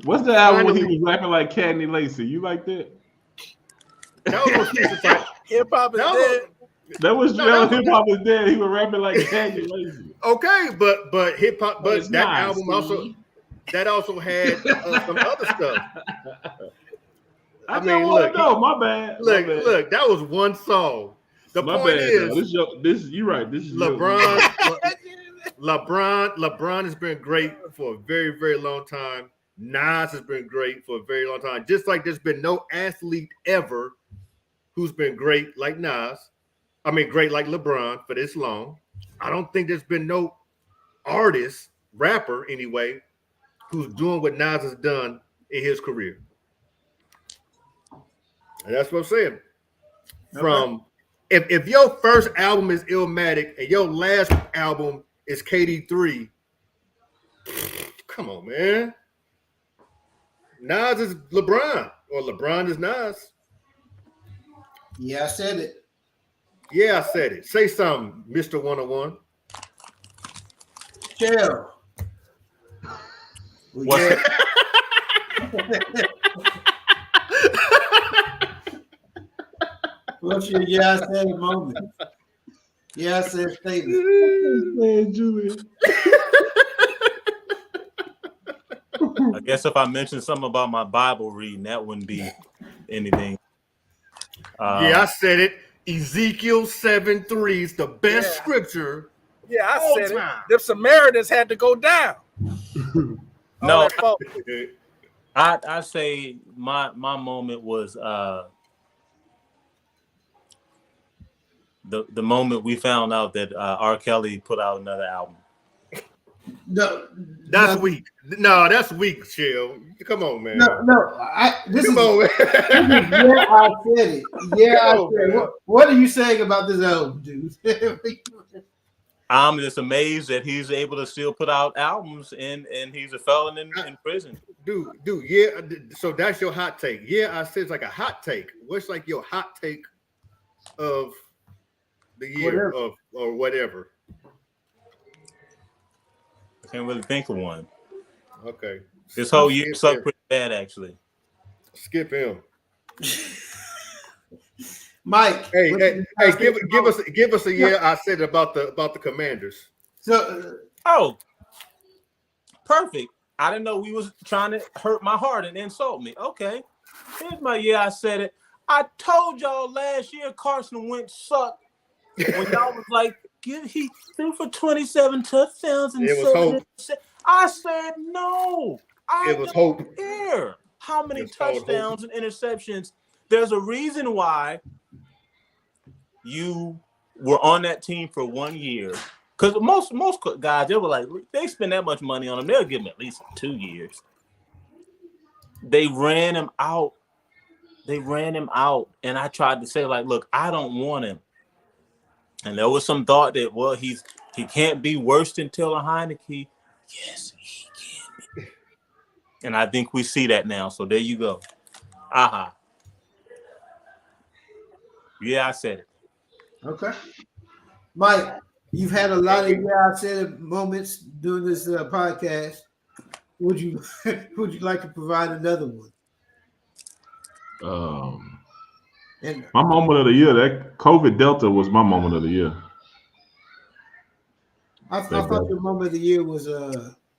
What's the album when he was rapping like Cadney Lacey? You like that? That was Hip Hop is dead. That was Hip Hop is dead. He was rapping like Cadney Lacey. Okay, but hip hop, but that nice, album also had some other stuff. I mean, look, my bad. Look, that was one song. The point is, you're right. This is LeBron. LeBron has been great for a very, very long time. Nas has been great for a very long time. Just like there's been no athlete ever who's been great like Nas. I mean, great like LeBron for this long. I don't think there's been no artist, rapper anyway, who's doing what Nas has done in his career. And that's what I'm saying. From if your first album is Illmatic and your last album is KD3, come on, man. Nas is LeBron, or LeBron is Nas. Yeah, I said it. Yeah, I said it. Say something, Mr. 101. Chill. What's Yeah. What's your yeah, I said it moment? Yeah, I said statement. Julian. I guess if I mentioned something about my Bible reading, that wouldn't be anything. Yeah, I said it. Ezekiel 7:3 is the best Yeah. scripture. Yeah, I all said time. it. The Samaritans had to go down. No, that folk. I say my moment was the moment we found out that R. Kelly put out another album. No, That's weak. No, that's weak, Chill. Come on, man. No. This Come is on, man. yeah, I said it. Yeah, I Come on, said man. it. What are you saying about this album, dude? I'm just amazed that he's able to still put out albums and he's a felon in prison. Dude, yeah. So that's your hot take. Yeah, I said it's like a hot take. What's like your hot take of the year or whatever? I can't really think of one. Okay. This whole year sucked pretty bad, actually. Skip him. Mike. Hey, give us a year. I said about the Commanders. So, perfect. I didn't know we was trying to hurt my heart and insult me. Okay, here's my year. I said it. I told y'all last year Carson Wentz sucked when y'all was like, he threw for 27 touchdowns and it was hope. I said no. I it was don't hope. care how many touchdowns and interceptions. There's a reason why you were on that team for 1 year. Because most guys, they were like, they spend that much money on him, they'll give him at least 2 years. They ran him out. And I tried to say, like, look, I don't want him. And there was some thought that, well, he can't be worse than Taylor Heineke. Yes, he can be. And I think we see that now. So there you go. Aha. Yeah, I said it. okay. Mike, you've had a lot of yeah, I said it moments during this podcast. Would you like to provide another one? And My moment of the year, that COVID Delta was my moment of the year. I thought your moment of the year was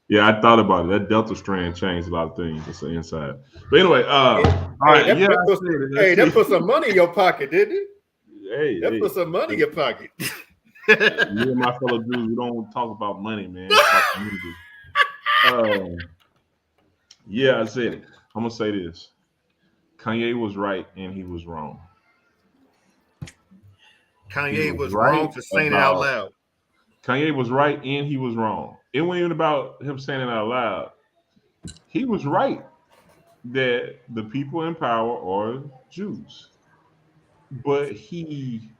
Yeah, I thought about it. That Delta strand changed a lot of things. That's the inside. But anyway, all right. That put some money in your pocket, didn't it? Hey, put some money in your pocket. Me and my fellow dudes, we don't talk about money, man. Yeah, I said it. I'm gonna say this. Kanye was right and he was wrong. Kanye was wrong for saying it out loud. Kanye was right and he was wrong. It wasn't even about him saying it out loud. He was right that the people in power are Jews. But he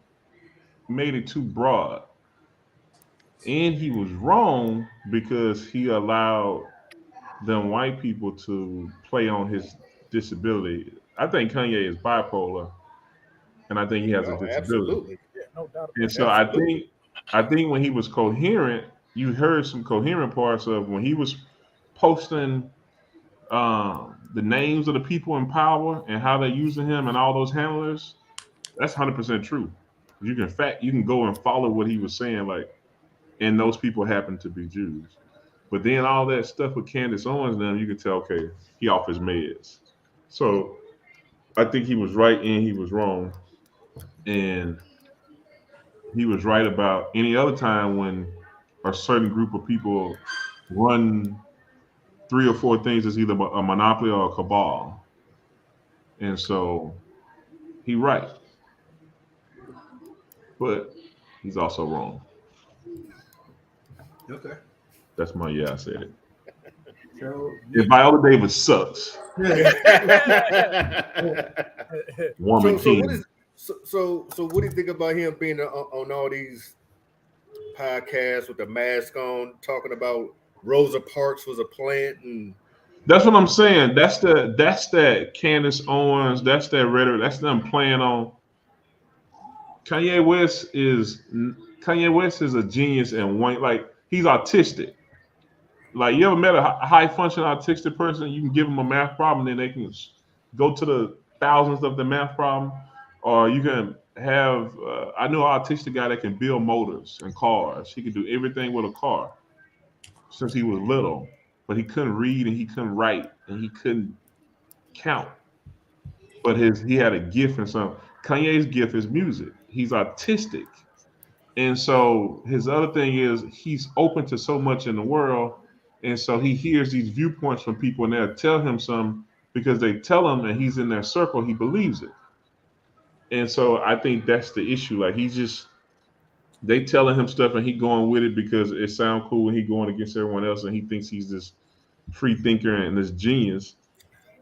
made it too broad. And he was wrong because he allowed them white people to play on his disability. I think Kanye is bipolar, and I think he has a disability. Absolutely. Yeah, no doubt. And so I think when he was coherent, you heard some coherent parts of when he was posting the names of the people in power and how they're using him and all those handlers. That's 100% true. You can go and follow what he was saying, like, and those people happen to be Jews. But then all that stuff with Candace Owens, now you can tell, okay, he off his meds. So I think he was right and he was wrong. And he was right about any other time when a certain group of people run 3 or 4 things that's either a monopoly or a cabal. And so he's right. But he's also wrong. okay. That's my I said it. So If Viola Davis sucks. Woman So what do you think about him being on all these podcasts with the mask on, talking about Rosa Parks was a plant? And that's what I'm saying. That's that Candace Owens. That's that rhetoric. That's them playing on Kanye West is a genius and one like he's artistic. Like you ever met a high functioning artistic person? You can give them a math problem, then they can go to the thousands of the math problem, or you can have. I know an artistic guy that can build motors and cars. He could do everything with a car since he was little, but he couldn't read and he couldn't write and he couldn't count. But he had a gift and some. Kanye's gift is music. He's artistic. And so his other thing is he's open to so much in the world. And so he hears these viewpoints from people and they'll tell him some because they tell him and he's in their circle, he believes it. And so I think that's the issue. Like they telling him stuff and he going with it because it sounds cool and he going against everyone else and he thinks he's this free thinker and this genius.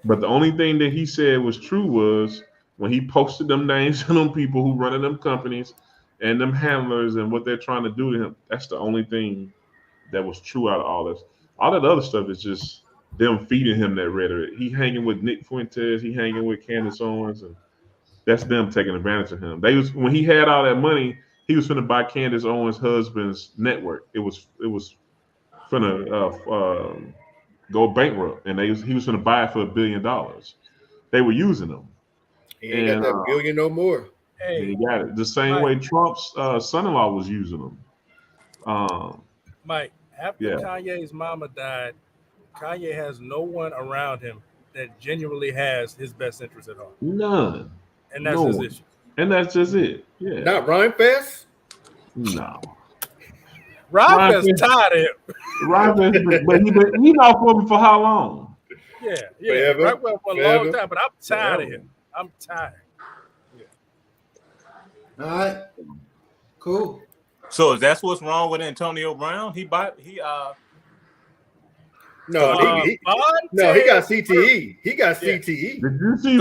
But the only thing that he said was true was when he posted them names of them people who running them companies and them handlers and what they're trying to do to him. That's the only thing that was true out of all this. All that other stuff is just them feeding him that rhetoric. He hanging with Nick Fuentes, he hanging with Candace Owens, and that's them taking advantage of him. When he had all that money, he was finna buy Candace Owens' husband's network. It was finna go bankrupt, and he was finna buy it for $1 billion. They were using them. He ain't got that billion no more. Hey, he got it the same way Trump's son-in-law was using them. Mike, after Kanye's mama died, Kanye has no one around him that genuinely has his best interest at heart. None. And that's his issue. And that's just it. Yeah. Not Rhyme Fest? No. Rhyme Fest tired of him. Rhyme Fest, but he not for me for how long? Yeah. Forever, Rhyme Fest for a long time, but I'm tired of him. I'm tired. All right. Cool. So is that what's wrong with Antonio Brown? He No, he got CTE. He got CTE. Did you see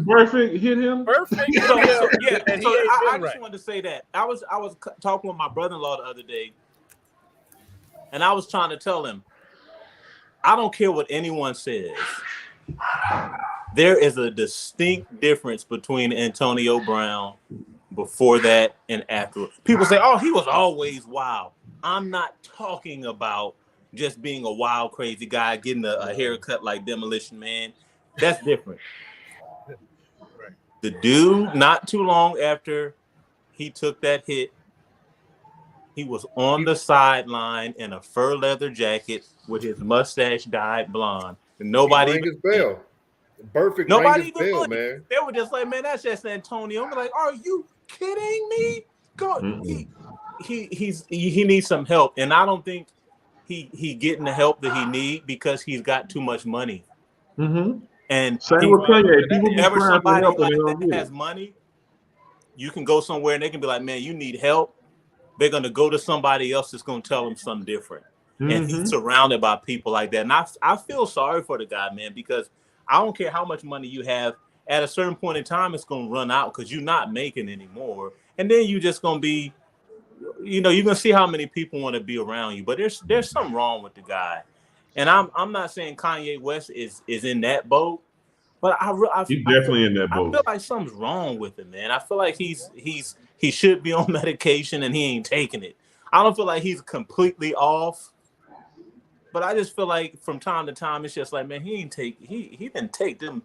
Perfect hit him? Perfect. I just wanted to say that I was talking with my brother-in-law the other day, and I was trying to tell him, I don't care what anyone says. There is a distinct difference between Antonio Brown before that and after. People say, "Oh, he was always wild." I'm not talking about just being a wild, crazy guy, getting a haircut like Demolition Man. That's different. Right. The dude, not too long after he took that hit, he was on the sideline in a fur leather jacket with his mustache dyed blonde. And nobody rang his bell. Perfect. Nobody rang his bell, even man. They were just like, man, that's just Antonio. I'm like, are you kidding me? Go. He needs some help, and I don't think he getting the help that he need because he's got too much money. Mm-hmm. And same with Kanye. Whenever somebody like that has money, you can go somewhere and they can be like, man, you need help. They're gonna go to somebody else that's gonna tell them something different. Mm-hmm. And he's surrounded by people like that. And I feel sorry for the guy, man, because I don't care how much money you have. At a certain point in time, it's gonna run out because you're not making anymore, and then you just gonna be. You're gonna see how many people want to be around you, but there's something wrong with the guy, and I'm not saying Kanye West is in that boat, but he's definitely in that boat. I feel like something's wrong with him, man. I feel like he should be on medication and he ain't taking it. I don't feel like he's completely off, but I just feel like from time to time it's just like, man, he didn't take them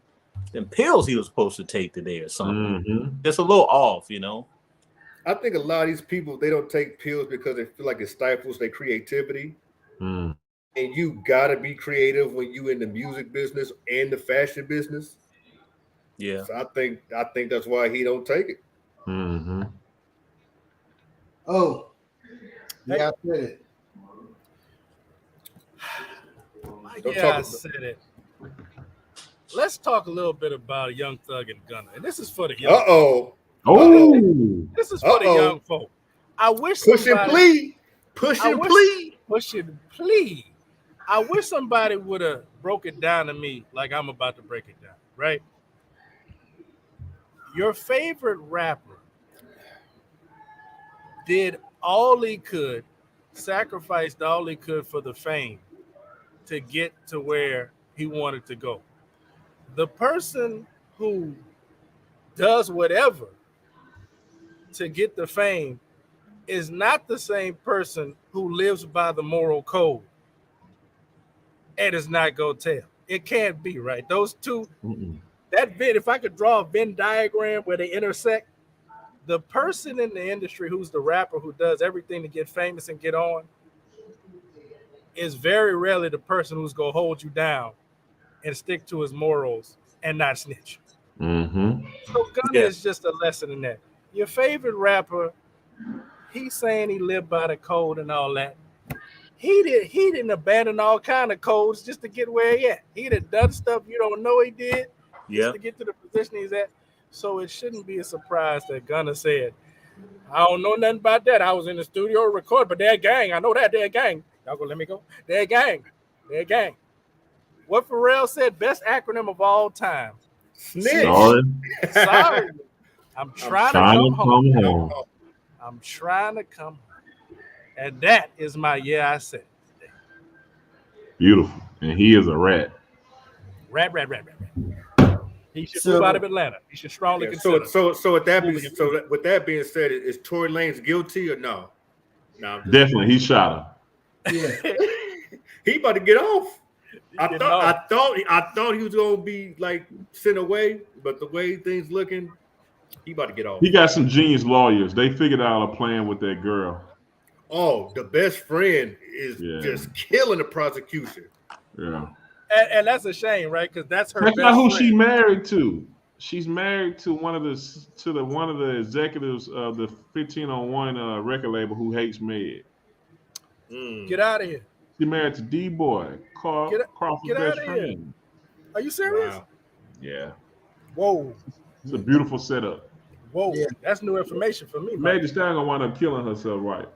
pills he was supposed to take today or something. Mm-hmm. Just a little off, I think a lot of these people, they don't take pills because they feel like it stifles their creativity. And you got to be creative when you in the music business and the fashion business. Yeah. So I think that's why he don't take it. Mm-hmm. Oh, yeah, I said it. I said it. Let's talk a little bit about Young Thug and Gunna. And this is for the young This is for the young folk. I wish push and plea. I wish somebody would have broke it down to me like I'm about to break it down, right? Your favorite rapper did all he could, sacrificed all he could for the fame to get to where he wanted to go. The person who does whatever to get the fame is not the same person who lives by the moral code and is not gonna tell. It can't be, right? Those two, if I could draw a Venn diagram where they intersect, the person in the industry who's the rapper who does everything to get famous and get on is very rarely the person who's gonna hold you down and stick to his morals and not snitch. So Gunna is just a lesson in that. Your favorite rapper, he's saying he lived by the code and all that. He didn't abandon all kind of codes just to get where he at. He done stuff you don't know he did just to get to the position he's at. So it shouldn't be a surprise that Gunna said, I don't know nothing about that. I was in the studio recording, but they're gang. I know that they're gang. Y'all gonna let me go? They're gang. They're gang. What Pharrell said, best acronym of all time. Snitch. Sorry. I'm trying to come home. I'm trying to come home. And that is my I said. Beautiful. And he is a rat. Rat. He should move out of Atlanta. He should strongly consider. So with that being said, is Tory Lanez guilty or no? No, definitely. He shot her. Yeah. He about to get off. I thought he was gonna be like sent away, but the way things looking, he about to get off. He got some genius lawyers. They figured out a plan with that girl. Oh, the best friend is just killing the prosecution. Yeah. And that's a shame, right? Because that's her. That's best not who friend. she married to. She's married to one of the executives of the 1501 record label who hates Meg. Get out of here. She married to D-Boy, Crawford's best friend. Are you serious? Wow. Yeah. Whoa. It's a beautiful setup. Whoa. Yeah. That's new information for me. Meg Thee Stallion gonna wind up killing herself, right?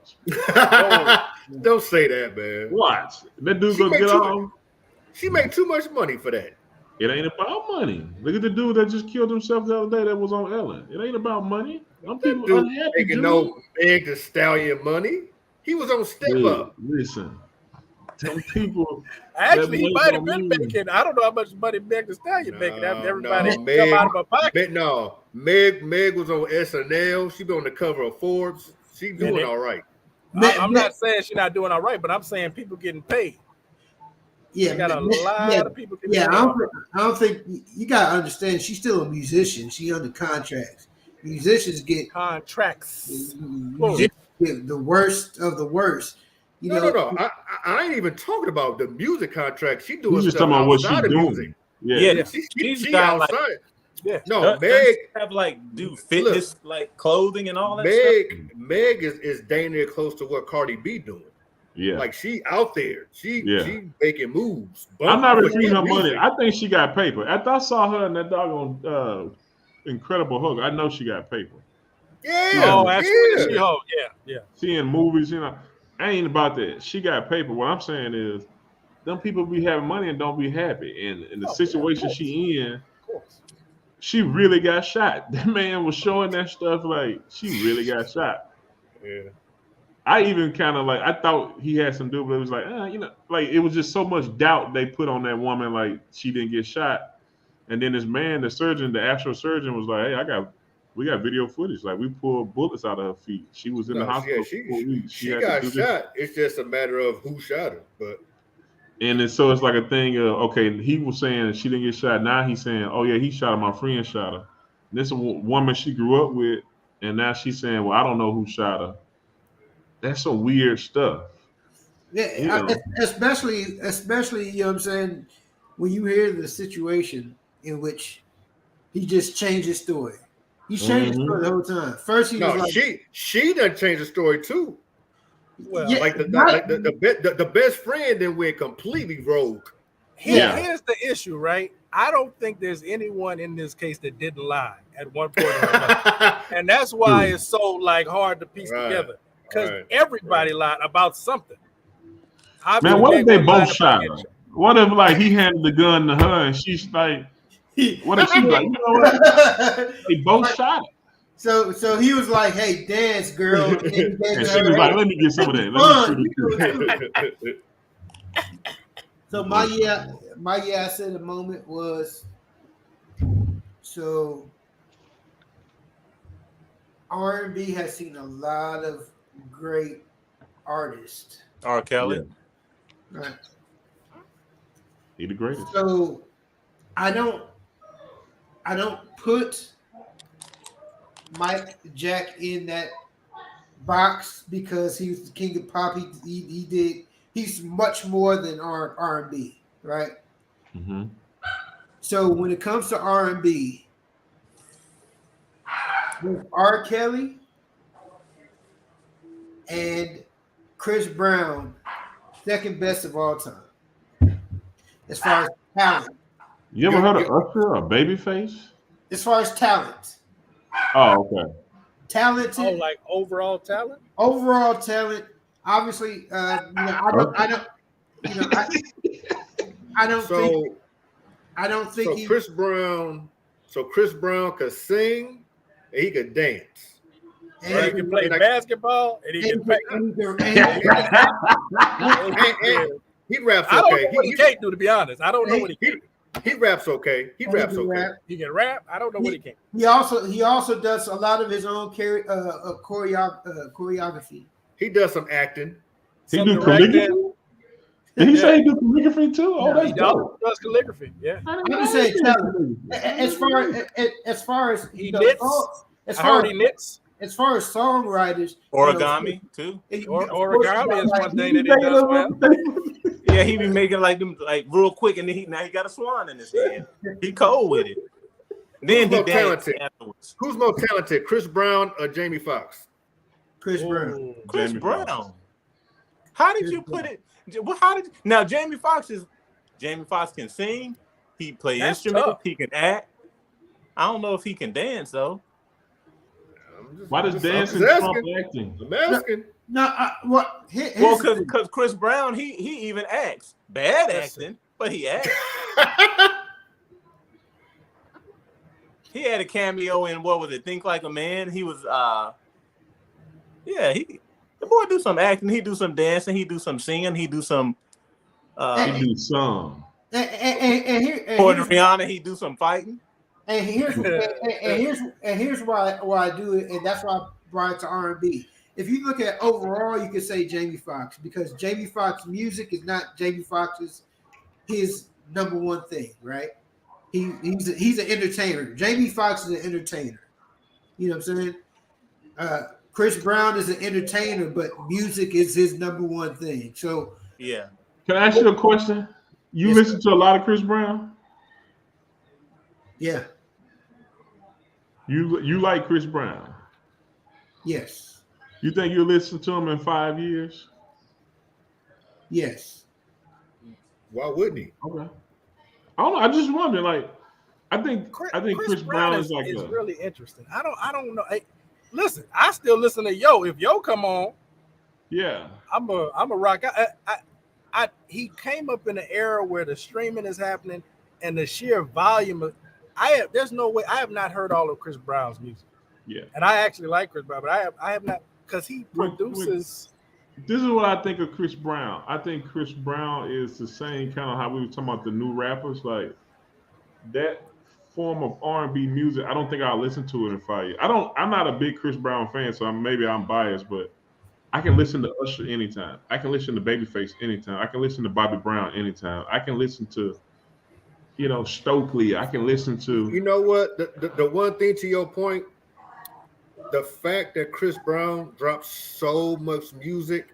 Don't say that, man. Watch. That dude gonna get off. She made too much money for that. It ain't about money. Look at the dude that just killed himself the other day that was on Ellen. It ain't about money. Some people unhappy. Making no Meg Thee Stallion money. He was on Step Up. Listen. Some people actually he might have been making. I don't know how much money Meg Thee Stallion making after everybody come out of her pocket. Meg was on SNL. She been on the cover of Forbes. She doing all right. I'm not saying she's not doing all right, but I'm saying people getting paid. Yeah, got a lot of people. I don't think you gotta understand. She's still a musician. She's under contracts. Musicians get contracts. Musicians get the worst of the worst. No. I ain't even talking about the music contract. She doing just stuff talking about what outside she's of doing. Music. Yeah, She's got outside. Like, No, Meg have do fitness like clothing and all that stuff. Meg is dang near close to what Cardi B doing. Yeah, like she out there. She making moves. I'm not refusing her money. I think she got paper. After I saw her in that doggone Incredible Hulk, I know she got paper. Yeah. Oh, absolutely. Yeah. She in movies, I ain't about that. She got paper. What I'm saying is, them people be having money and don't be happy. And in the situation she in, she really got shot. That man was showing that stuff like she really got shot. Yeah. I even kind of I thought he had some do, but it was like, it was just so much doubt they put on that woman, like she didn't get shot. And then this man, the actual surgeon was like, hey, we got video footage. Like we pulled bullets out of her feet. She was in the hospital. She got shot. It's just a matter of who shot her. So it's like a thing of, okay, he was saying she didn't get shot. Now he's saying, oh yeah, he shot her. My friend shot her. And this is a woman she grew up with, and now she's saying, well, I don't know who shot her. That's some weird stuff. Yeah, especially you know what I'm saying, when you hear the situation in which he just changed his story. He changed the story the whole time. First, he was like, she done changed the story too. Well, the best friend then went completely rogue. Here's the issue, right? I don't think there's anyone in this case that didn't lie at one point or another, and that's why it's so hard to piece together, because everybody lied about something. Man, what if they both shot her? What if he handed the gun to her and she's like, what if she's like, you know what? They both shot her. So he was like, "Hey, dance, girl," and she was like, "Let me get some of that." So my I said the moment was, so R&B has seen a lot of great artists. R. Kelly. Yeah. Right. He the greatest. So I don't put Mike Jack in that box because he was the king of pop. He's much more than R&B, right? Mm-hmm. So when it comes to R&B, with R. Kelly and Chris Brown, second best of all time, as far as talent. You ever heard of Usher or Babyface? As far as talent, Oh, okay. talented. Oh, like overall talent? Overall talent, obviously, I don't think he. Chris Brown could sing and he could dance. And he can play basketball and he can he raps I don't okay. know what he can't do, to be honest. I don't know what he can do. He raps okay. He raps okay. He can rap. I don't know what he can. He also does a lot of his own choreography. He does some acting. He do calligraphy? Did he say he do calligraphy too? Oh, that's He dope. does calligraphy. Yeah. I'm just saying, as far as He knits. as I far heard he knits. as far as songwriters, Origami too. Origami is one thing that he does well. Yeah, he be making like them like real quick, and then now he got a swan in his hand. He cold with it. Then he talented? afterwards. Who's more talented, Chris Brown or Jamie Foxx? Chris Brown. Chris Jamie Brown. Foxx. How did you put it? How did now Jamie Foxx can sing, he play instruments, tough. he can act. I don't know if he can dance though. Why does dancing trump acting? I'm asking. Because Chris Brown he even acts bad acting, but he acts. He had a cameo in what was it? Think Like a Man. He was the boy do some acting, he do some dancing, he do some singing, he do some He do some. for Rihanna, he do some fighting. And here's why I do it, and that's why I brought it to R&B. If you look at overall, you could say Jamie Foxx, because Jamie Foxx's music is not Jamie Foxx's his number one thing, right? He's an entertainer. Jamie Foxx is an entertainer. You know what I'm saying? Chris Brown is an entertainer, but music is his number one thing. So yeah. Can I ask you a question? You listen to a lot of Chris Brown? Yeah. You like Chris Brown? Yes. You think you'll listen to him in 5 years? Yes. Why wouldn't he? Okay. I don't know. I just wonder. Like, I think Chris Brown is like really interesting. I don't know. Hey, listen, I still listen to Yo. If Yo come on, yeah, I'm a rock. He came up in an era where the streaming is happening and the sheer volume of. There's no way I have not heard all of Chris Brown's music. Yeah, and I actually like Chris Brown, but I have not, because he produces. This is what I think of Chris Brown. I think Chris Brown is the same kind of how we were talking about the new rappers, like that form of R&B music. I don't think I'll listen to it in 5 years. I'm not a big Chris Brown fan, so maybe I'm biased, but I can listen to Usher anytime. I can listen to Babyface anytime. I can listen to Bobby Brown anytime. I can listen to, Stokely. I can listen to. You know what? The one thing, to your point, the fact that Chris Brown drops so much music,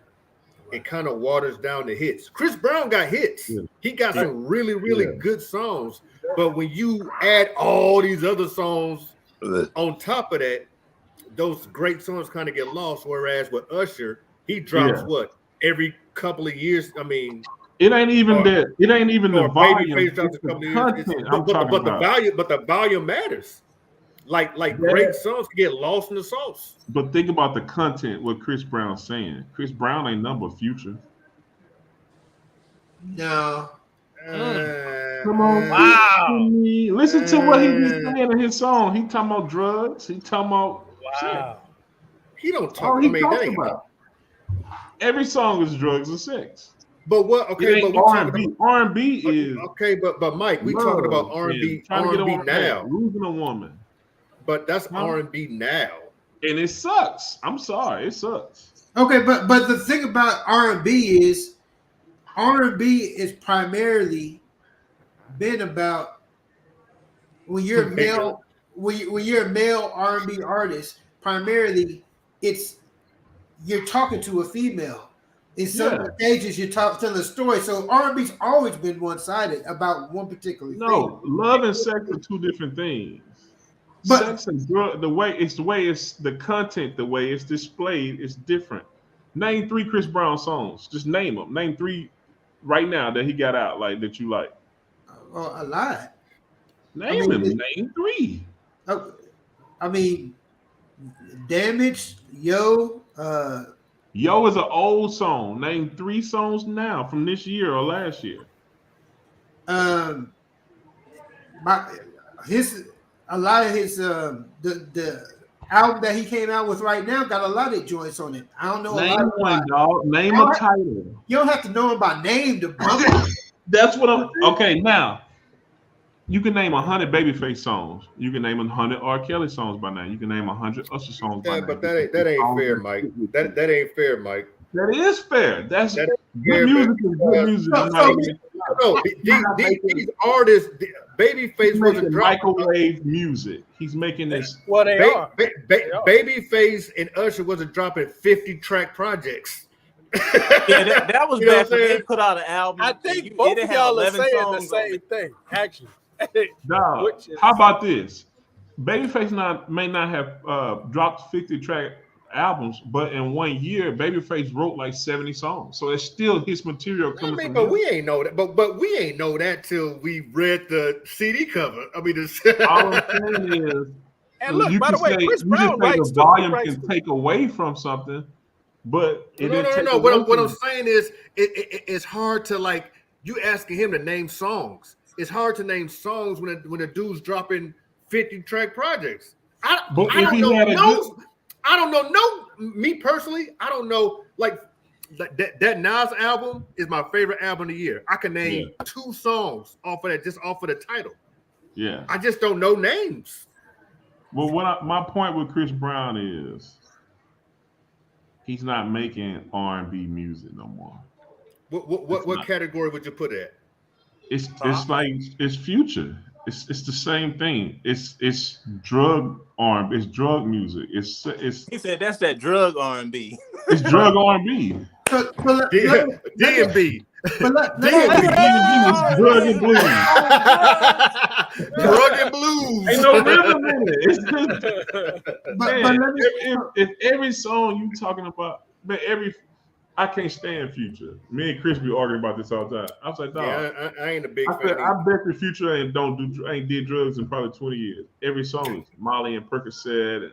it kind of waters down the hits. Chris Brown got hits. Yeah. He got some really, really good songs. But when you add all these other songs on top of that, those great songs kind of get lost. Whereas with Usher, he drops every couple of years. I mean, it ain't even that. It ain't even the volume. But the volume matters. Like great songs can get lost in the sauce. But think about the content. What Chris Brown's saying. Chris Brown ain't number Future. No. Come on. Wow. Listen to what he was saying in his song. He talking about drugs. He talking about shit. He don't talk. About. Every song is drugs and sex. But what? Okay, but R&B. R&B is okay. But Mike, we talking about R&B. R&B now. Losing a woman. But that's R&B now. And it sucks. I'm sorry, it sucks. Okay, but the thing about R&B is primarily been about when you're a male when you're a male R&B artist. Primarily, you're talking to a female. In some stages, you're telling a story. So R&B's always been one-sided about one particular thing. No, love and sex are two different things. But sex and drug, the way it's the content, the way it's displayed is different. Name 3 Chris Brown songs. Just name them. Name 3 right now that he got out like that you like. A lot. Name them. Name 3. I mean, Damage, Yo. Yo is an old song. Name 3 songs now from this year or last year. A lot of his the album that he came out with right now got a lot of joints on it. I don't know. Name one, dog. Name a title. You don't have to know him by name to bump it. That's what I'm. Okay, now you can name 100 Babyface songs. You can name 100 R. Kelly songs by now. You can name 100 Usher songs by now. But that ain't fair, Mike. That ain't fair, Mike. That is fair. That's good music. Is good music. No, these artists, Babyface wasn't microwave music. He's making this. Well, they are. Babyface and Usher wasn't dropping 50-track projects. Yeah, that was back when they put out an album. I think both of y'all are saying the same thing, actually. Dog, how about this? Babyface may not have dropped 50-track albums, but in 1 year, Babyface wrote like 70 songs. So it's still his material coming from but him. we ain't know that. But we ain't know that till we read the CD cover. I mean, all I'm saying is, and look, by the way, Chris Brown writes the volume can take away from something, but no. What I'm saying is, it's hard to like you asking him to name songs. It's hard to name songs when a dude's dropping 50-track projects. I don't know. No, me personally, I don't know. Like that Nas album is my favorite album of the year. I can name 2 songs off of that, just off of the title. Yeah, I just don't know names. Well, my point with Chris Brown is he's not making R&B music no more. What category would you put it at? It's like it's Future. It's the same thing. It's drug R&B. It's drug music. It's. He said that's that drug R&B. It's drug R&B. D&B. Drug and blues. Drug and blues. Ain't no rhythm in it. It's just, if every song you talking about, man, I can't stand Future. Me and Chris be arguing about this all the time. I was like, dog. Yeah, I ain't a big fan. I bet the Future ain't did drugs in probably 20 years. Every song is Molly and Percocet.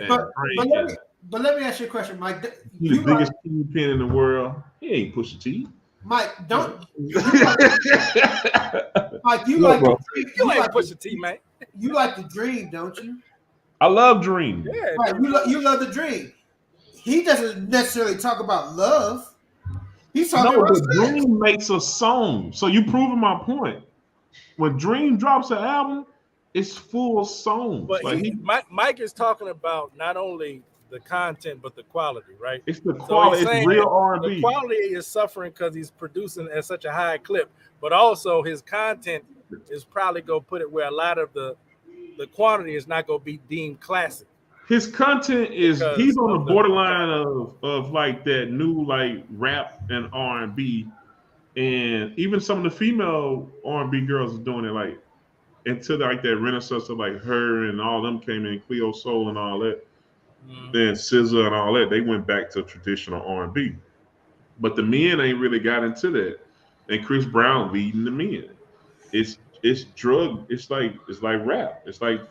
But let me ask you a question, Mike. He's the biggest kingpin in the world. He ain't Pusha T. Mike, don't. Mike, you like Pusha T, man. You like the Dream, don't you? I love Dream. Yeah, right. You love the Dream. He doesn't necessarily talk about love. He's talking about the Dream makes a song. So you proving my point. When Dream drops an album, it's full of songs. But Mike is talking about not only the content but the quality, right? It's the quality. It's real R&B. The quality is suffering because he's producing at such a high clip, but also his content is probably going to put it where a lot of the quantity is not going to be deemed classic. His content is he's on the borderline of like that new like rap and R&B, and even some of the female R&B girls are doing it like until like that renaissance of like her and all them came in, Cleo Soul and all that, then SZA and all that, they went back to traditional R&B, but the men ain't really got into that, and Chris Brown leading the men. It's drug. It's like rap. It's like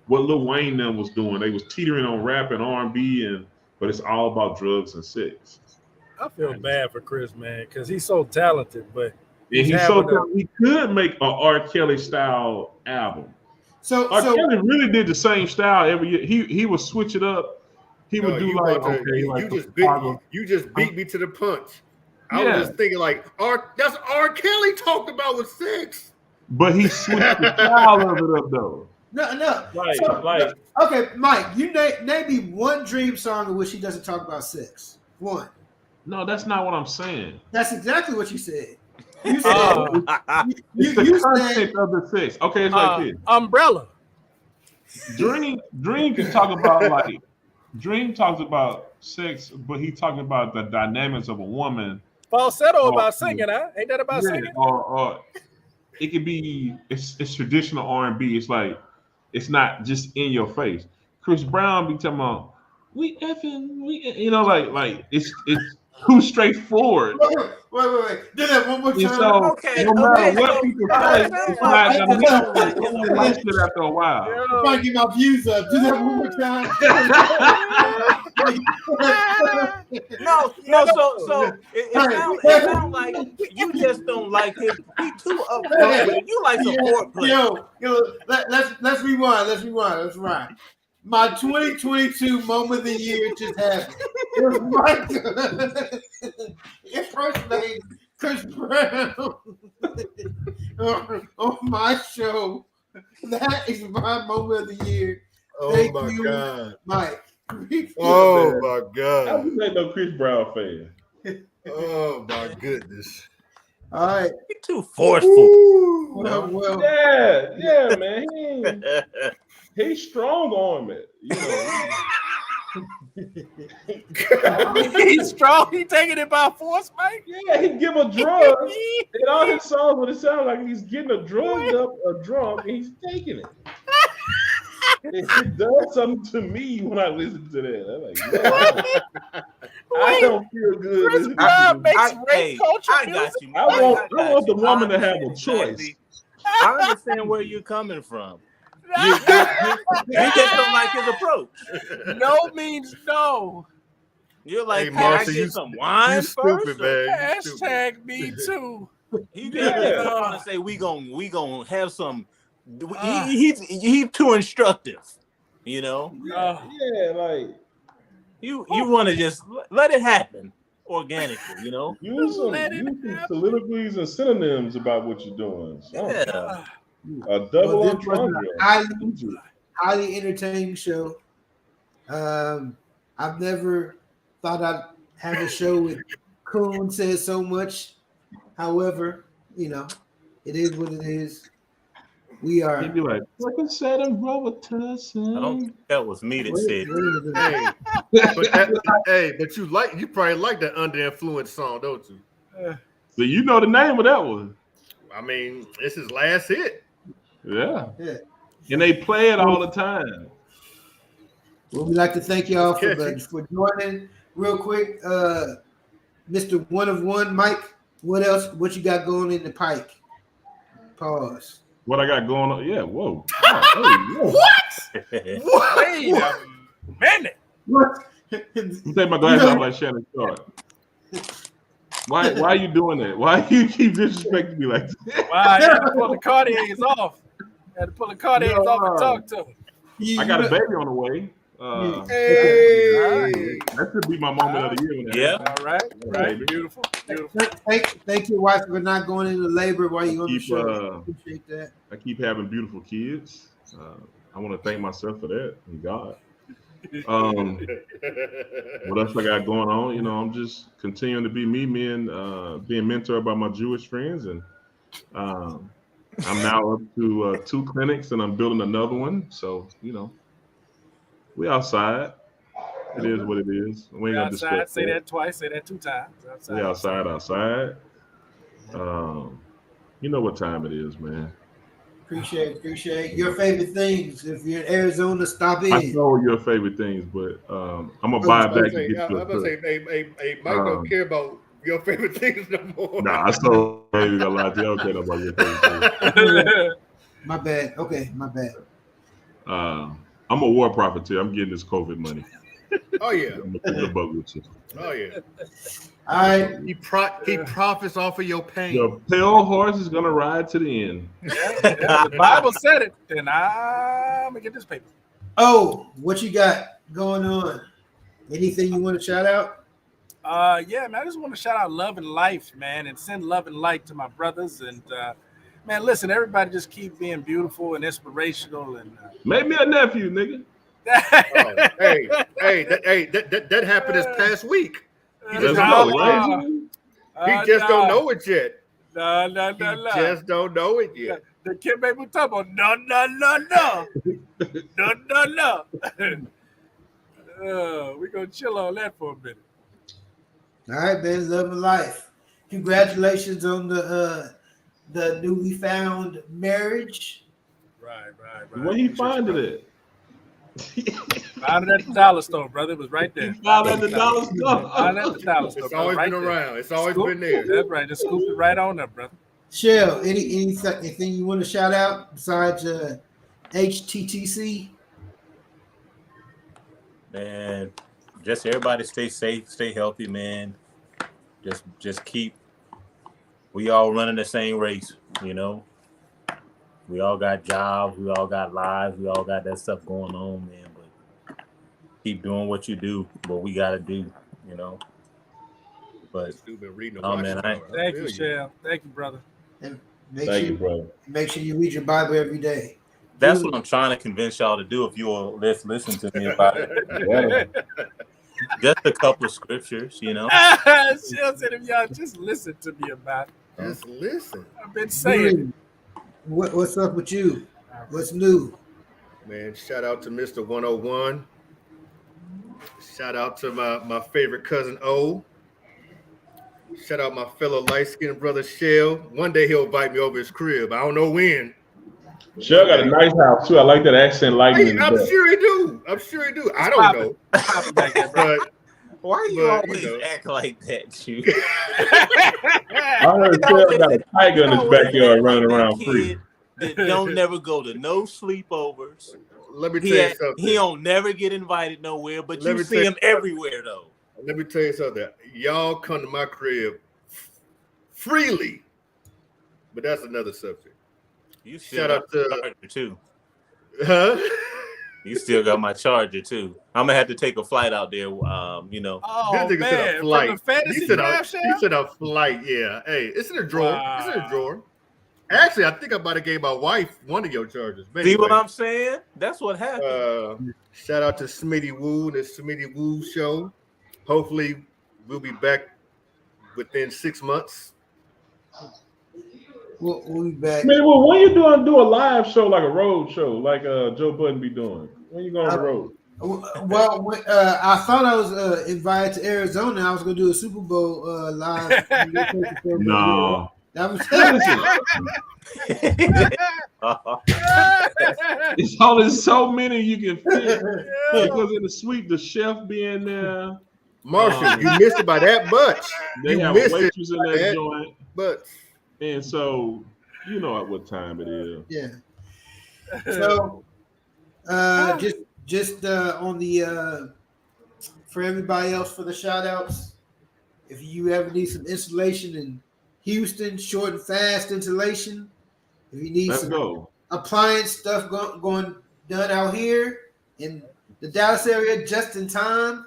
what Lil Wayne them was doing. They was teetering on rap and R&B, but it's all about drugs and sex. I feel bad for Chris, man, because he's so talented, but he could make an R. Kelly style album. So R. Kelly really did the same style every year. He would switch it up. He would do you just beat me to the punch. I was just thinking like that's R. Kelly talked about with sex. But he switched the style of it up though. No. Like, Okay, Mike, you name me one Dream song in which he doesn't talk about sex. One. no, that's not what I'm saying. That's exactly what you said. You said It's the content of the sex. Okay, it's like this. Umbrella. Dream can talk about like Dream talks about sex, but he talking about the dynamics of a woman. Falsetto about singing, huh? Ain't that about singing? Or it could be it's traditional R&B. It's like it's not just in your face. Chris Brown be talking about we like it's too straightforward. Wait. Do that one more time. And so Okay, no matter what so- people say, it's not gonna be like shit after a while. If I get my views up, do that one more time. No. So it sounds like you just don't like him. He too upfront with it. You like some foreplay. Yo, let's rewind. Let's rewind. My 2022 moment of the year just happened. It was Mike impersonating Chris Brown on my show. That is my moment of the year. Oh my God, Mike. Oh my I God. was ain't no Chris Brown fan. Oh my goodness. All right. You too forceful. Well. Yeah, man. He's strong on it. You know. He's strong. He taking it by force, Mike. Yeah, he give a drug. In all his songs, what it sounds like he's getting a drugged up, a drunk, and he's taking it. It does something to me when I listen to that. I'm like, I don't feel good. Chris Brown makes rape culture I music. got you. I want the woman to have a choice. I understand where you're coming from. You just don't like his approach. No means no. You're like, Hey, can I Marcy, get some wine You stupid, first? man. You stupid. Hashtag me too. He gonna say we gonna have some. He's too instructive, you know. Yeah, like You want to just let it happen organically, you know. use some soliloquies and synonyms about what you're doing. So, Yeah. a double This was entendre. a highly entertaining show. I've never thought I'd have a show with Coon says so much. However, you know, it is what it is. We are. He'd be like, like I said, I'm Robitussin. I don't think that was me that said. But you probably like that Under Influence song, don't you? So you know the name of that one. I mean, it's his last hit. Yeah. Yeah. And they play it all the time. Well, we'd like to thank y'all for joining. Real quick, Mr. One of One, Mike. What else? What you got going in the pike? Pause. What I got going on? Yeah, whoa. Oh, Wait a minute. What? I'm taking my glasses off like Shannon Sharp. Why are you doing that? Why do you keep disrespecting me like that? Wow, I had to pull the Cartiers off. Had to pull the Cartiers off and talk to him. I got a baby on the way. Hey. That could be my moment of the year. When that Yeah. happens. All right. Beautiful. Thank your wife for not going into labor while you're on the show. Appreciate that. I keep having beautiful kids. I want to thank myself for that and God. What else I got going on? You know, I'm just continuing to be me and being mentored by my Jewish friends, and I'm now up to 2 clinics, and I'm building another one. So you know, we outside. It is what it is. We ain't gonna discuss. Say that twice. Say that 2 times. We outside. You know what time it is, man. Appreciate your favorite things. If you're in Arizona, stop in. I know your favorite things, but I'm gonna buy it back and get you a say, hey, Mike don't care about your favorite things no more. Nah, I saw baby got a lot of y'all care about your favorite things. My bad. Okay, my bad. I'm a war profiteer. I'm getting this COVID money. Oh yeah. I'm gonna pick the boat with you. Oh yeah. All right. He profits off of your pain. The pale horse is gonna ride to the end. The Bible said it. Then I'm gonna get this paper. Oh, what you got going on? Anything you want to shout out? Yeah, man. I just want to shout out love and life, man, and send love and light to my brothers and Man, listen, everybody just keep being beautiful and inspirational and. Make me a nephew, nigga. That happened this past week. He Let's just go, don't right? know it yet. He just don't know it yet. No. He just don't know it yet. The kid made me talk about no. We're gonna chill on that for a minute. All right, man, love and life. Congratulations on the newly found marriage. Right. Where he find it at? Found it at the dollar store, brother. It was right there. Found at the dollar store. Found it at the dollar store. It's always right been there. around. It's always been there. That's right. Just scooped it right on up, brother. Shell, anything you want to shout out besides HTTC? Man, just everybody stay safe, stay healthy, man. Just keep. We all running the same race, you know. We all got jobs, we all got lives, we all got that stuff going on, man. But keep doing what you do, what we gotta do, you know. But man, thank you, Shell. Thank you, brother. And Thank you, brother. Make sure you read your Bible every day. that's what I'm trying to convince y'all to do. If you will listen to me about it, just a couple of scriptures, you know. Shell said, if y'all just listen to me about it. Just listen. I've been saying. What's up with you? What's new? Man, shout out to Mr. 101. Shout out to my favorite cousin O. Shout out my fellow light-skinned brother Shell. One day he'll invite me over his crib. I don't know when. Shell got a nice house too. I like that accent lighting. I'm sure he do. I don't know. But why you always act like that, you? I heard Shell got a tiger in his backyard running around free. That don't never go to no sleepovers. Let me tell you something. He don't never get invited nowhere, but you see him everywhere though. Let me tell you something. Y'all come to my crib freely, but that's another subject. You still got my charger too. Huh? You still got my charger too. I'm gonna have to take a flight out there. You know. Oh this nigga said a flight. From the fantasy he said a flight. Yeah. Hey, it's in a drawer. Wow. It's in a drawer. Actually, I think I might have gave my wife one of your chargers. Anyway, see what I'm saying? That's what happened. Shout out to Smitty Woo, the Smitty Woo show. Hopefully, we'll be back within 6 months. We'll be back. Man, well, when you do a live show, like a road show, like Joe Budden be doing? When you go on the road? Well, I thought I was invited to Arizona. I was going to do a Super Bowl live. No. That was it's only so many you can fit because in the suite, the chef being there. Marshall, you missed it by that much. They have waitress in that joint. But and so you know at what time it is. Yeah. So just on the for everybody else for the shout outs, if you ever need some installation in Houston, short and fast insulation. If you need appliance stuff going done out here in the Dallas area just in time.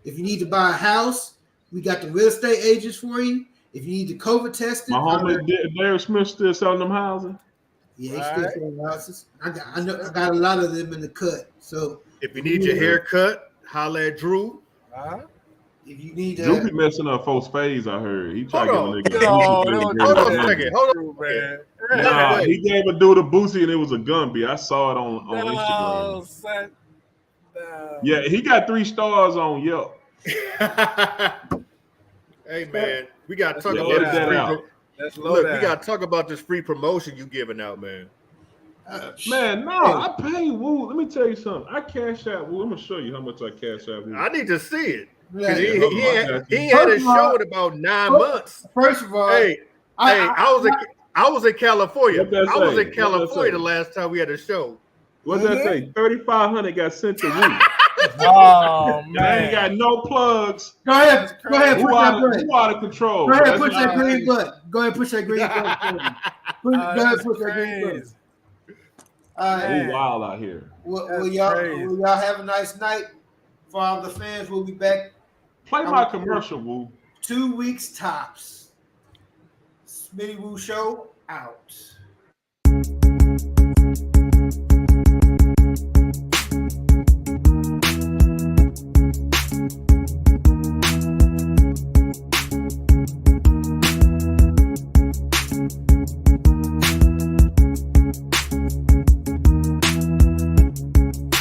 If you need to buy a house, we got the real estate agents for you. If you need to COVID test it. My homie Derek Smith still selling them houses. Yeah, he's still selling houses. I got a lot of them in the cut. So if you need your hair cut, holla at Drew. If you need Drew be messing up folks' phase, I heard. He tried to give a nigga Hold on a second. Hold on, man. Nah, he gave a dude a boosie and it was a Gumby. I saw it on Instagram. Yeah, he got 3 stars on Yelp. Hey man, we gotta talk about this we gotta talk about this free promotion you giving out, man. Man, no, I pay Woo. Let me tell you something. I cash out Woo. I'm gonna show you how much I cash out Woo. I need to see it. He had a show in about 9 months. First of all, I was in California. I was in California the last time we had a show. What's that say? 3,500 got sent to Woo. Oh man! I ain't got no plugs. Go ahead. Who out of control? Go ahead, push that green button. Go ahead, push that green button. Go ahead, push that green button. We wild out here. Will y'all have a nice night? For all the fans, we'll be back. Play my commercial, Woo. 2 weeks tops. Smitty Woo Show out.